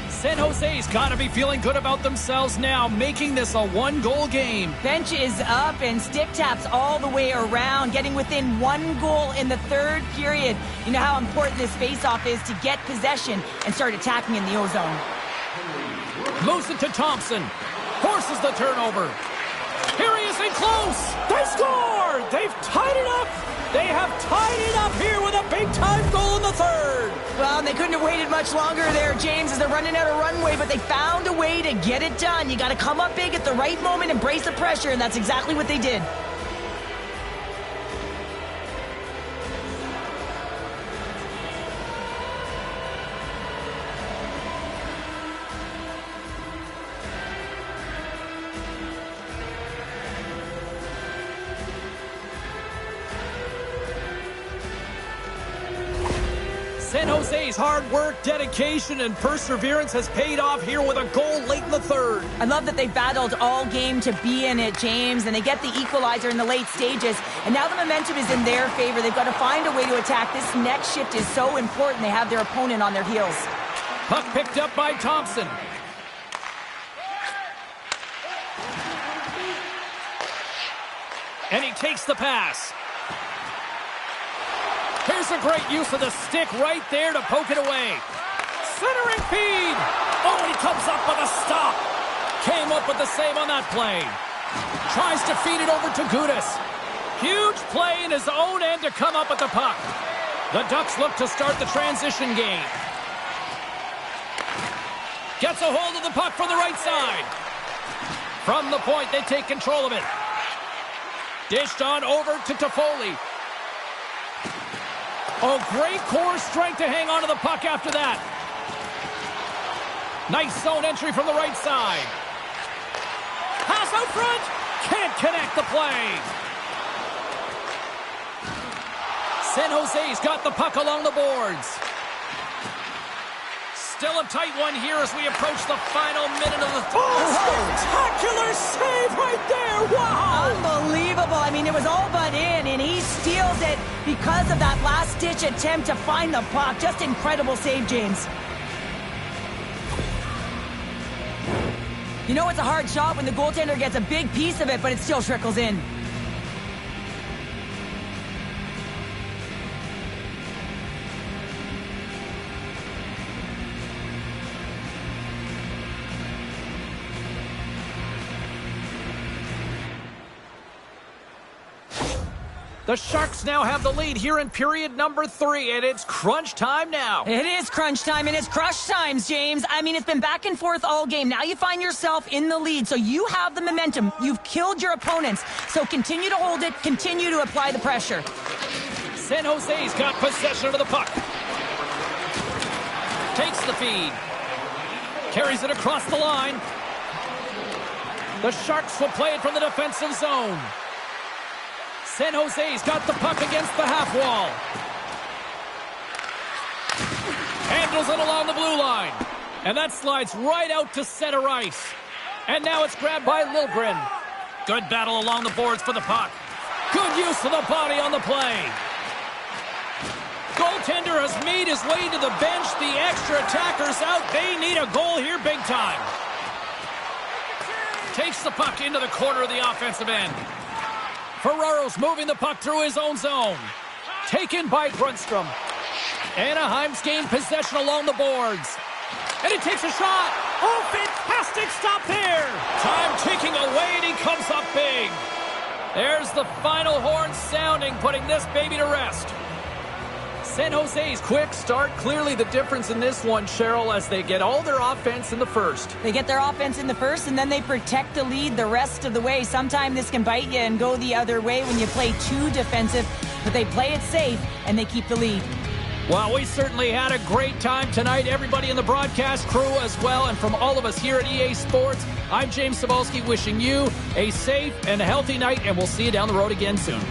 San Jose's got to be feeling good about themselves now, making this a one-goal game. Bench is up and stick taps all the way around, getting within 1 goal in the third period. You know how important this face-off is to get possession and start attacking in the O-zone. Moves it to Thompson. Forces the turnover. Here he is in close. They score! They've tied it up. They have tied it up here with a big-time goal in the third. Well, they couldn't have waited much longer there, James, as they're running out of runway, but they found a way to get it done. You got to come up big at the right moment and brace the pressure, and that's exactly what they did. San Jose's hard work, dedication, and perseverance has paid off here with a goal late in the third. I love that they battled all game to be in it, James, and they get the equalizer in the late stages, and now the momentum is in their favor. They've got to find a way to attack. This next shift is so important. They have their opponent on their heels. Puck picked up by Thompson. And he takes the pass. Here's a great use of the stick right there to poke it away. Centering feed. Oh, and he comes up with a stop. Came up with the save on that play. Tries to feed it over to Gudas. Huge play in his own end to come up with the puck. The Ducks look to start the transition game. Gets a hold of the puck from the right side. From the point, they take control of it. Dished on over to Toffoli. Oh, great core strength to hang on to the puck after that. Nice zone entry from the right side. Pass out front. Can't connect the play. San Jose's got the puck along the boards. Still a tight one here as we approach the final minute of the spectacular save right there. Wow! Unbelievable. I mean, it was all but in, and he steals it because of that last-ditch attempt to find the puck. Just incredible save, James. You know it's a hard shot when the goaltender gets a big piece of it, but it still trickles in. The Sharks now have the lead here in period number 3, and it's crunch time now. It is crunch time, and it's crush times, James. I mean, it's been back and forth all game. Now you find yourself in the lead, so you have the momentum. You've killed your opponents, so continue to hold it, continue to apply the pressure. San Jose's got possession of the puck. Takes the feed. Carries it across the line. The Sharks will play it from the defensive zone. San Jose's got the puck against the half wall. Handles it along the blue line. And that slides right out to center ice. And now it's grabbed by Liljegren. Good battle along the boards for the puck. Good use of the body on the play. Goaltender has made his way to the bench. The extra attackers out. They need a goal here big time. Takes the puck into the corner of the offensive end. Ferraro's moving the puck through his own zone. Taken by Grundstrom. Anaheim's gained possession along the boards. And he takes a shot. Oh, fantastic stop there. Time ticking away, and he comes up big. There's the final horn sounding, putting this baby to rest. San Jose's quick start, clearly the difference in this one, Cheryl, as they get all their offense in the first. They get their offense in the first, and then they protect the lead the rest of the way. Sometimes this can bite you and go the other way when you play too defensive, but they play it safe, and they keep the lead. Well, we certainly had a great time tonight. Everybody in the broadcast crew as well, and from all of us here at EA Sports, I'm James Cybulski wishing you a safe and healthy night, and we'll see you down the road again soon.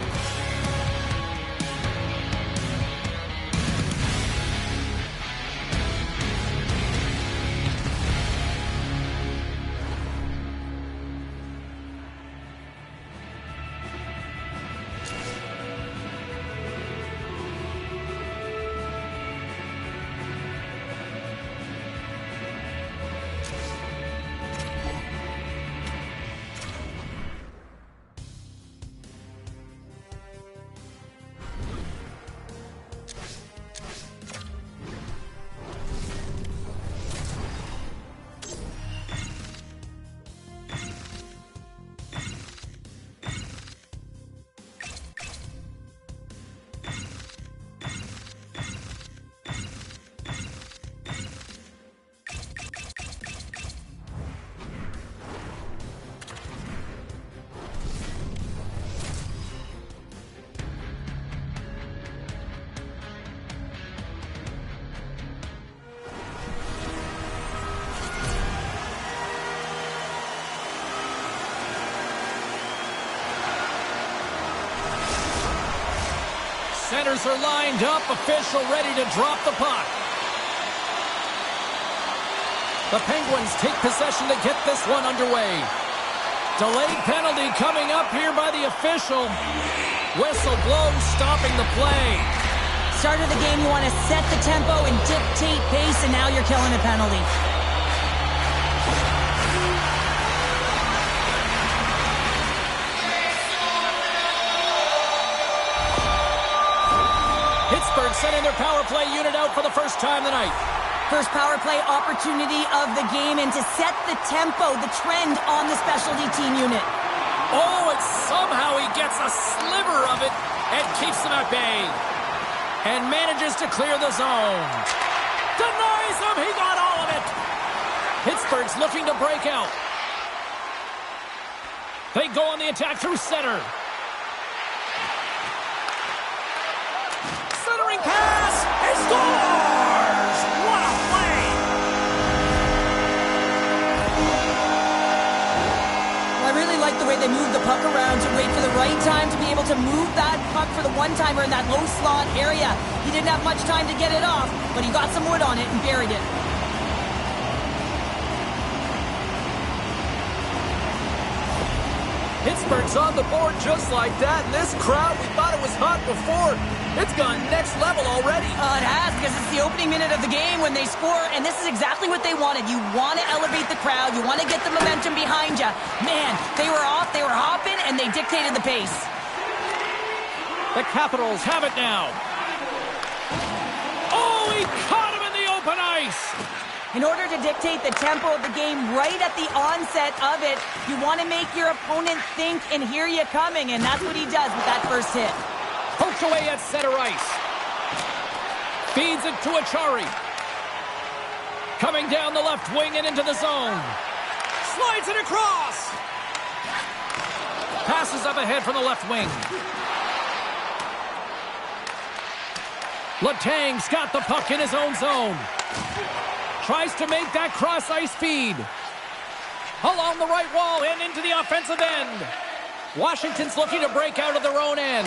Centers are lined up, official ready to drop the puck. The Penguins take possession to get this one underway. Delayed penalty coming up here by the official. Whistle blows, stopping the play. Start of the game, you want to set the tempo and dictate pace, and now you're killing a penalty. Pittsburgh sending their power play unit out for the first time tonight. First power play opportunity of the game, and to set the tempo, the trend on the specialty team unit. Oh, and somehow he gets a sliver of it and keeps them at bay. And manages to clear the zone. Denies him, he got all of it. Pittsburgh's looking to break out. They go on the attack through center. Centering pass, he scores! What a play! I really like the way they move the puck around to wait for the right time to be able to move that puck for the one-timer in that low slot area. He didn't have much time to get it off, but he got some wood on it and buried it. Pittsburgh's on the board just like that. And this crowd, we thought it was hot before. It's gone next level already. It has, because it's the opening minute of the game when they score, and this is exactly what they wanted. You want to elevate the crowd. You want to get the momentum behind you. Man, they were off, they were hopping, and they dictated the pace. The Capitals have it now. Oh, he caught him in the open ice. In order to dictate the tempo of the game right at the onset of it, you want to make your opponent think and hear you coming, and that's what he does with that first hit. Poked away at center ice. Feeds it to Achari. Coming down the left wing and into the zone. Slides it across. Passes up ahead from the left wing. Letang's got the puck in his own zone. Tries to make that cross-ice feed. Along the right wall and into the offensive end. Washington's looking to break out of their own end.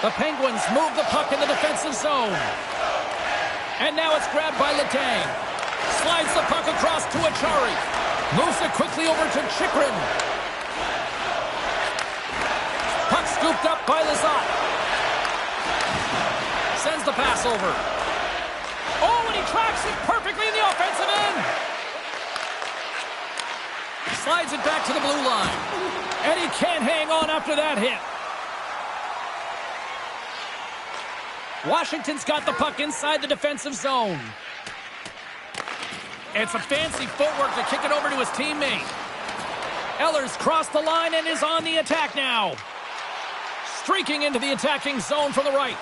The Penguins move the puck in the defensive zone. And now it's grabbed by Letang. Slides the puck across to Achari. Moves it quickly over to Chychrun. by Lizotte. Sends the pass over. Oh, and he tracks it perfectly in the offensive end. Slides it back to the blue line. And he can't hang on after that hit. Washington's got the puck inside the defensive zone. And some fancy footwork to kick it over to his teammate. Eller's crossed the line and is on the attack now. Streaking into the attacking zone from the right.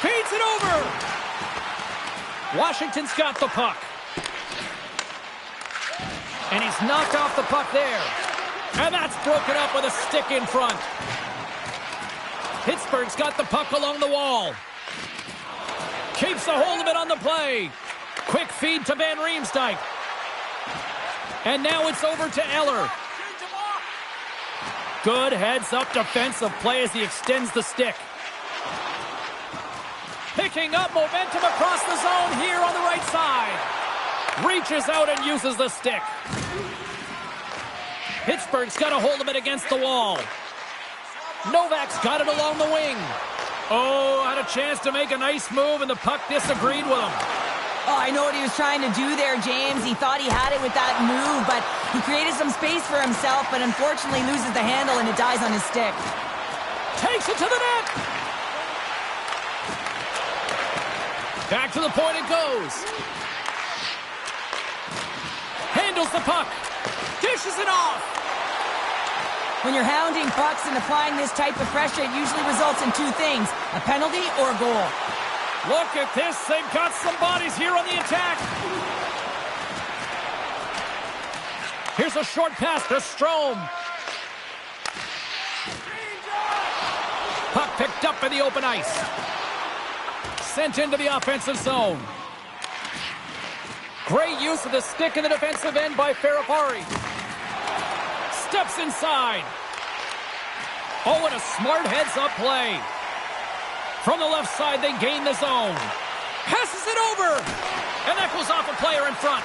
Feeds it over. Washington's got the puck. And he's knocked off the puck there. And that's broken up with a stick in front. Pittsburgh's got the puck along the wall. Keeps a hold of it on the play. Quick feed to Van Riemsdyk. And now it's over to Eller. Good heads-up defensive play as he extends the stick. Picking up momentum across the zone here on the right side. Reaches out and uses the stick. Pittsburgh's got a hold of it against the wall. Novak's got it along the wing. Oh, had a chance to make a nice move, and the puck disagreed with him. Oh, I know what he was trying to do there, James. He thought he had it with that move, but he created some space for himself, but unfortunately loses the handle, and it dies on his stick. Takes it to the net. Back to the point it goes. Handles the puck. Dishes it off. When you're hounding pucks and applying this type of pressure, it usually results in two things, a penalty or a goal. Look at this. They've got some bodies here on the attack. Here's a short pass to Strome. Puck picked up in the open ice. Sent into the offensive zone. Great use of the stick in the defensive end by Ferrapari. Steps inside. Oh, and a smart heads-up play. From the left side, they gain the zone. Passes it over. And that goes off a player in front.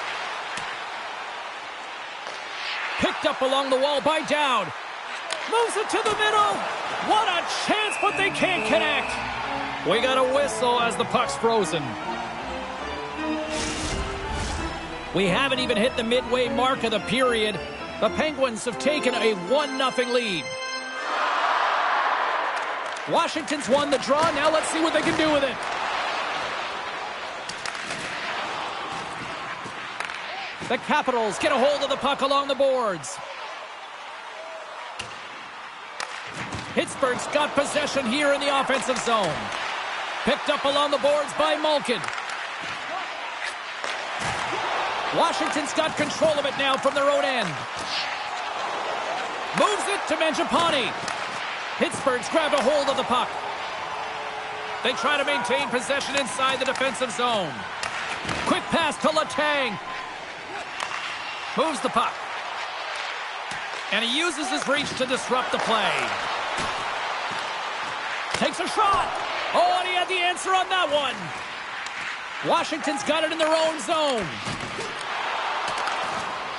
Picked up along the wall by Dowd. Moves it to the middle. What a chance, but they can't connect. We got a whistle as the puck's frozen. We haven't even hit the midway mark of the period. The Penguins have taken a 1-0 lead. Washington's won the draw. Now let's see what they can do with it. The Capitals get a hold of the puck along the boards. Pittsburgh's got possession here in the offensive zone. Picked up along the boards by Malkin. Washington's got control of it now from their own end. Moves it to Mangiapane. Pittsburgh's grabbed a hold of the puck. They try to maintain possession inside the defensive zone. Quick pass to Letang. Moves the puck. And he uses his reach to disrupt the play. Takes a shot. Oh, and he had the answer on that one. Washington's got it in their own zone.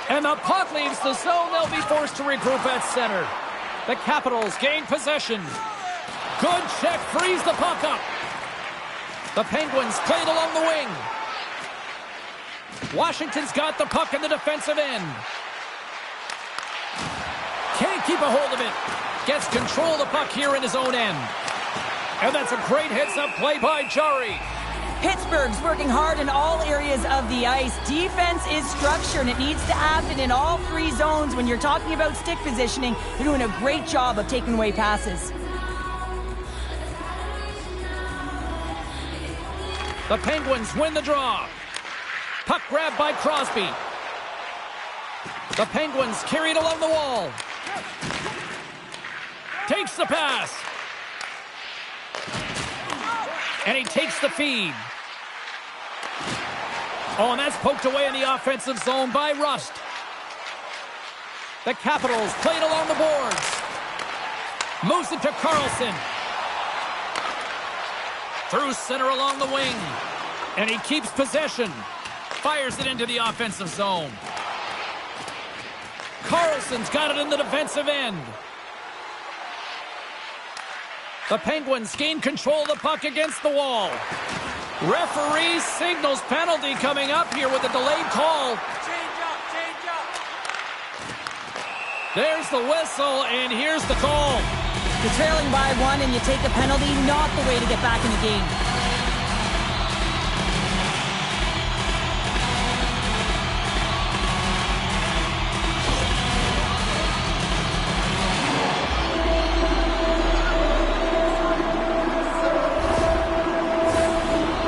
And the puck leaves the zone. They'll be forced to regroup at center. The Capitals gain possession. Good check, frees the puck up. The Penguins played along the wing. Washington's got the puck in the defensive end. Can't keep a hold of it. Gets control of the puck here in his own end. And that's a great heads-up play by Jarry. Pittsburgh's working hard in all areas of the ice. Defense is structure, and it needs to happen in all three zones. When you're talking about stick positioning, they're doing a great job of taking away passes. The Penguins win the draw. Puck grab by Crosby. The Penguins carry it along the wall. Takes the pass. And he takes the feed. Oh, and that's poked away in the offensive zone by Rust. The Capitals played along the boards. Moves it to Carlson. Through center along the wing. And he keeps possession. Fires it into the offensive zone. Carlson's got it in the defensive end. The Penguins gain control of the puck against the wall. Referee signals penalty coming up here with a delayed call. Change up. There's the whistle, and here's the call. You're trailing by 1 and you take the penalty, not the way to get back in the game.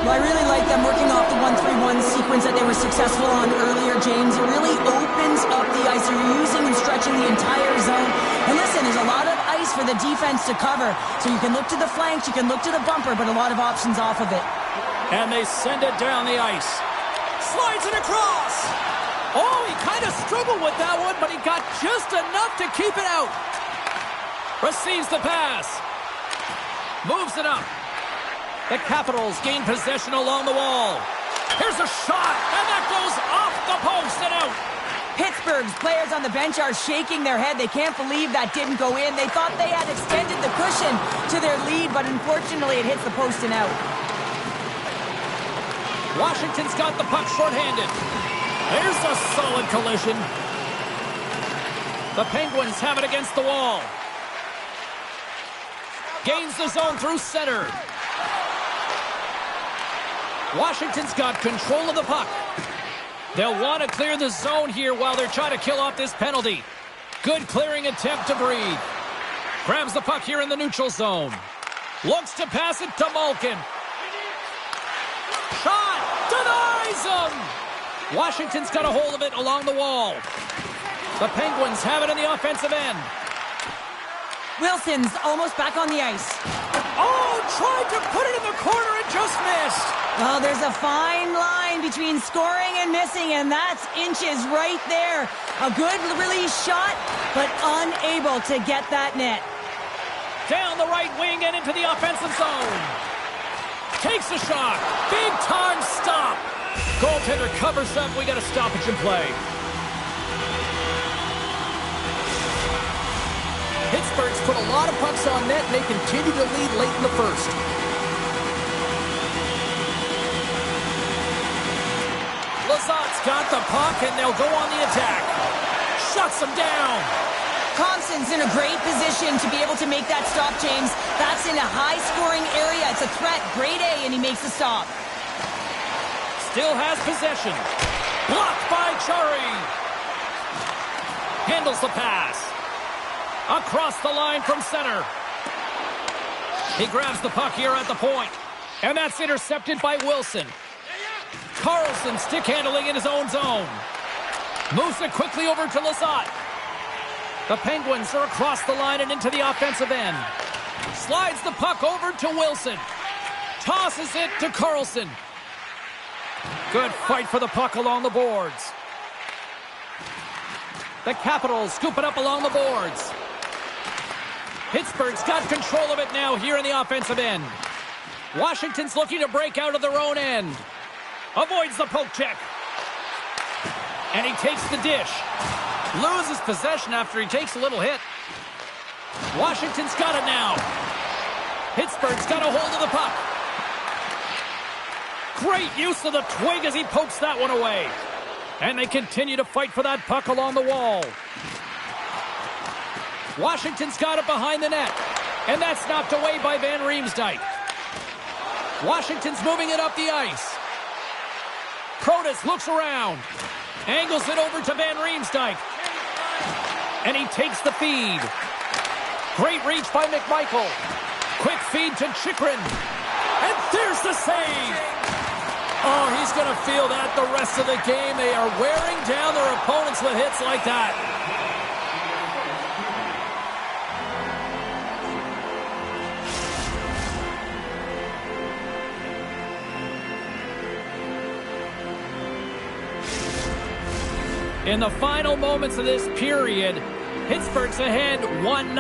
Well, I really like them working off the 1-3-1 sequence that they were successful on earlier, James. It really opens up the ice. They're using and stretching the entire zone. And listen, there's a lot of ice for the defense to cover. So you can look to the flanks, you can look to the bumper, but a lot of options off of it. And they send it down the ice. Slides it across. Oh, he kind of struggled with that one, but he got just enough to keep it out. Receives the pass. Moves it up. The Capitals gain possession along the wall. Here's a shot, and that goes off the post and out. Pittsburgh's players on the bench are shaking their head. They can't believe that didn't go in. They thought they had extended the cushion to their lead, but unfortunately it hits the post and out. Washington's got the puck shorthanded. There's a solid collision. The Penguins have it against the wall. Gains the zone through center. Washington's got control of the puck. They'll want to clear the zone here while they're trying to kill off this penalty. Good clearing attempt to breathe. Grabs the puck here in the neutral zone. Looks to pass it to Malkin. Shot! Denies him! Washington's got a hold of it along the wall. The Penguins have it in the offensive end. Wilson's almost back on the ice. Oh, tried to put it in the corner and just missed. Well, there's a fine line between scoring and missing, and that's inches right there. A good release shot, but unable to get that net. Down the right wing and into the offensive zone. Takes a shot. Big time stop. Goaltender covers up. We got a stoppage in play. Pittsburgh's put a lot of pucks on net, and they continue to lead late in the first. Lazat's got the puck, and they'll go on the attack. Shuts them down. Thompson's in a great position to be able to make that stop, James. That's in a high-scoring area. It's a threat. Grade A, and he makes the stop. Still has possession. Blocked by Chari. Handles the pass. Across the line from center. He grabs the puck here at the point. And that's intercepted by Wilson. Carlson stick handling in his own zone. Moves it quickly over to Lazat. The Penguins are across the line and into the offensive end. Slides the puck over to Wilson. Tosses it to Carlson. Good fight for the puck along the boards. The Capitals scoop it up along the boards. Pittsburgh's got control of it now here in the offensive end. Washington's looking to break out of their own end. Avoids the poke check. And he takes the dish. Loses possession after he takes a little hit. Washington's got it now. Pittsburgh's got a hold of the puck. Great use of the twig as he pokes that one away. And they continue to fight for that puck along the wall. Washington's got it behind the net. And that's knocked away by Van Riemsdyk. Washington's moving it up the ice. Protas looks around. Angles it over to Van Riemsdyk. And he takes the feed. Great reach by McMichael. Quick feed to Chychrun. And there's the save. Oh, he's going to feel that the rest of the game. They are wearing down their opponents with hits like that. In the final moments of this period, Pittsburgh's ahead 1-0.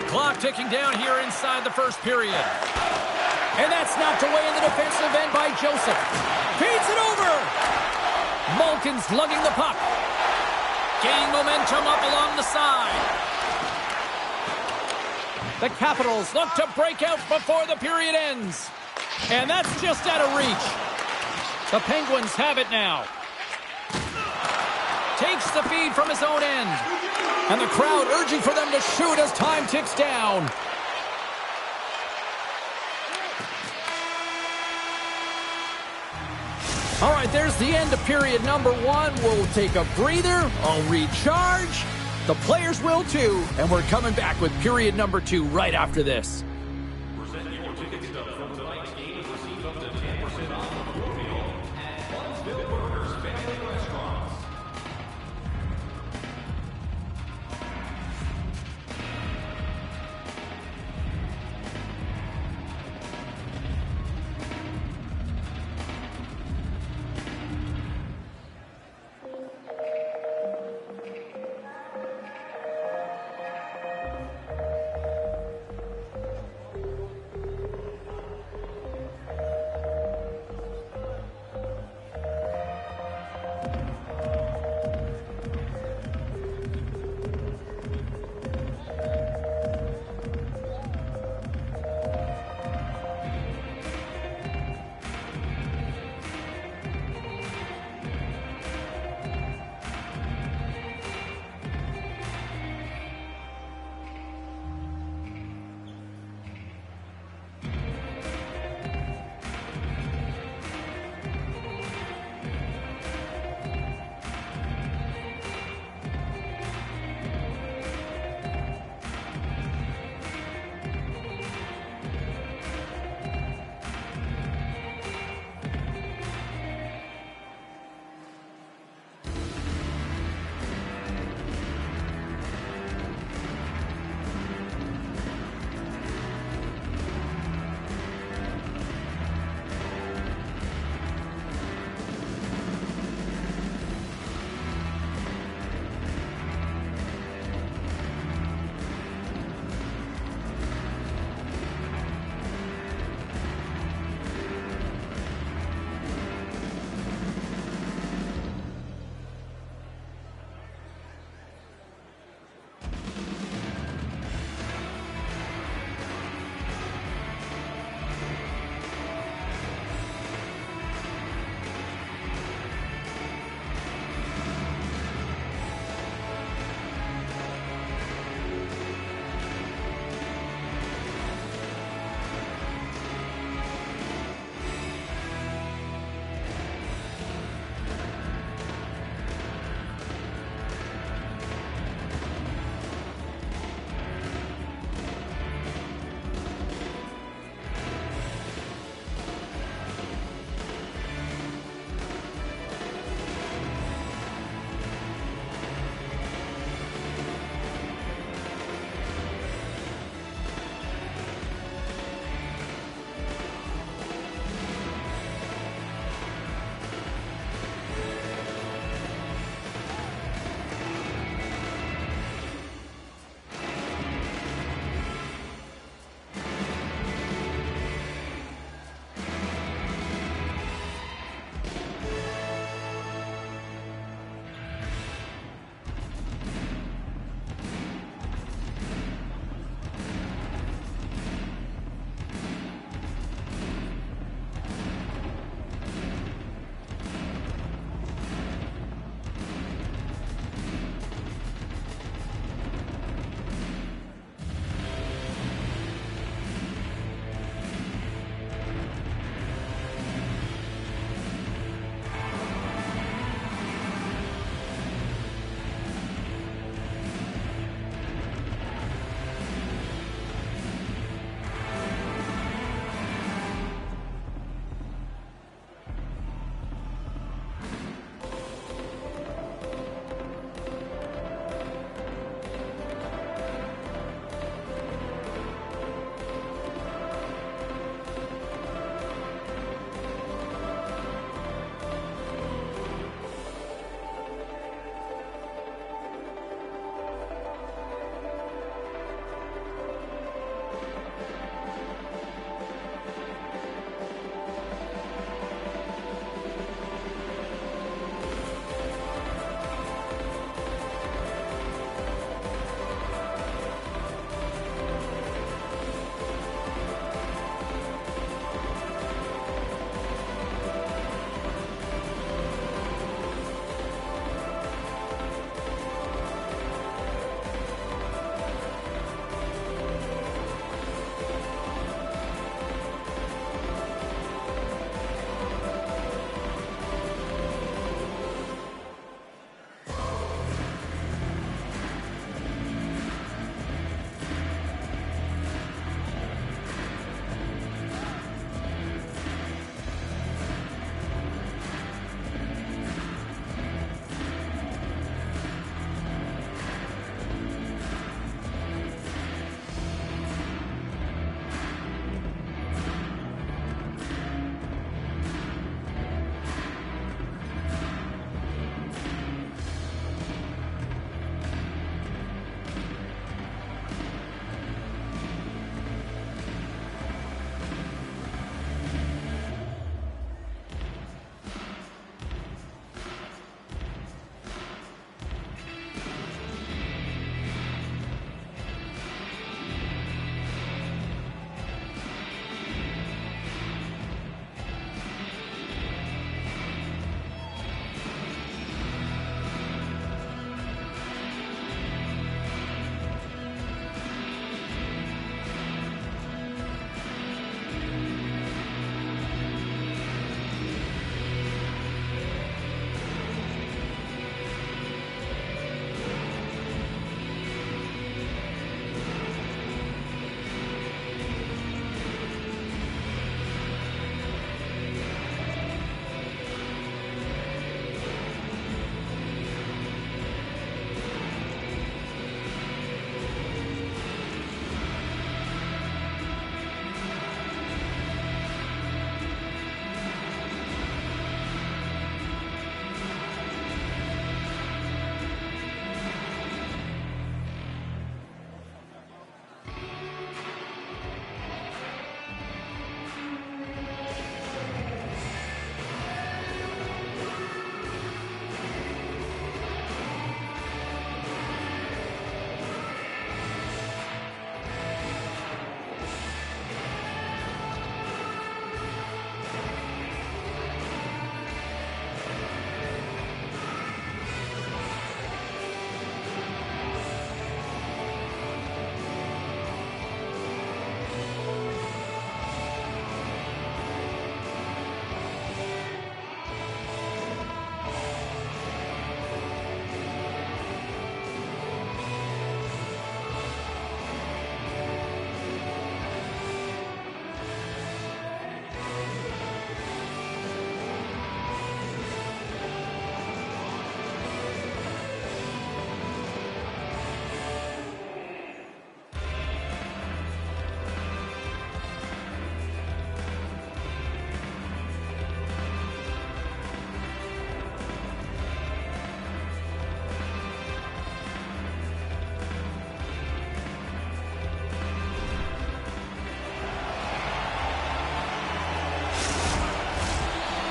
Clock ticking down here inside the first period. And that's knocked away in the defensive end by Joseph. Feeds it over. Malkin's lugging the puck. Gaining momentum up along the side. The Capitals look to break out before the period ends. And that's just out of reach. The Penguins have it now. Takes the feed from his own end. And the crowd urging for them to shoot as time ticks down. All right, there's the end of period number 1. We'll take a breather. I'll recharge. The players will too. And we're coming back with period number 2 right after this.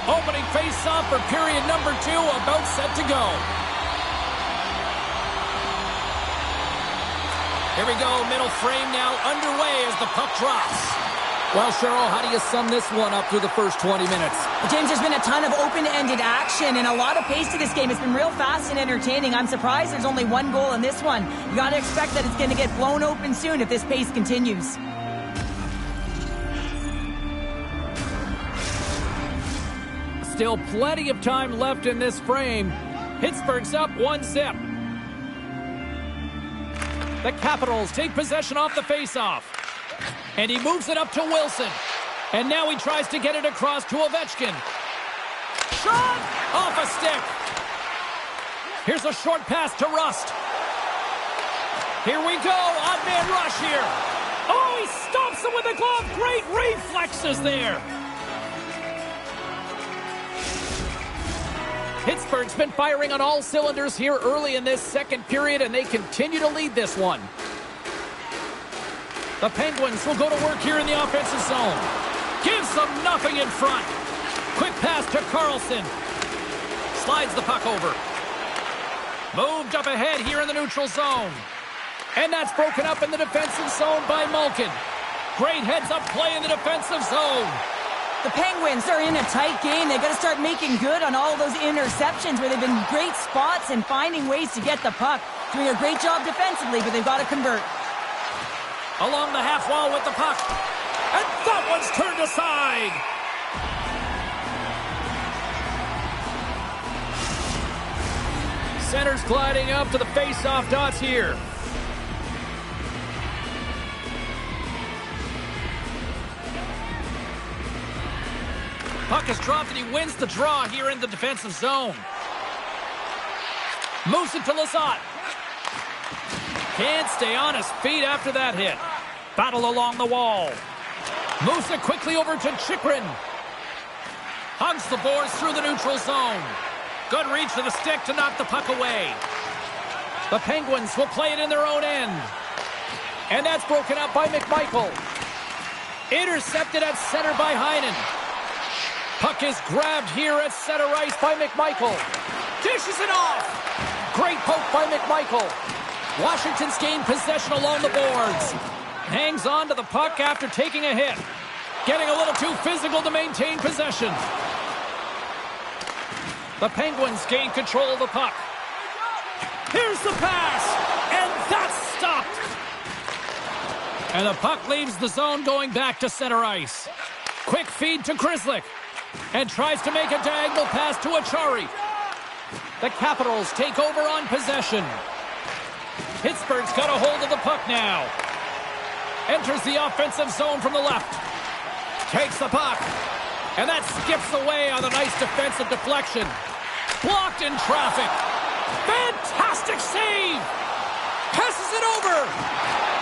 Opening face-off for period number 2, about set to go. Here we go, middle frame now underway as the puck drops. Well, Cheryl, how do you sum this one up through the first 20 minutes? James, there's been a ton of open-ended action and a lot of pace to this game. It's been real fast and entertaining. I'm surprised there's only one goal in this one. You got to expect that it's going to get blown open soon if this pace continues. Still plenty of time left in this frame. Pittsburgh's up 1-0. The Capitals take possession off the faceoff. And he moves it up to Wilson. And now he tries to get it across to Ovechkin. Shot! Off a stick. Here's a short pass to Rust. Here we go. Odd man rush here. Oh, he stomps him with a glove. Great reflexes there. Pittsburgh's been firing on all cylinders here early in this second period, and they continue to lead this one. The Penguins will go to work here in the offensive zone. Gives them nothing in front. Quick pass to Carlson. Slides the puck over. Moved up ahead here in the neutral zone. And that's broken up in the defensive zone by Malkin. Great heads-up play in the defensive zone. The Penguins are in a tight game. They've got to start making good on all those interceptions where they've been great spots and finding ways to get the puck. Doing a great job defensively, but they've got to convert. Along the half wall with the puck. And that one's turned aside. Center's gliding up to the face-off dots here. Puck is dropped and he wins the draw here in the defensive zone. Moves it to Lizotte. Can't stay on his feet after that hit. Battle along the wall. Moves it quickly over to Chychrun. Hugs the boards through the neutral zone. Good reach to the stick to knock the puck away. The Penguins will play it in their own end. And that's broken up by McMichael. Intercepted at center by Heinen. Puck is grabbed here at center ice by McMichael. Dishes it off. Great poke by McMichael. Washington's gained possession along the boards. Hangs on to the puck after taking a hit. Getting a little too physical to maintain possession. The Penguins gain control of the puck. Here's the pass. And that's stopped. And the puck leaves the zone going back to center ice. Quick feed to Grzelcyk. And tries to make a diagonal pass to Achari. The Capitals take over on possession. Pittsburgh's got a hold of the puck now. Enters the offensive zone from the left. Takes the puck. And that skips away on a nice defensive deflection. Blocked in traffic. Fantastic save. Passes it over.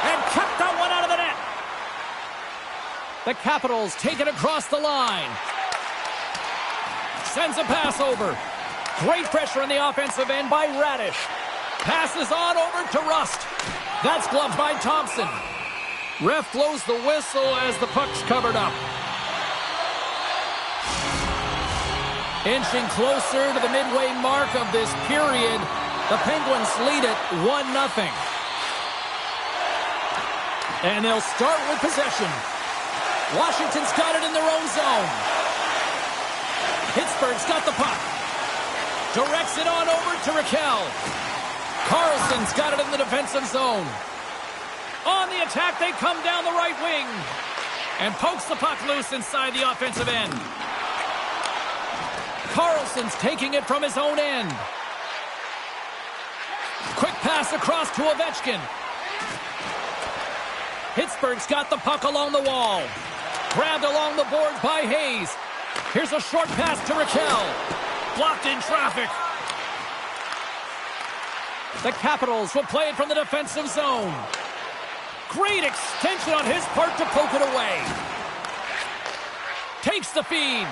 And kept that one out of the net. The Capitals take it across the line. Sends a pass over. Great pressure on the offensive end by Radish. Passes on over to Rust. That's gloved by Thompson. Ref blows the whistle as the puck's covered up. Inching closer to the midway mark of this period, the Penguins lead it 1-0. And they'll start with possession. Washington's got it in their own zone. Pittsburgh's got the puck. Directs it on over to Raquel. Carlson's got it in the defensive zone. On the attack, they come down the right wing. And pokes the puck loose inside the offensive end. Carlson's taking it from his own end. Quick pass across to Ovechkin. Pittsburgh's got the puck along the wall. Grabbed along the boards by Hayes. Here's a short pass to Raquel. Blocked in traffic. The Capitals will play it from the defensive zone. Great extension on his part to poke it away. Takes the feed.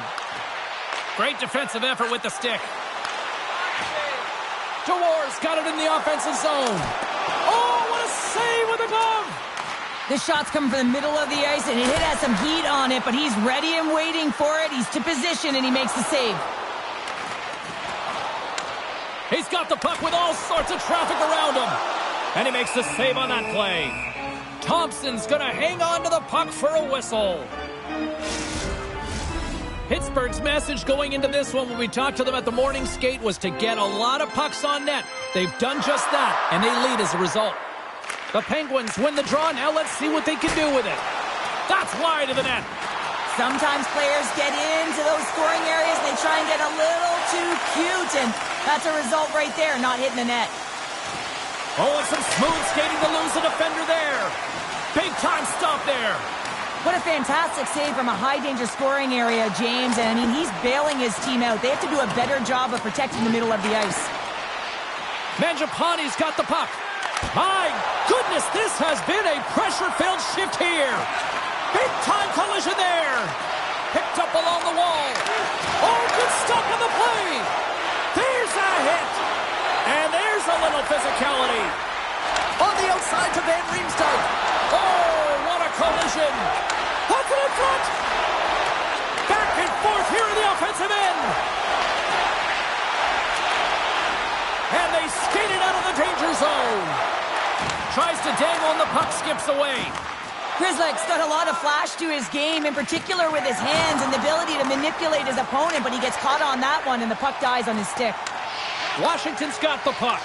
Great defensive effort with the stick. Dewar's got it in the offensive zone. Oh, what a save with the glove. The shot's coming from the middle of the ice, and it has some heat on it, but he's ready and waiting for it. He's to position, and he makes the save. He's got the puck with all sorts of traffic around him. And he makes the save on that play. Thompson's going to hang on to the puck for a whistle. Pittsburgh's message going into this one when we talked to them at the morning skate was to get a lot of pucks on net. They've done just that, and they lead as a result. The Penguins win the draw. Now let's see what they can do with it. That's wide of the net. Sometimes players get into those scoring areas and they try and get a little too cute, and that's a result right there, not hitting the net. Oh, and some smooth skating to lose a defender there. Big time stop there. What a fantastic save from a high-danger scoring area, James. And, I mean, he's bailing his team out. They have to do a better job of protecting the middle of the ice. Mangiapane's got the puck. My goodness, this has been a pressure-filled shift here. Big-time collision there. Picked up along the wall. Oh, good stop on the play. There's a hit. And there's a little physicality. On the outside to Van Riemsdyk. Oh, what a collision. Up in front. Back and forth here in the offensive end. And they skated out of the danger zone. Tries to dangle and the puck skips away. Grzelcyk's got a lot of flash to his game, in particular with his hands and the ability to manipulate his opponent, but he gets caught on that one and the puck dies on his stick. Washington's got the puck.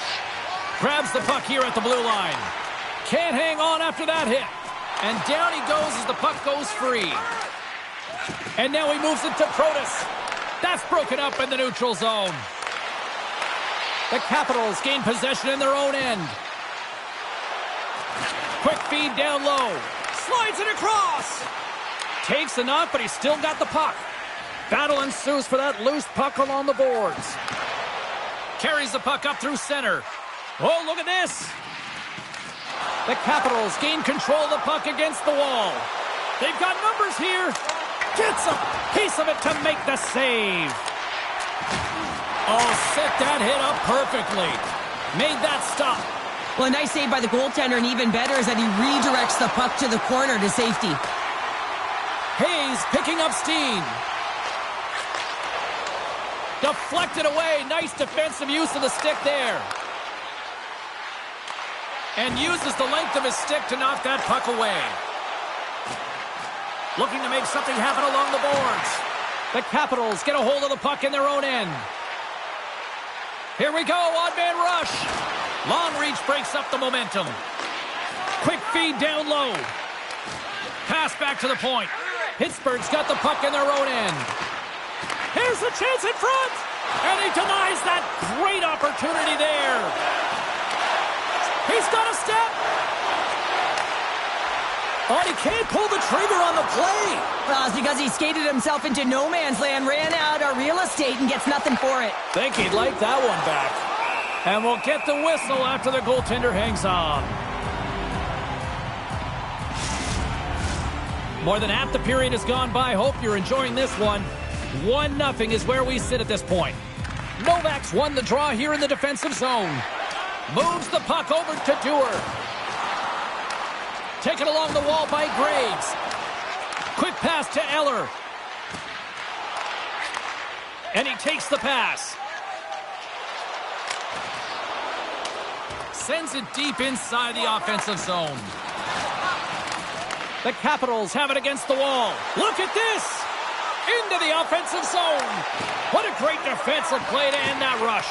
Grabs the puck here at the blue line. Can't hang on after that hit. And down he goes as the puck goes free. And now he moves it to Protas. That's broken up in the neutral zone. The Capitals gain possession in their own end. Quick feed down low. Slides it across. Takes a knock, but he's still got the puck. Battle ensues for that loose puck along the boards. Carries the puck up through center. Oh, look at this. The Capitals gain control of the puck against the wall. They've got numbers here. Gets a piece of it to make the save. Oh, set that hit up perfectly. Made that stop. Well, a nice save by the goaltender, and even better is that he redirects the puck to the corner to safety. Hayes picking up steam. Deflected away. Nice defensive use of the stick there. And uses the length of his stick to knock that puck away. Looking to make something happen along the boards. The Capitals get a hold of the puck in their own end. Here we go, odd-man rush. Long reach breaks up the momentum. Quick feed down low. Pass back to the point. Pittsburgh's got the puck in their own end. Here's the chance in front. And he denies that great opportunity there. He's got a step. Oh, he can't pull the trigger on the play. Well, it's because he skated himself into no man's land, ran out of real estate, and gets nothing for it. Think he'd like that one back. And we'll get the whistle after the goaltender hangs on. More than half the period has gone by. Hope you're enjoying this one. 1-0 is where we sit at this point. Novak's won the draw here in the defensive zone. Moves the puck over to Dewar. Taken along the wall by Graves. Quick pass to Eller. And he takes the pass. Sends it deep inside the offensive zone. The Capitals have it against the wall. Look at this! Into the offensive zone. What a great defensive play to end that rush.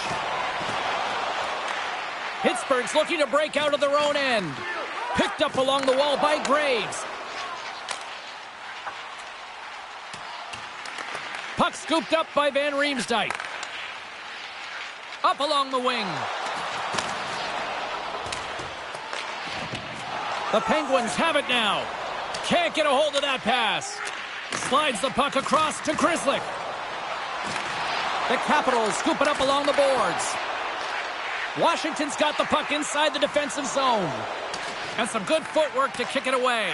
Pittsburgh's looking to break out of their own end. Picked up along the wall by Graves. Puck scooped up by Van Riemsdyk. Up along the wing. The Penguins have it now. Can't get a hold of that pass. Slides the puck across to Grzelcyk. The Capitals scoop it up along the boards. Washington's got the puck inside the defensive zone. And some good footwork to kick it away.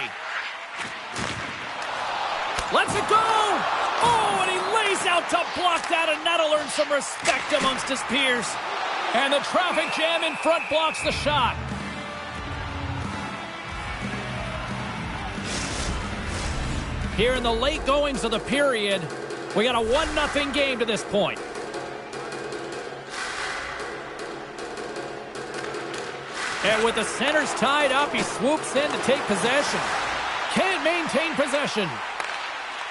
Lets it go! Oh, and he lays out to block that, and that'll earn some respect amongst his peers. And the traffic jam in front blocks the shot. Here in the late goings of the period, we got a 1-0 game to this point. And with the centers tied up, he swoops in to take possession. Can't maintain possession.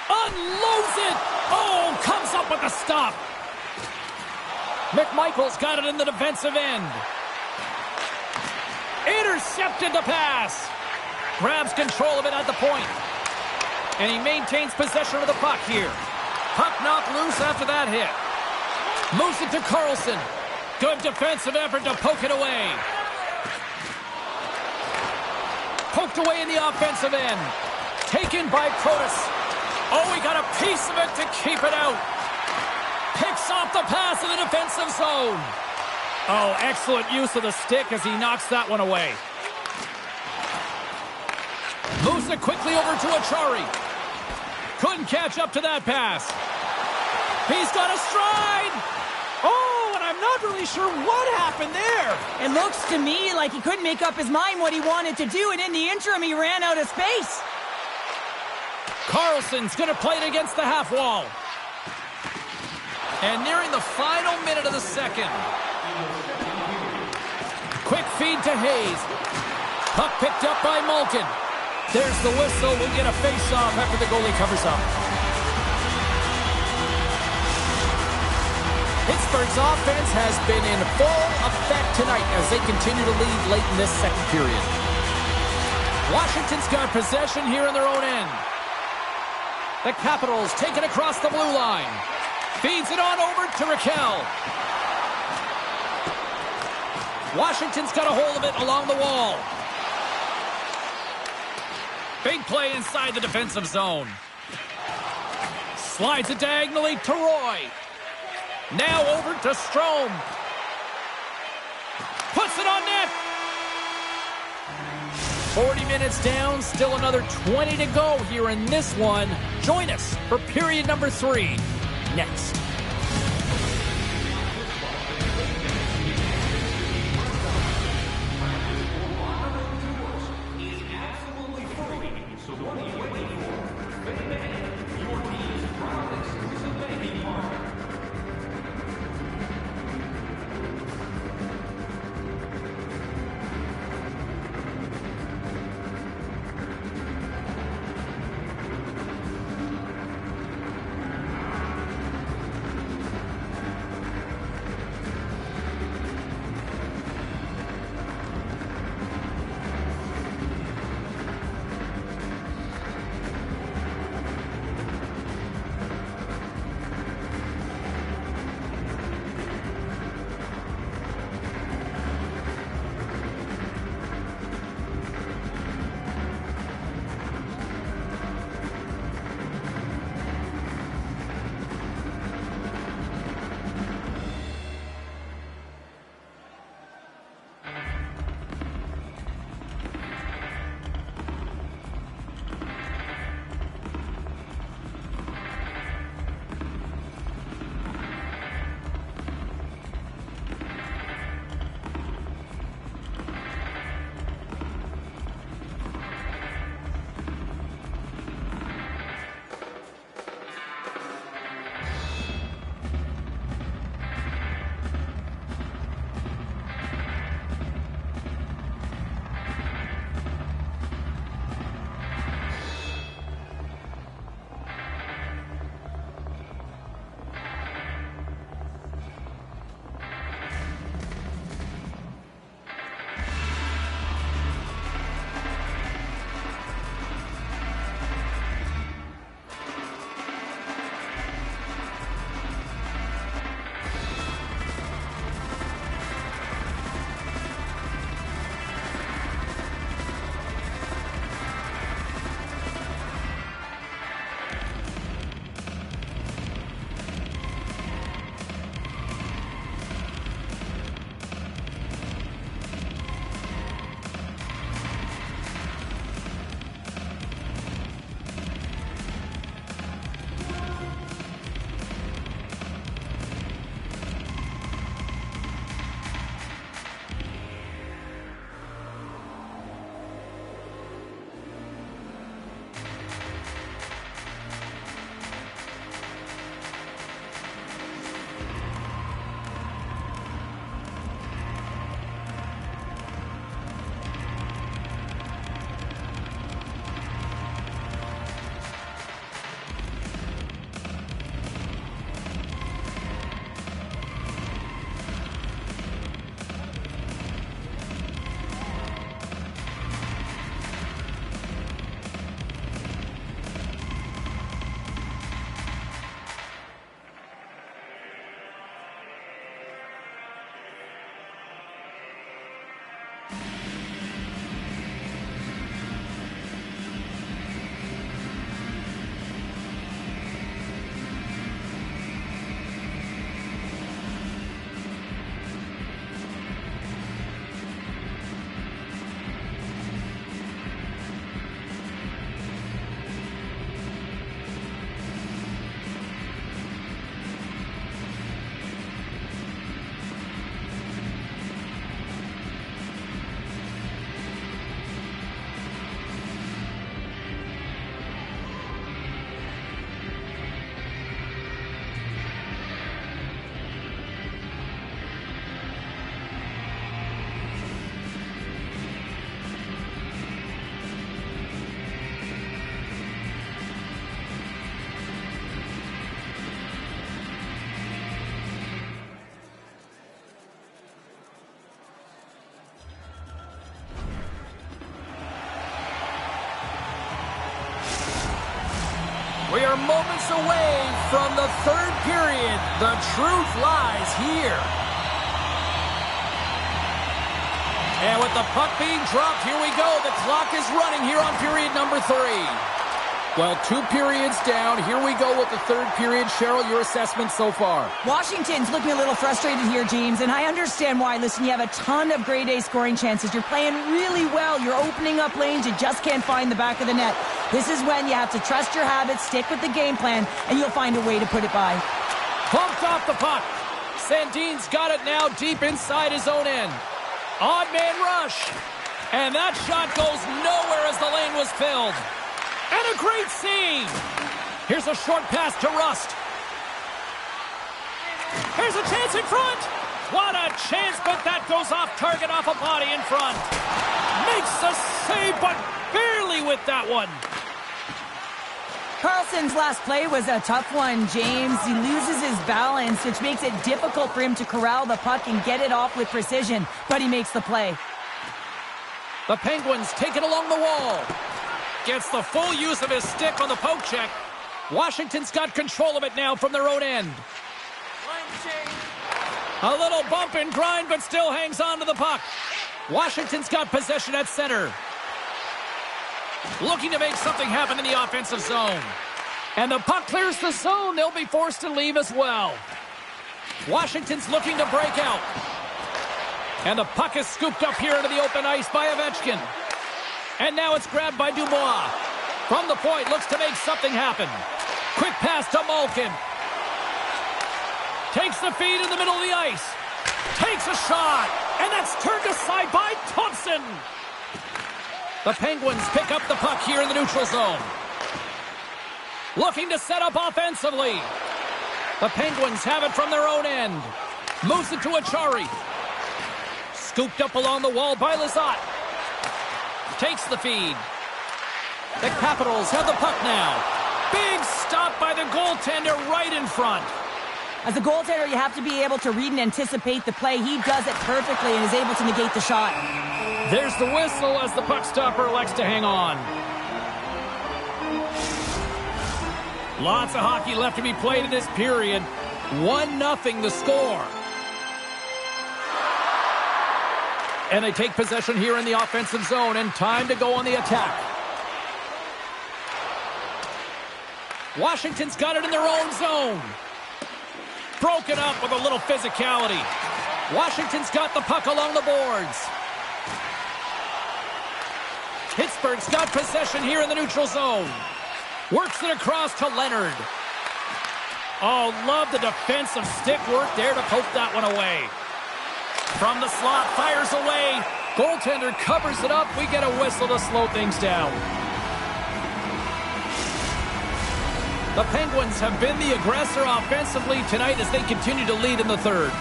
Unloads it. Oh, comes up with the stop. McMichael's got it in the defensive end. Intercepted the pass. Grabs control of it at the point. And he maintains possession of the puck here. Puck knocked loose after that hit. Moves it to Carlson. Good defensive effort to poke it away. Poked away in the offensive end. Taken by Protas. Oh, he got a piece of it to keep it out. Picks off the pass in the defensive zone. Oh, excellent use of the stick as he knocks that one away. Moves it quickly over to Achari. Couldn't catch up to that pass. He's got a stride. Oh, and I'm not really sure what happened there. It looks to me like he couldn't make up his mind what he wanted to do, and in the interim, he ran out of space. Carlson's going to play it against the half wall. And nearing the final minute of the second. Quick feed to Hayes. Puck picked up by Malkin. There's the whistle. We'll get a face-off after the goalie covers up. Pittsburgh's offense has been in full effect tonight as they continue to lead late in this second period. Washington's got possession here in their own end. The Capitals take it across the blue line. Feeds it on over to Raquel. Washington's got a hold of it along the wall. Big play inside the defensive zone. Slides it diagonally to Roy. Now over to Strome. Puts it on net. 40 minutes down, still another 20 to go here in this one. Join us for period number 3 next. are moments away from the third period. The truth lies here. And with the puck being dropped, here we go. The clock is running here on period number 3. Well, 2 periods down. Here we go with the third period. Cheryl, your assessment so far? Washington's looking a little frustrated here, James, and I understand why. Listen, you have a ton of grade A scoring chances. You're playing really well. You're opening up lanes. You just can't find the back of the net. This is when you have to trust your habits, stick with the game plan, and you'll find a way to put it by. Pumped off the puck. Sandin's got it now deep inside his own end. Odd man rush. And that shot goes nowhere as the lane was filled. And a great save. Here's a short pass to Rust. Here's a chance in front. What a chance, but that goes off target, off a body in front. Makes the save, but barely with that one. Carlson's last play was a tough one, James. He loses his balance, which makes it difficult for him to corral the puck and get it off with precision, but he makes the play. The Penguins take it along the wall. Gets the full use of his stick on the poke check. Washington's got control of it now from their own end. A little bump and grind, but still hangs on to the puck. Washington's got possession at center. Looking to make something happen in the offensive zone. And the puck clears the zone. They'll be forced to leave as well. Washington's looking to break out. And the puck is scooped up here into the open ice by Ovechkin. And now it's grabbed by Dubois. From the point, looks to make something happen. Quick pass to Malkin. Takes the feed in the middle of the ice. Takes a shot. And that's turned aside by Thompson. The Penguins pick up the puck here in the neutral zone. Looking to set up offensively. The Penguins have it from their own end. Moves it to Achari. Scooped up along the wall by Lizotte. Takes the feed. The Capitals have the puck now. Big stop by the goaltender right in front. As a goaltender, you have to be able to read and anticipate the play. He does it perfectly and is able to negate the shot. There's the whistle as the puck stopper elects to hang on. Lots of hockey left to be played in this period. 1-0 the score. And they take possession here in the offensive zone, and time to go on the attack. Washington's got it in their own zone. Broken up with a little physicality. Washington's got the puck along the boards. Pittsburgh's got possession here in the neutral zone. Works it across to Leonard. Oh, love the defensive stick work there to poke that one away. From the slot, fires away. Goaltender covers it up. We get a whistle to slow things down. The Penguins have been the aggressor offensively tonight as they continue to lead in the third.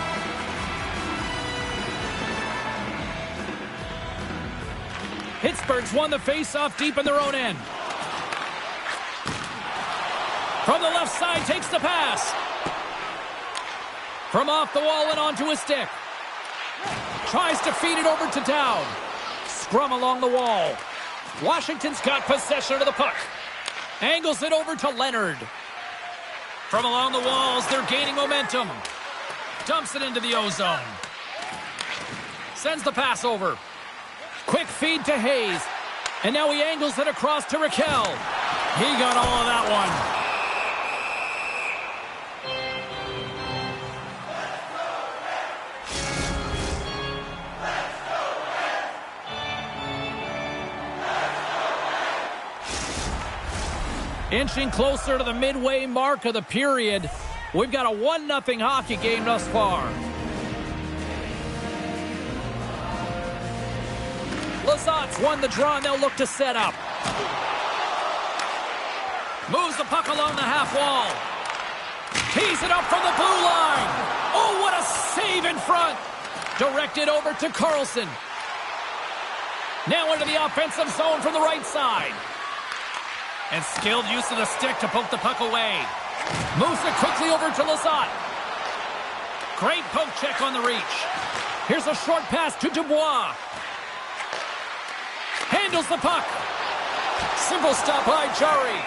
Pittsburgh's won the faceoff deep in their own end. From the left side, takes the pass. From off the wall and onto his stick. Tries to feed it over to Dowd. Scrum along the wall. Washington's got possession of the puck. Angles it over to Leonard. From along the walls, they're gaining momentum. Dumps it into the O-zone. Sends the pass over. Quick feed to Hayes. And now he angles it across to Raquel. He got all of that one. Inching closer to the midway mark of the period. We've got a 1-0 hockey game thus far. Lazotte's won the draw, and they'll look to set up. Moves the puck along the half wall. Tees it up from the blue line. Oh, what a save in front. Directed over to Carlson. Now into the offensive zone from the right side. And skilled use of the stick to poke the puck away. Moves it quickly over to Lizotte. Great poke check on the reach. Here's a short pass to Dubois. Handles the puck. Simple stop by Jarry.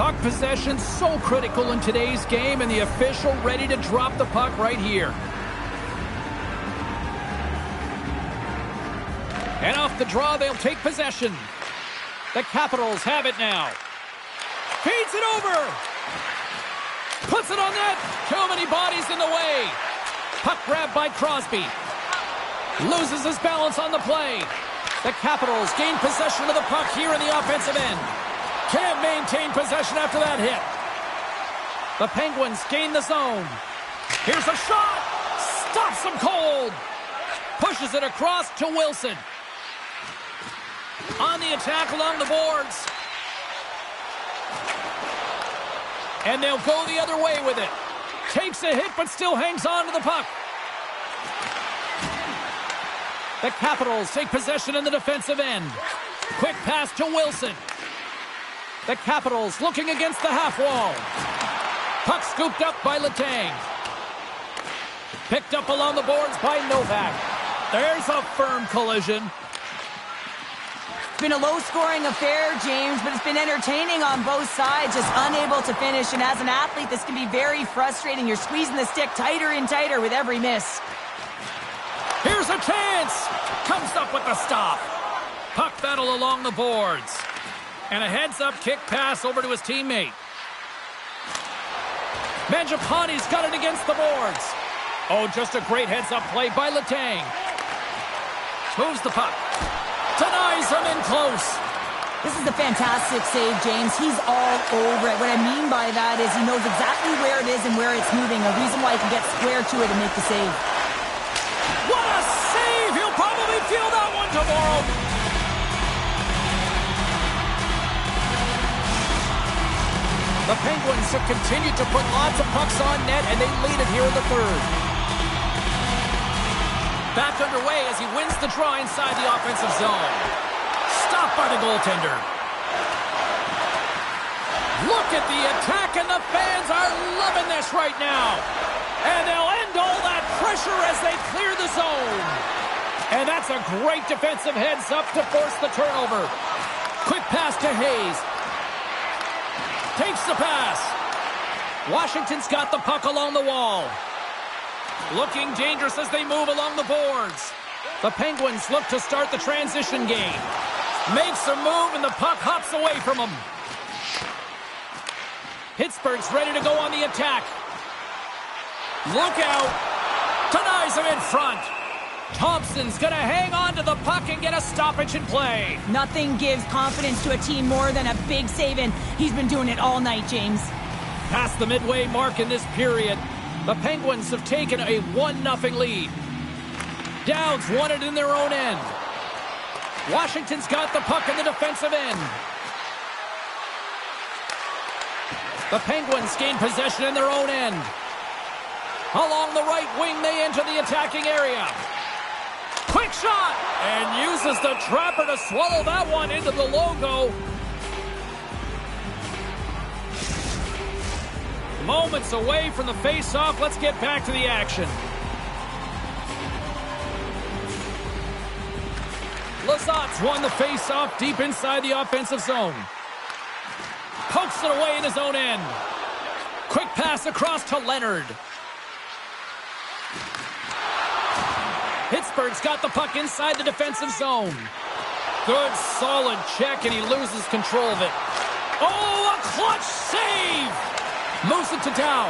Puck possession so critical in today's game, and the official ready to drop the puck right here. And off the draw, they'll take possession. The Capitals have it now. Feeds it over. Puts it on net. Too many bodies in the way. Puck grabbed by Crosby. Loses his balance on the play. The Capitals gain possession of the puck here in the offensive end. Can't maintain possession after that hit. The Penguins gain the zone. Here's a shot. Stops him cold. Pushes it across to Wilson. On the attack along the boards. And they'll go the other way with it. Takes a hit, but still hangs on to the puck. The Capitals take possession in the defensive end. Quick pass to Wilson. The Capitals looking against the half wall. Puck scooped up by Letang. Picked up along the boards by Novak. There's a firm collision. It's been a low-scoring affair, James, but it's been entertaining on both sides, just unable to finish. And as an athlete, this can be very frustrating. You're squeezing the stick tighter and tighter with every miss. Here's a chance. Comes up with the stop. Puck battle along the boards. And a heads-up kick pass over to his teammate. Mangiapane's got it against the boards. Oh, just a great heads-up play by Letang. Moves the puck. Denies him in close. This is a fantastic save, James. He's all over it. What I mean by that is he knows exactly where it is and where it's moving. A reason why he can get square to it and make the save. What a save! He'll probably feel that one tomorrow. The Penguins have continued to put lots of pucks on net, and they lead it here in the third. Back underway as he wins the draw inside the offensive zone. Stopped by the goaltender. Look at the attack, and the fans are loving this right now. And they'll end all that pressure as they clear the zone. And that's a great defensive heads-up to force the turnover. Quick pass to Hayes. Takes the pass. Washington's got the puck along the wall. Looking dangerous as they move along the boards. The Penguins look to start the transition game. Makes a move and the puck hops away from him. Pittsburgh's ready to go on the attack. Look out. Denies him in front. Thompson's going to hang on to the puck and get a stoppage in play. Nothing gives confidence to a team more than a big save, and he's been doing it all night, James. Past the midway mark in this period, the Penguins have taken a 1-0 lead. Downs won it in their own end. Washington's got the puck in the defensive end. The Penguins gain possession in their own end. Along the right wing, they enter the attacking area. Quick shot! And uses the trapper to swallow that one into the logo. Moments away from the face-off. Let's get back to the action. Lizotte won the face-off deep inside the offensive zone. Pokes it away in his own end. Quick pass across to Leonard. Pittsburgh's got the puck inside the defensive zone. Good, solid check, and he loses control of it. Oh, a clutch save! Moves it to Down.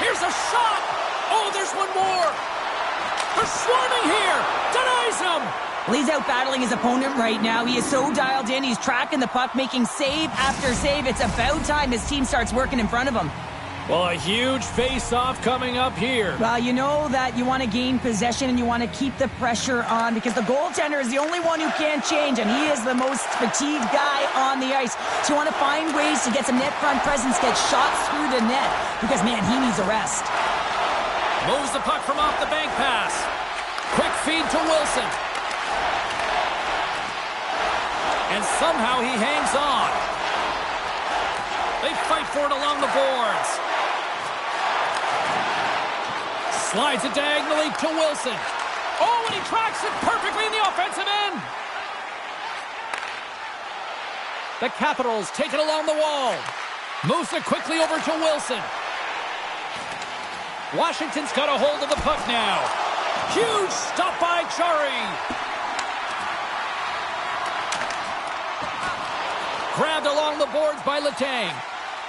Here's a shot! Oh, there's one more! They're swarming here! Denies him! Well, he's out battling his opponent right now. He is so dialed in. He's tracking the puck, making save after save. It's about time his team starts working in front of him. Well, a huge face-off coming up here. Well, you know that you want to gain possession and you want to keep the pressure on because the goaltender is the only one who can't change, and he is the most fatigued guy on the ice. So you want to find ways to get some net front presence, get shots through the net because, man, he needs a rest. Moves the puck from off the bank pass. Quick feed to Wilson. And somehow he hangs on. They fight for it along the boards. Slides it diagonally to Wilson. Oh, and he tracks it perfectly in the offensive end. The Capitals take it along the wall. Moves it quickly over to Wilson. Washington's got a hold of the puck now. Huge stop by Chari. Grabbed along the boards by Letang.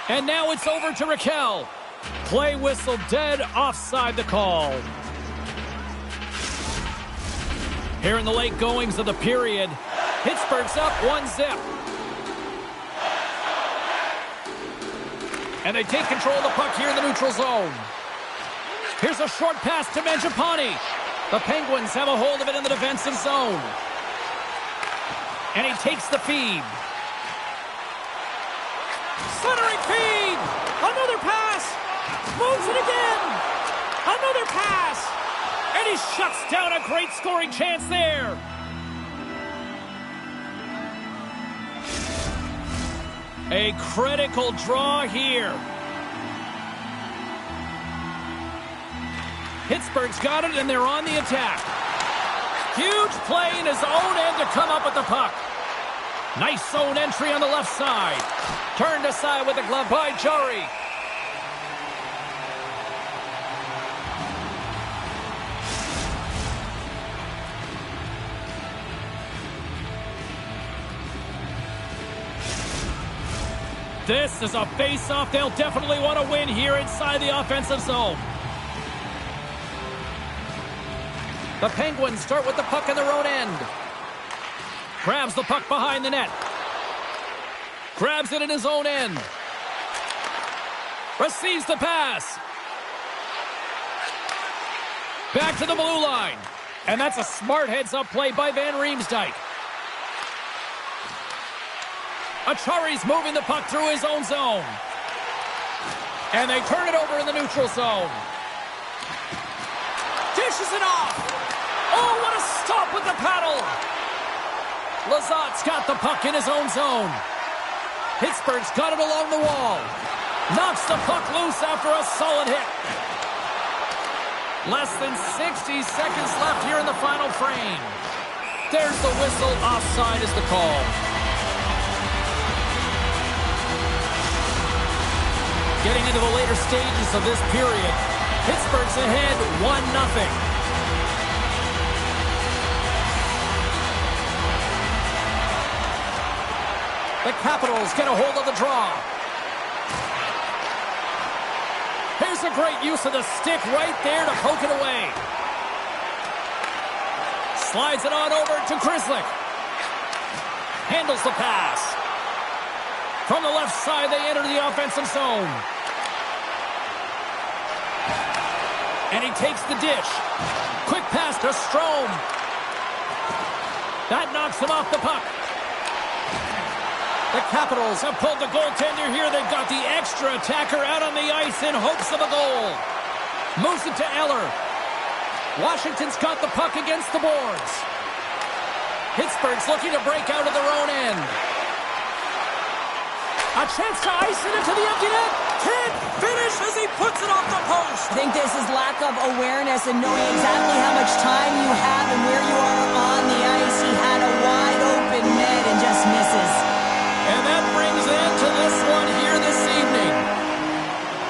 And now it's over to Raquel. Play whistle dead, offside the call. Here in the late goings of the period, Pittsburgh's up 1-0. And they take control of the puck here in the neutral zone. Here's a short pass to Mangiapane. The Penguins have a hold of it in the defensive zone. And he takes the feed. Centering feed. Another pass. Moves it again. Another pass. And he shuts down a great scoring chance there. A critical draw here. Pittsburgh's got it, and they're on the attack. Huge play in his own end to come up with the puck. Nice zone entry on the left side. Turned aside with the glove by Chari. This is a face-off they'll definitely want to win here inside the offensive zone. The Penguins start with the puck in their own end. Grabs the puck behind the net. Grabs it in his own end. Receives the pass. Back to the blue line. And that's a smart heads-up play by Van Riemsdyk. Achari's moving the puck through his own zone. And they turn it over in the neutral zone. Dishes it off. Oh, what a stop with the paddle. Lazat's got the puck in his own zone. Pittsburgh's got it along the wall. Knocks the puck loose after a solid hit. Less than 60 seconds left here in the final frame. There's the whistle. Offside is the call. Getting into the later stages of this period, Pittsburgh's ahead 1-0. The Capitals get a hold of the draw. Here's a great use of the stick right there to poke it away. Slides it on over to Grzelcyk. Handles the pass. From the left side, they enter the offensive zone. And he takes the dish. Quick pass to Strome. That knocks him off the puck. The Capitals have pulled the goaltender here. They've got the extra attacker out on the ice in hopes of a goal. Moves it to Eller. Washington's got the puck against the boards. Pittsburgh's looking to break out of their own end. A chance to ice it into the empty net. Can't finish as he puts it off the post. I think this is lack of awareness and knowing exactly how much time you have and where you are on the ice. He had a wide open net and just misses. And that brings an end to this one here this evening.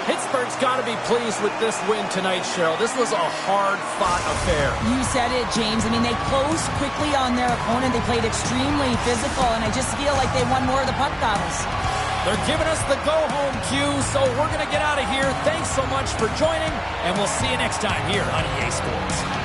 Pittsburgh's got to be pleased with this win tonight, Cheryl. This was a hard-fought affair. You said it, James. I mean, they closed quickly on their opponent. They played extremely physical, and I just feel like they won more of the puck battles. They're giving us the go-home cue, so we're going to get out of here. Thanks so much for joining, and we'll see you next time here on EA Sports.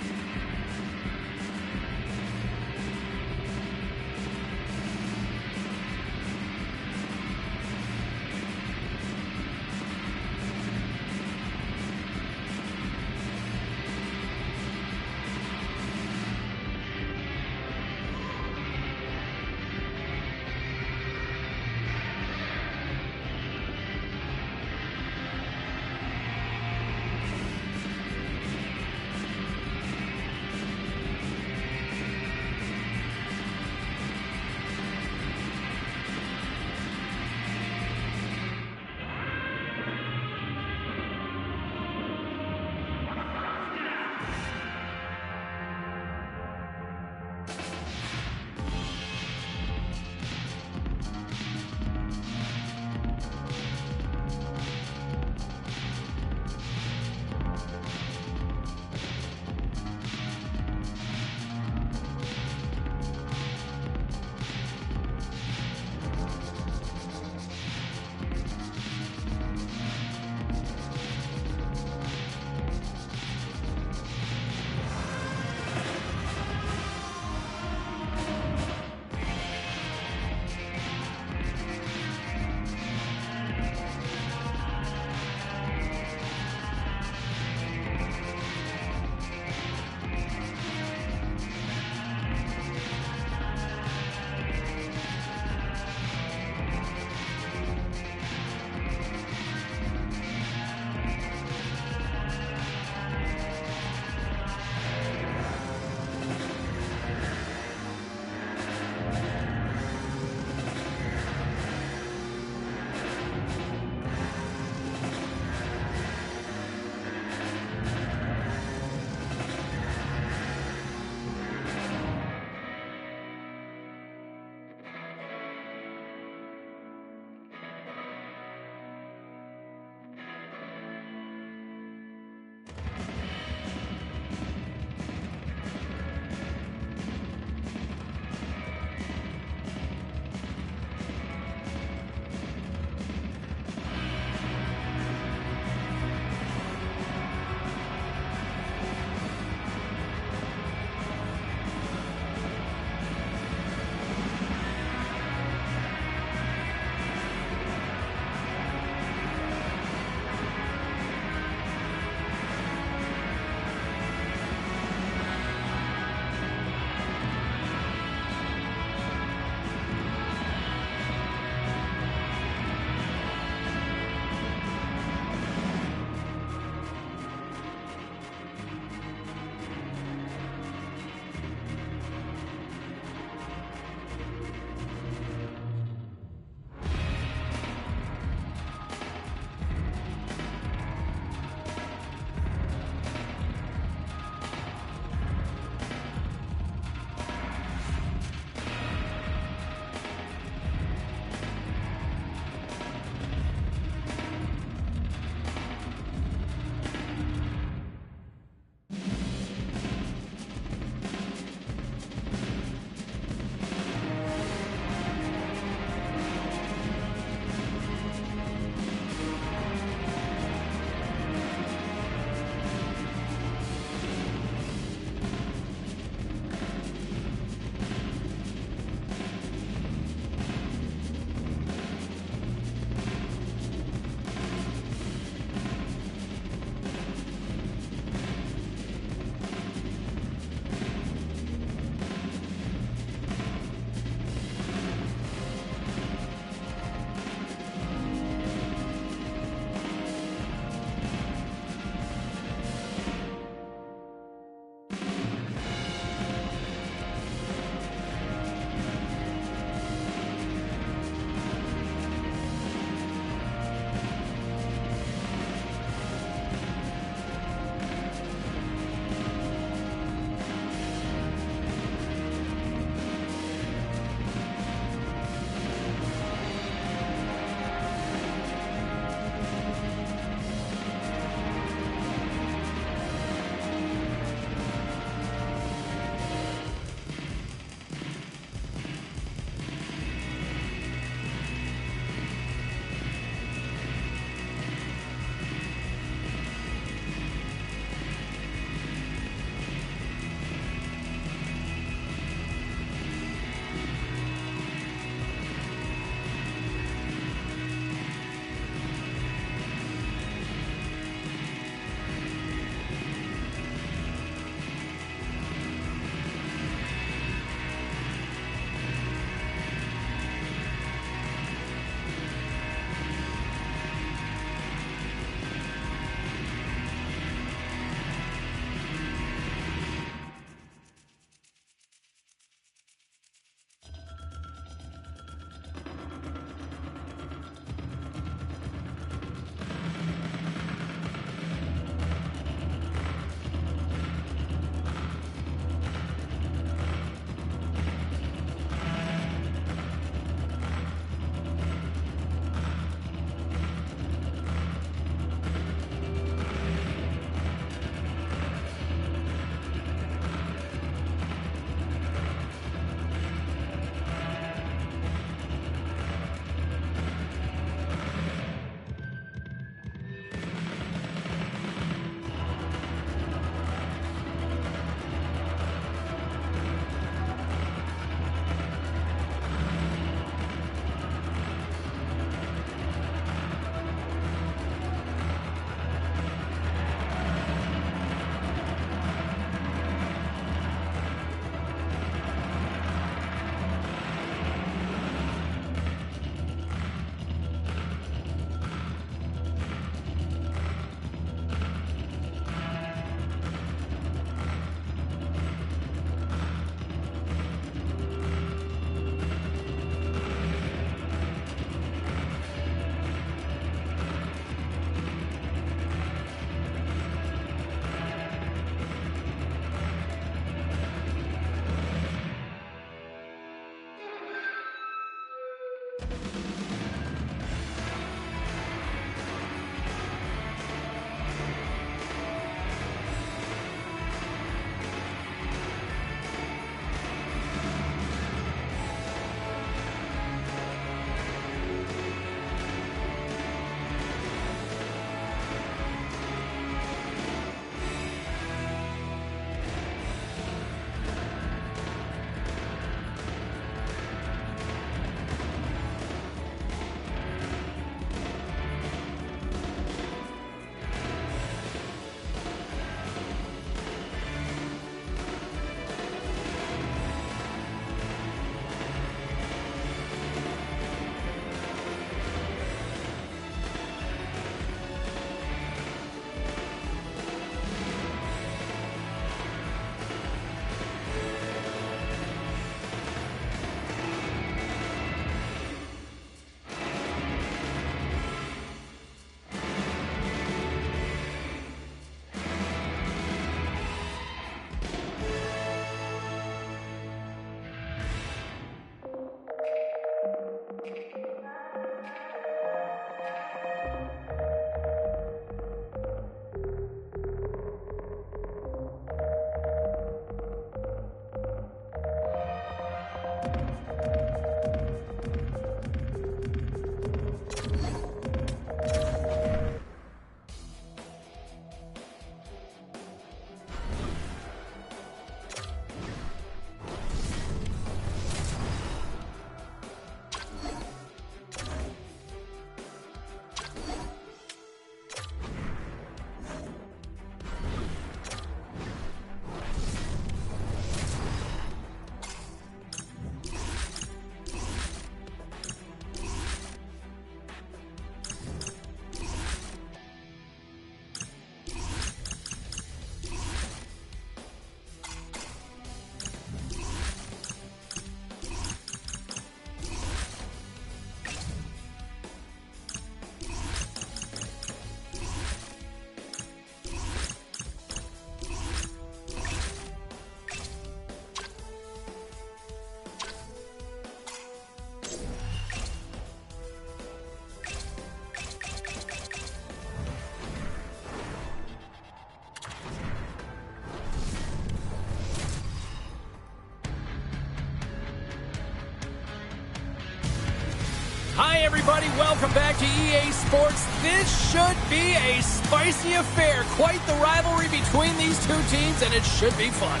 everybody, welcome back to EA Sports. This should be a spicy affair. Quite the rivalry between these two teams, and it should be fun.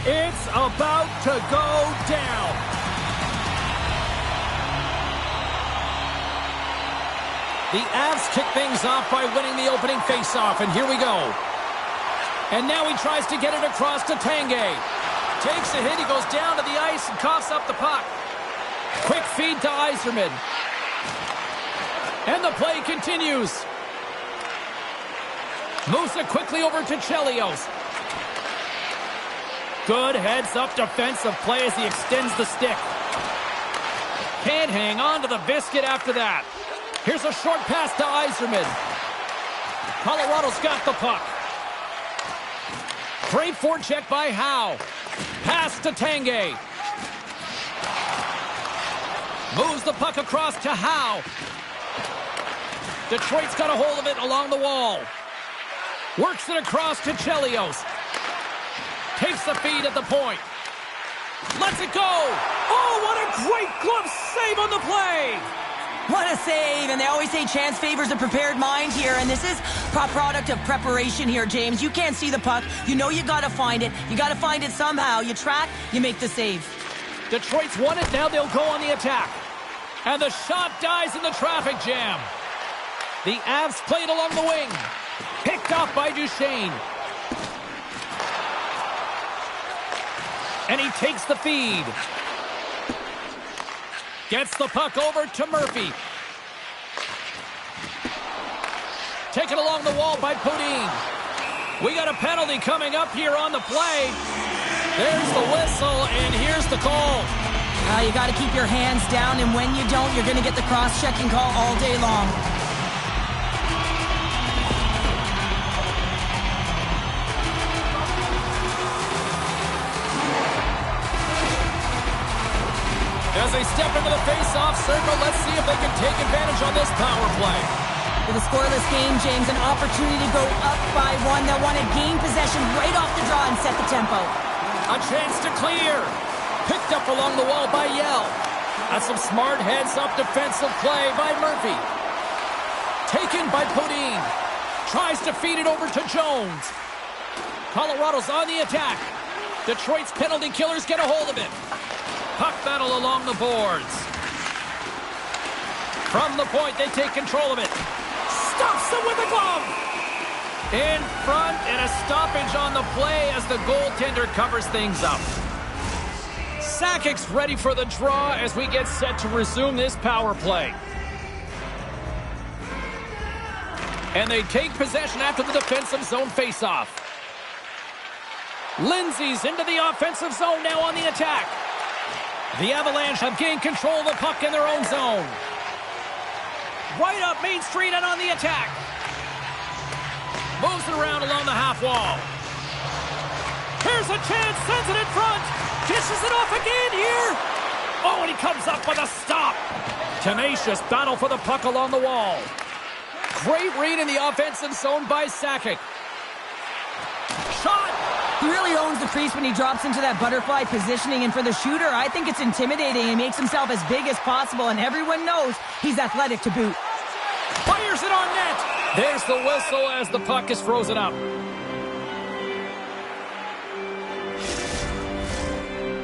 It's about to go down. The Avs kick things off by winning the opening faceoff, and here we go. And now he tries to get it across to Tanguay. Takes a hit, he goes down to the ice and coughs up the puck. Quick feed to Yzerman. And the play continues. Moves it quickly over to Chelios. Good heads-up defensive play as he extends the stick. Can't hang on to the biscuit after that. Here's a short pass to Yzerman. Colorado's got the puck. Great forecheck by Howe. Pass to Tanguay. Moves the puck across to Howe. Detroit's got a hold of it along the wall. Works it across to Chelios. Takes the feed at the point. Lets it go. Oh, what a great glove save on the play. What a save, and they always say chance favors a prepared mind here, and this is a product of preparation here, James. You can't see the puck. You know you got to find it. You got to find it somehow. You track, you make the save. Detroit's won it. Now they'll go on the attack. And the shot dies in the traffic jam. The Avs played along the wing. Picked off by Duchesne. And he takes the feed. Gets the puck over to Murphy. Taken along the wall by Poudin. We got a penalty coming up here on the play. There's the whistle, and here's the call. You got to keep your hands down, and when you don't, you're going to get the cross-checking call all day long. As they step into the face-off circle, let's see if they can take advantage on this power play. With a scoreless game, James, an opportunity to go up by one. They'll want to gain possession right off the draw and set the tempo. A chance to clear. Picked up along the wall by Yell. That's some smart heads-up defensive play by Murphy. Taken by Poudin. Tries to feed it over to Jones. Colorado's on the attack. Detroit's penalty killers get a hold of it. Puck battle along the boards. From the point, they take control of it. Stops them with a glove. In front, and a stoppage on the play as the goaltender covers things up. Sakic's ready for the draw as we get set to resume this power play. And they take possession after the defensive zone faceoff. Lindsay's into the offensive zone now on the attack. The Avalanche have gained control of the puck in their own zone. Right up Main Street and on the attack. Moves it around along the half wall. Here's a chance, sends it in front. Dishes it off again here. Oh, and he comes up with a stop. Tenacious battle for the puck along the wall. Great read in the offensive zone by Sakic. Shot. He really owns the crease when he drops into that butterfly positioning, and for the shooter, I think it's intimidating. He makes himself as big as possible, and everyone knows he's athletic to boot. Fires it on net. There's the whistle as the puck is frozen up.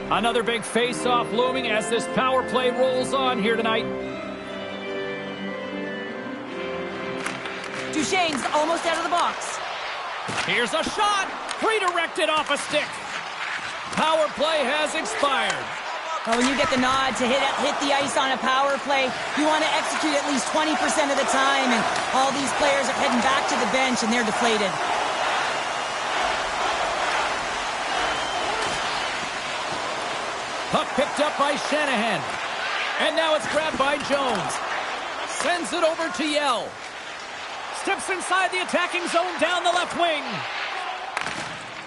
Another big face-off looming as this power play rolls on here tonight. Duchesne's almost out of the box. Here's a shot. Redirected off a stick. Power play has expired. Well, when you get the nod to hit the ice on a power play, you want to execute at least 20% of the time, and all these players are heading back to the bench, and they're deflated. Puck picked up by Shanahan. And now it's grabbed by Jones. Sends it over to Yell. Steps inside the attacking zone down the left wing.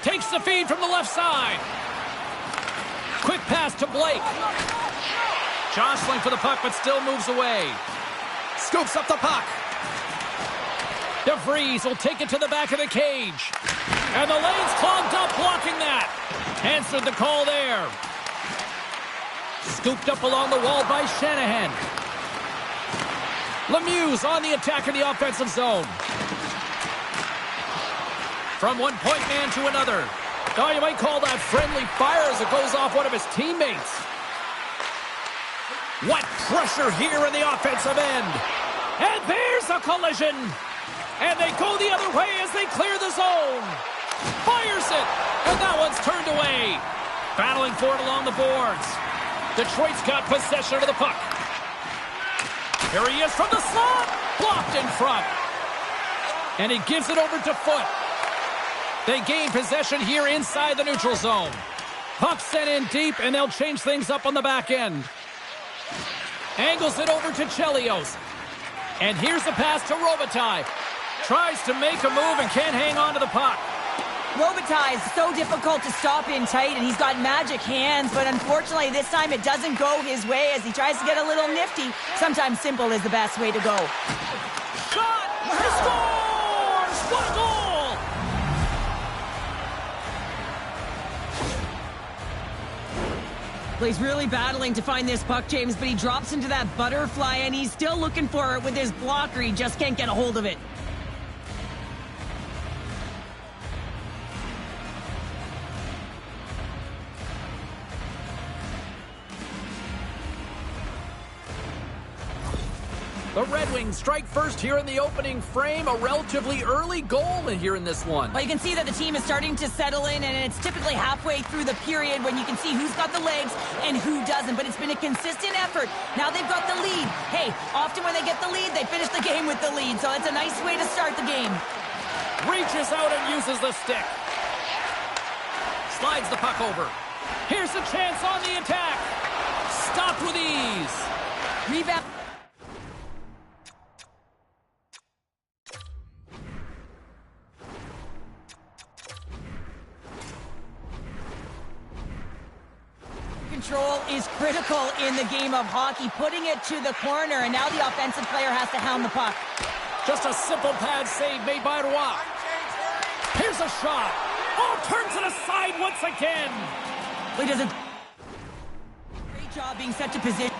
Takes the feed from the left side. Quick pass to Blake. Jostling for the puck, but still moves away. Scoops up the puck. DeVries will take it to the back of the cage. And the lane's clogged up, blocking that. Answered the call there. Scooped up along the wall by Shanahan. Lemieux on the attack in the offensive zone. From one point man to another. Oh, you might call that friendly fire as it goes off one of his teammates. What pressure here in the offensive end. And there's a collision. And they go the other way as they clear the zone. Fires it. And that one's turned away. Battling for it along the boards. Detroit's got possession of the puck. Here he is from the slot. Blocked in front. And he gives it over to Foot. They gain possession here inside the neutral zone. Puck sent in deep, and they'll change things up on the back end. Angles it over to Chelios. And here's the pass to Robitaille. Tries to make a move and can't hang on to the puck. Robitaille is so difficult to stop in tight, and he's got magic hands, but unfortunately this time it doesn't go his way as he tries to get a little nifty. Sometimes simple is the best way to go. Shot! He scores! What a goal! Well, he's really battling to find this puck, James, but he drops into that butterfly, and he's still looking for it with his blocker. He just can't get a hold of it. The Red Wings strike first here in the opening frame. A relatively early goal here in this one. Well, you can see that the team is starting to settle in, and it's typically halfway through the period when you can see who's got the legs and who doesn't. But it's been a consistent effort. Now they've got the lead. Hey, often when they get the lead, they finish the game with the lead. So it's a nice way to start the game. Reaches out and uses the stick. Slides the puck over. Here's a chance on the attack. Stopped with ease. Rebound. Control is critical in the game of hockey, putting it to the corner, and now the offensive player has to hound the puck. Just a simple pad save made by Roy. Here's a shot. Oh, turns it aside once again. He does a great job being such a position.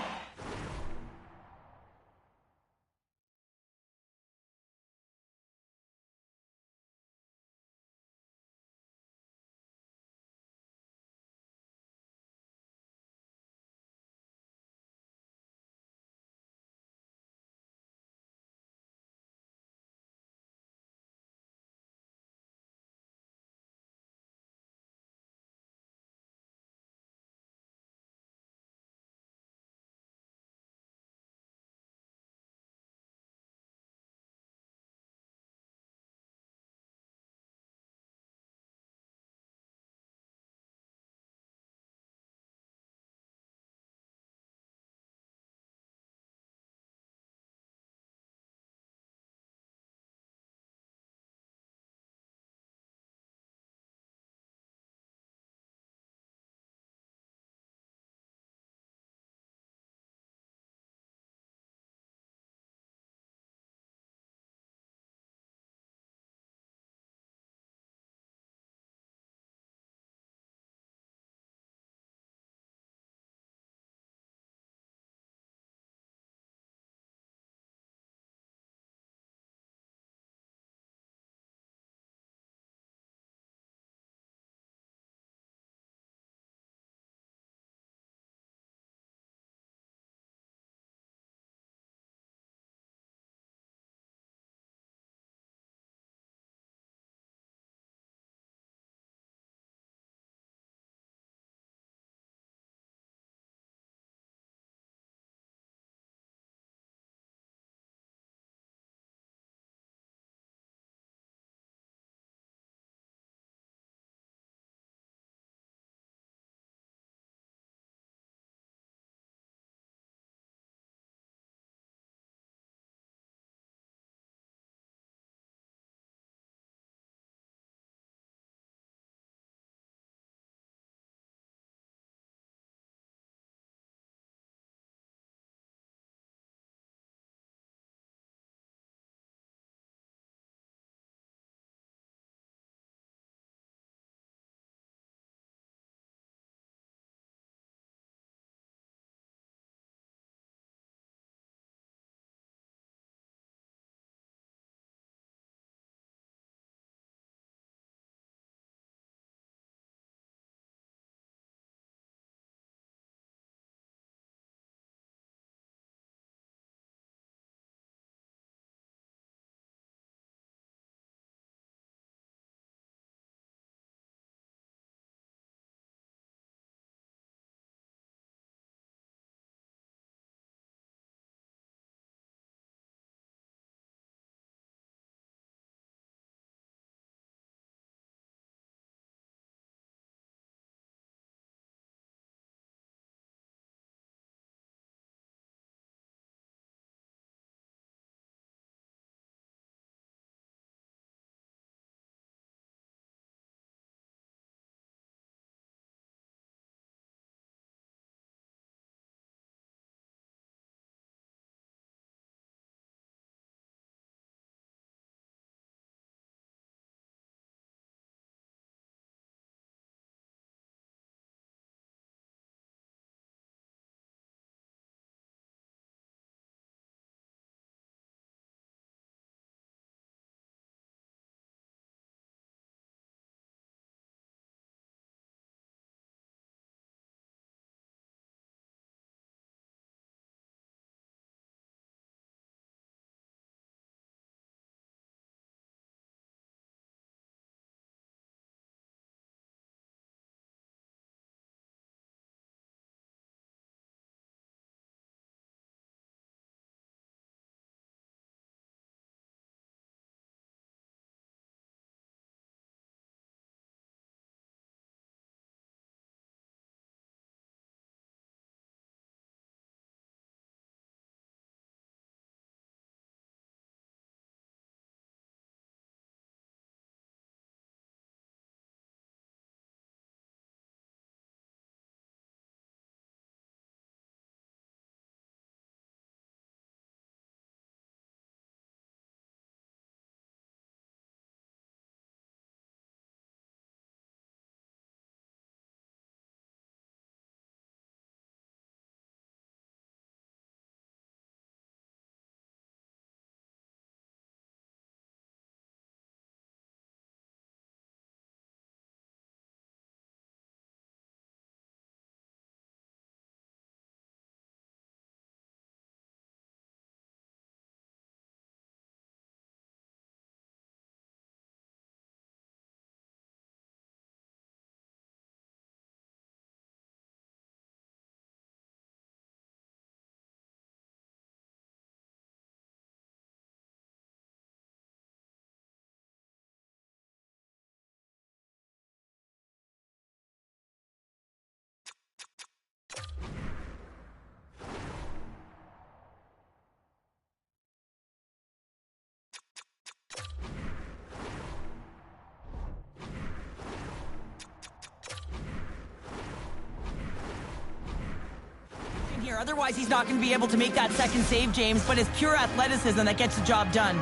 Otherwise, he's not going to be able to make that second save, James, but it's pure athleticism that gets the job done.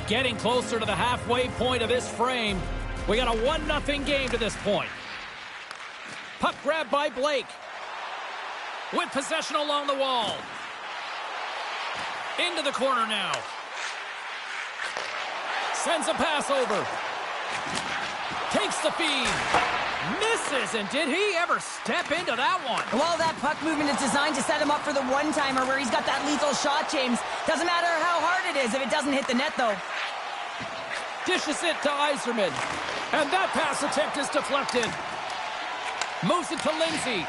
Getting closer to the halfway point of this frame. We got a 1-0 game to this point. Puck grab by Blake. With possession along the wall. Into the corner now. Sends a pass over. Takes the feed. Misses, and did he ever step into that one? Well, that puck movement is designed to set him up for the one-timer where he's got that lethal shot, James. Doesn't matter how hard it is if it doesn't hit the net, though. Dishes it to Yzerman. And that pass attempt is deflected. Moves it to Lindsay.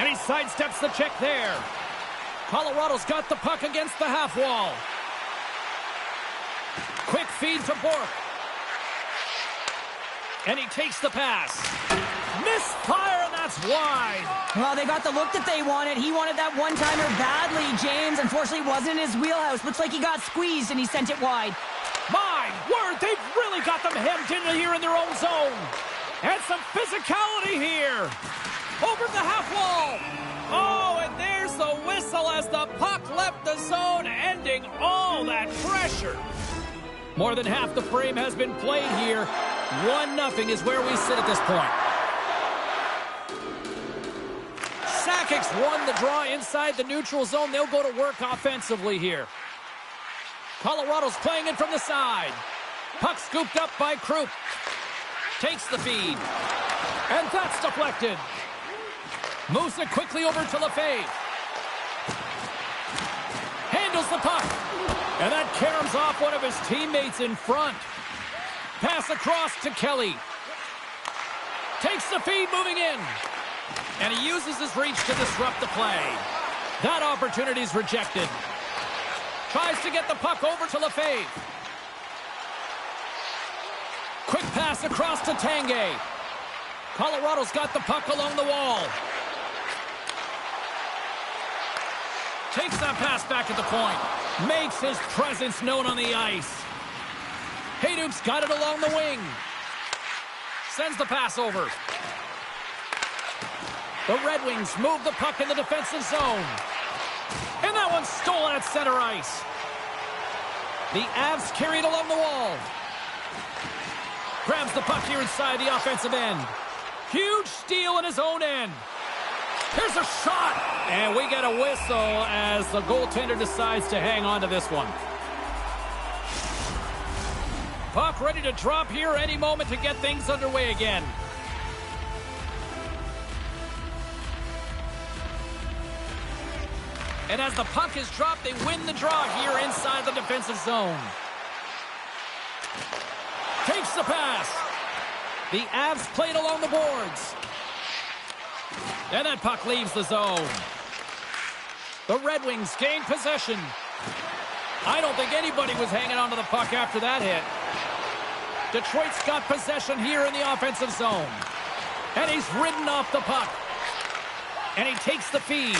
And he sidesteps the check there. Colorado's got the puck against the half wall. Quick feed to Bourque. And he takes the pass. Misfire, and that's wide. Well, they got the look that they wanted. He wanted that one-timer badly, James. Unfortunately, it wasn't in his wheelhouse. Looks like he got squeezed, and he sent it wide. My word, they've really got them hemmed in here in their own zone. And some physicality here. Over the half wall. Oh, and there's the whistle as the puck left the zone, ending all that pressure. More than half the frame has been played here. 1-0 is where we sit at this point. Sakic's won the draw inside the neutral zone. They'll go to work offensively here. Colorado's playing it from the side. Puck scooped up by Krupp. Takes the feed. And that's deflected. Moves it quickly over to Lefebvre. Handles the puck. And that caroms off one of his teammates in front. Pass across to Kelly. Takes the feed moving in. And he uses his reach to disrupt the play. That opportunity's rejected. Tries to get the puck over to Lefebvre. Quick pass across to Tanguay. Colorado's got the puck along the wall. Takes that pass back at the point. Makes his presence known on the ice. Hejduk's got it along the wing. Sends the pass over. The Red Wings move the puck in the defensive zone. And that one's stolen at center ice. The Avs carry it along the wall. Grabs the puck here inside the offensive end. Huge steal in his own end. Here's a shot. And we get a whistle as the goaltender decides to hang on to this one. Puck ready to drop here any moment to get things underway again. And as the puck is dropped, they win the draw here inside the defensive zone. Takes the pass. The Avs play it along the boards. And that puck leaves the zone. The Red Wings gain possession. I don't think anybody was hanging on to the puck after that hit. Detroit's got possession here in the offensive zone. And he's ridden off the puck. And he takes the feed.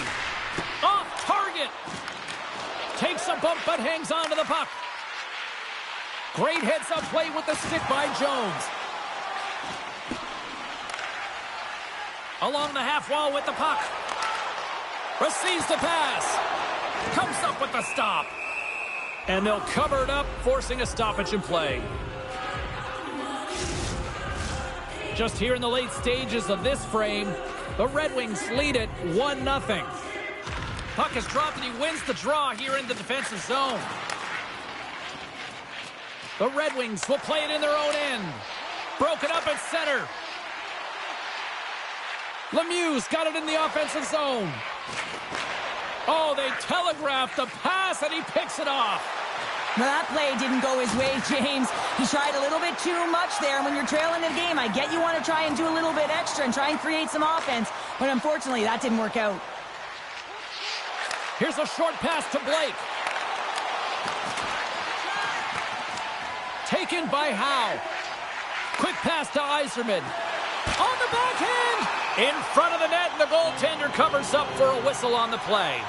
Off target. Takes a bump but hangs on to the puck. Great heads-up play with the stick by Jones. Along the half wall with the puck. Receives the pass. Comes up with the stop. And they'll cover it up, forcing a stoppage in play. Just here in the late stages of this frame, the Red Wings lead it 1-0. Puck is dropped and he wins the draw here in the defensive zone. The Red Wings will play it in their own end. Broken up at center. Lemieux's got it in the offensive zone. Oh, they telegraphed the pass and he picks it off. Well, that play didn't go his way, James. He tried a little bit too much there. And when you're trailing the game, I get you want to try and do a little bit extra and try and create some offense. But unfortunately, that didn't work out. Here's a short pass to Blake. Taken by Howe. Quick pass to Yzerman. On the backhand. In front of the net, and the goaltender covers up for a whistle on the play.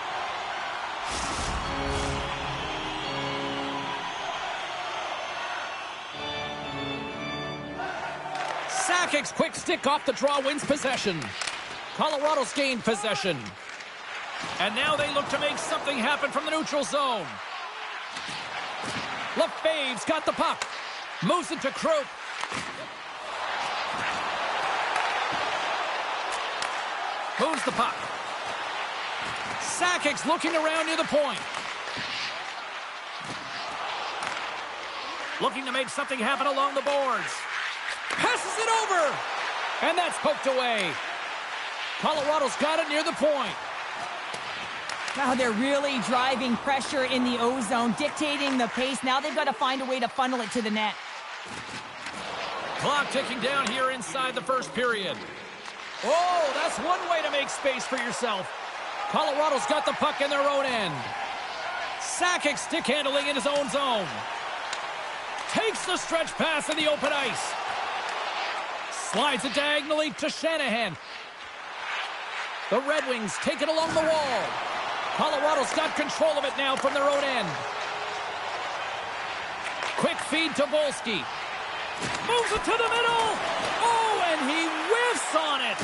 Sakic's quick stick off the draw wins possession. Colorado's gained possession. And now they look to make something happen from the neutral zone. Lefebvre's got the puck. Moves it to Krupp. Moves the puck. Sakic's looking around near the point. Looking to make something happen along the boards. Passes it over. And that's poked away. Colorado's got it near the point. Now they're really driving pressure in the O-zone, dictating the pace. Now they've got to find a way to funnel it to the net. Clock ticking down here inside the first period. Oh, that's one way to make space for yourself. Colorado's got the puck in their own end. Sakic stick handling in his own zone. Takes the stretch pass in the open ice. Slides it diagonally to Shanahan. The Red Wings take it along the wall. Colorado's got control of it now from their own end. Quick feed to Volsky. Moves it to the middle. Oh, and he whiffs on it.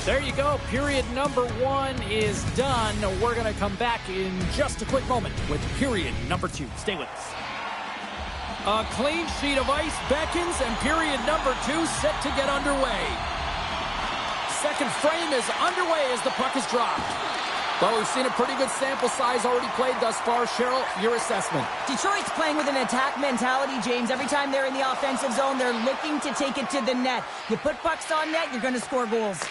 There you go. Period number 1 is done. We're going to come back in just a quick moment with period number 2. Stay with us. A clean sheet of ice beckons, and period number 2 set to get underway. Second frame is underway as the puck is dropped. Well, we've seen a pretty good sample size already played thus far. Cheryl, your assessment. Detroit's playing with an attack mentality, James. Every time they're in the offensive zone, they're looking to take it to the net. You put pucks on net, you're going to score goals.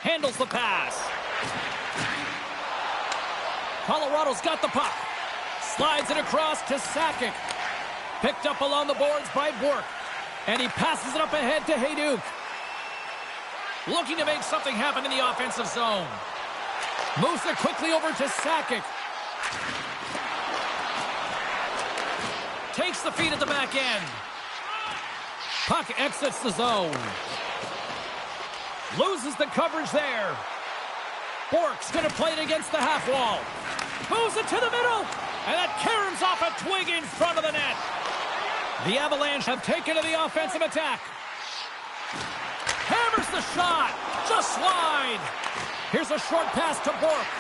Handles the pass. Colorado's got the puck. Slides it across to Sakic. Picked up along the boards by Bourque. And he passes it up ahead to Hejduk. Looking to make something happen in the offensive zone. Moves it quickly over to Sakic. Takes the feed at the back end. Puck exits the zone. Loses the coverage there. Bourque's going to play it against the half wall. Moves it to the middle. And that caroms off a twig in front of the net. The Avalanche have taken to the offensive attack. Hammers the shot. Just wide. Here's a short pass to Bourque.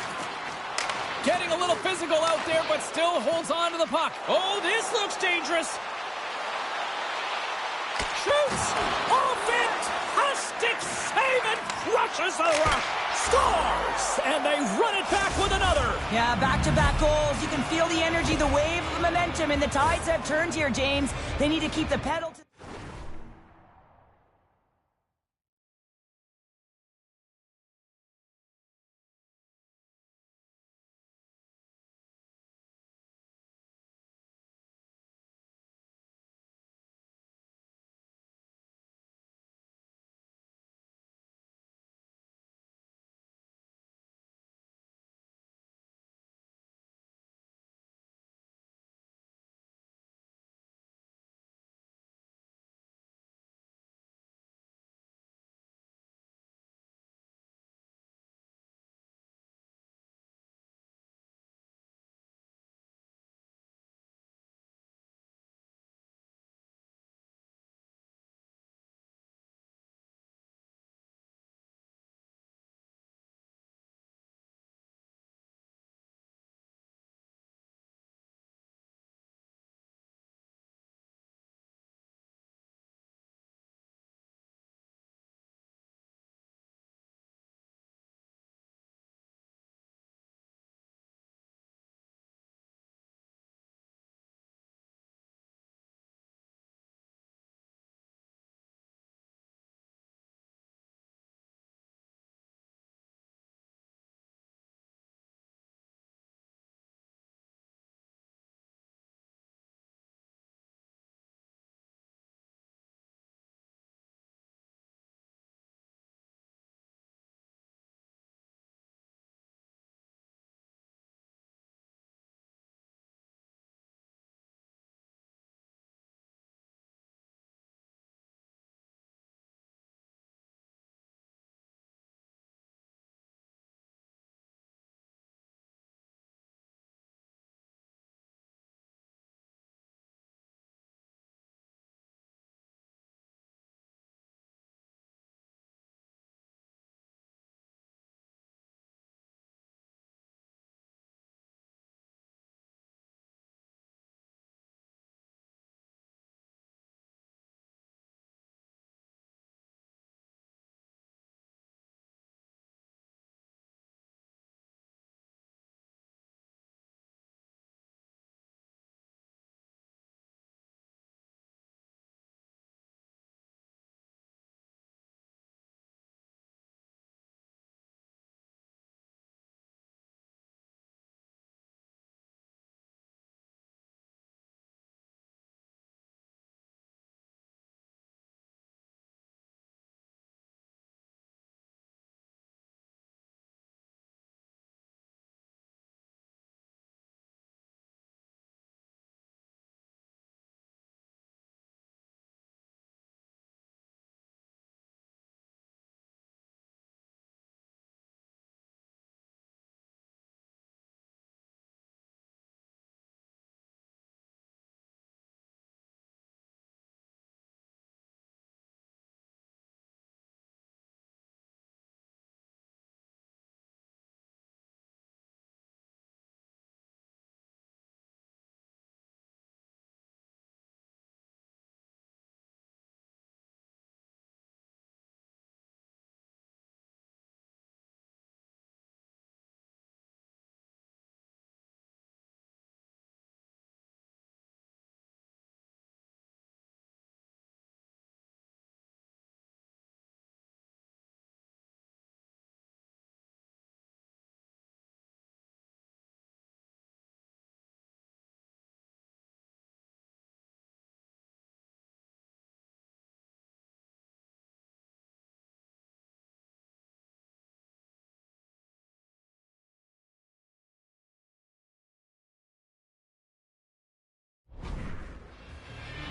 Getting a little physical out there, but still holds on to the puck. Oh, this looks dangerous. Shoots. Oh, fantastic save and crushes the rush. Scores! And they run it back with another. Yeah, back-to-back goals. You can feel the energy, the wave of momentum, and the tides have turned here, James. They need to keep the pedal to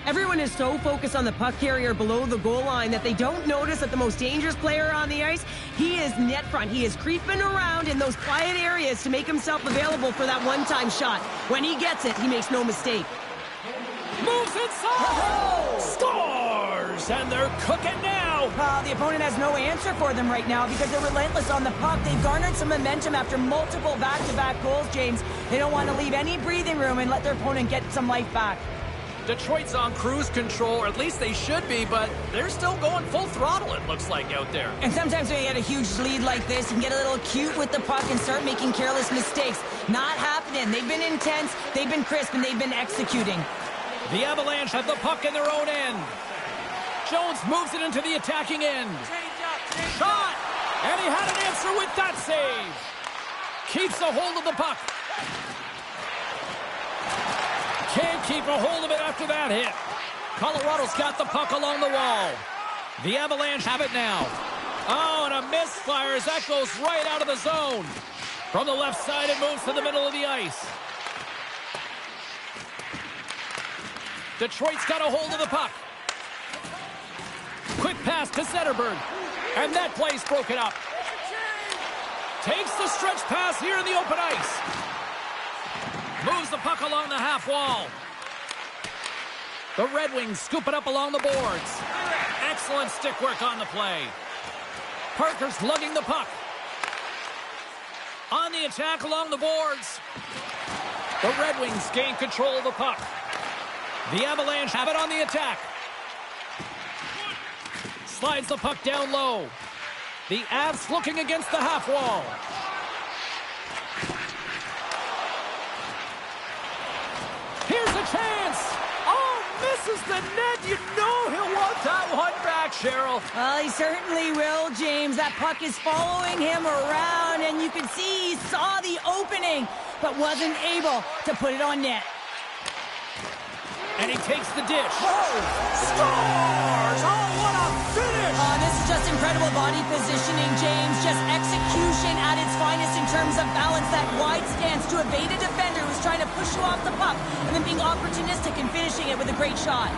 Everyone is so focused on the puck carrier below the goal line that they don't notice that the most dangerous player on the ice, he is net front. He is creeping around in those quiet areas to make himself available for that one-time shot. When he gets it, he makes no mistake. Moves inside! Scores! And they're cooking now! The opponent has no answer for them right now because they're relentless on the puck. They've garnered some momentum after multiple back-to-back goals, James. They don't want to leave any breathing room and let their opponent get some life back. Detroit's on cruise control, or at least they should be, but they're still going full throttle, it looks like, out there. And sometimes when you get a huge lead like this, you can get a little cute with the puck and start making careless mistakes. Not happening. They've been intense, they've been crisp, and they've been executing. The Avalanche have the puck in their own end. Jones moves it into the attacking end. Shot! And he had an answer with that save. Keeps a hold of the puck. Can't keep a hold of it after that hit. Colorado's got the puck along the wall. The Avalanche have it now. Oh, and a misfire as that goes right out of the zone. From the left side, it moves to the middle of the ice. Detroit's got a hold of the puck. Quick pass to Zetterberg. And that play's broken up. Takes the stretch pass here in the open ice. Moves the puck along the half wall. The Red Wings scoop it up along the boards. Excellent stick work on the play. Parker's lugging the puck. On the attack along the boards. The Red Wings gain control of the puck. The Avalanche have it on the attack. Slides the puck down low. The Avs looking against the half wall. Here's a chance. Oh, misses the net. You know he'll want that one back, Cheryl. Well, he certainly will, James. That puck is following him around, and you can see he saw the opening, but wasn't able to put it on net. And he takes the dish. Oh, scores! Oh, what a finish! This is just incredible body positioning, James. Just execution at its finest in terms of balance. That wide stance to evade a defender who's trying to push you off the puck, and then being opportunistic and finishing it with a great shot.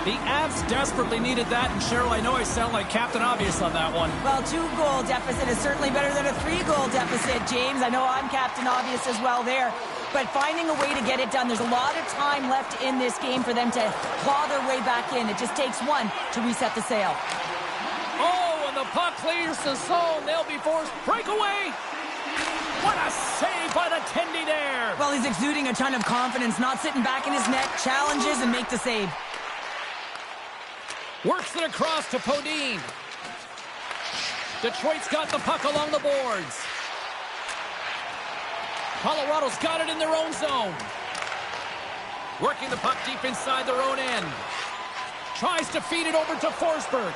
The Avs desperately needed that, and Cheryl, I know I sound like Captain Obvious on that one. Well, 2-goal deficit is certainly better than a 3-goal deficit, James. I know I'm Captain Obvious as well there. But finding a way to get it done, there's a lot of time left in this game for them to claw their way back in. It just takes one to reset the sail. Oh, and the puck clears the zone. They'll be forced breakaway. What a save by the Tendy there. Well, he's exuding a ton of confidence, not sitting back in his net, challenges and make the save. Works it across to Podine. Detroit's got the puck along the boards. Colorado's got it in their own zone. Working the puck deep inside their own end. Tries to feed it over to Forsberg.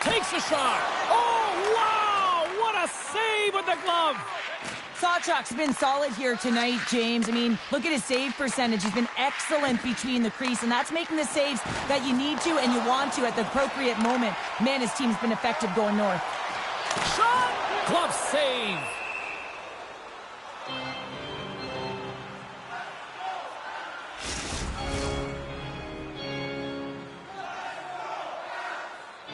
Takes a shot. Oh, wow! What a save with the glove. Sawchuk's been solid here tonight, James. I mean, look at his save percentage. He's been excellent between the crease, and that's making the saves that you need to and you want to at the appropriate moment. Man, his team's been effective going north. Shot! Glove save.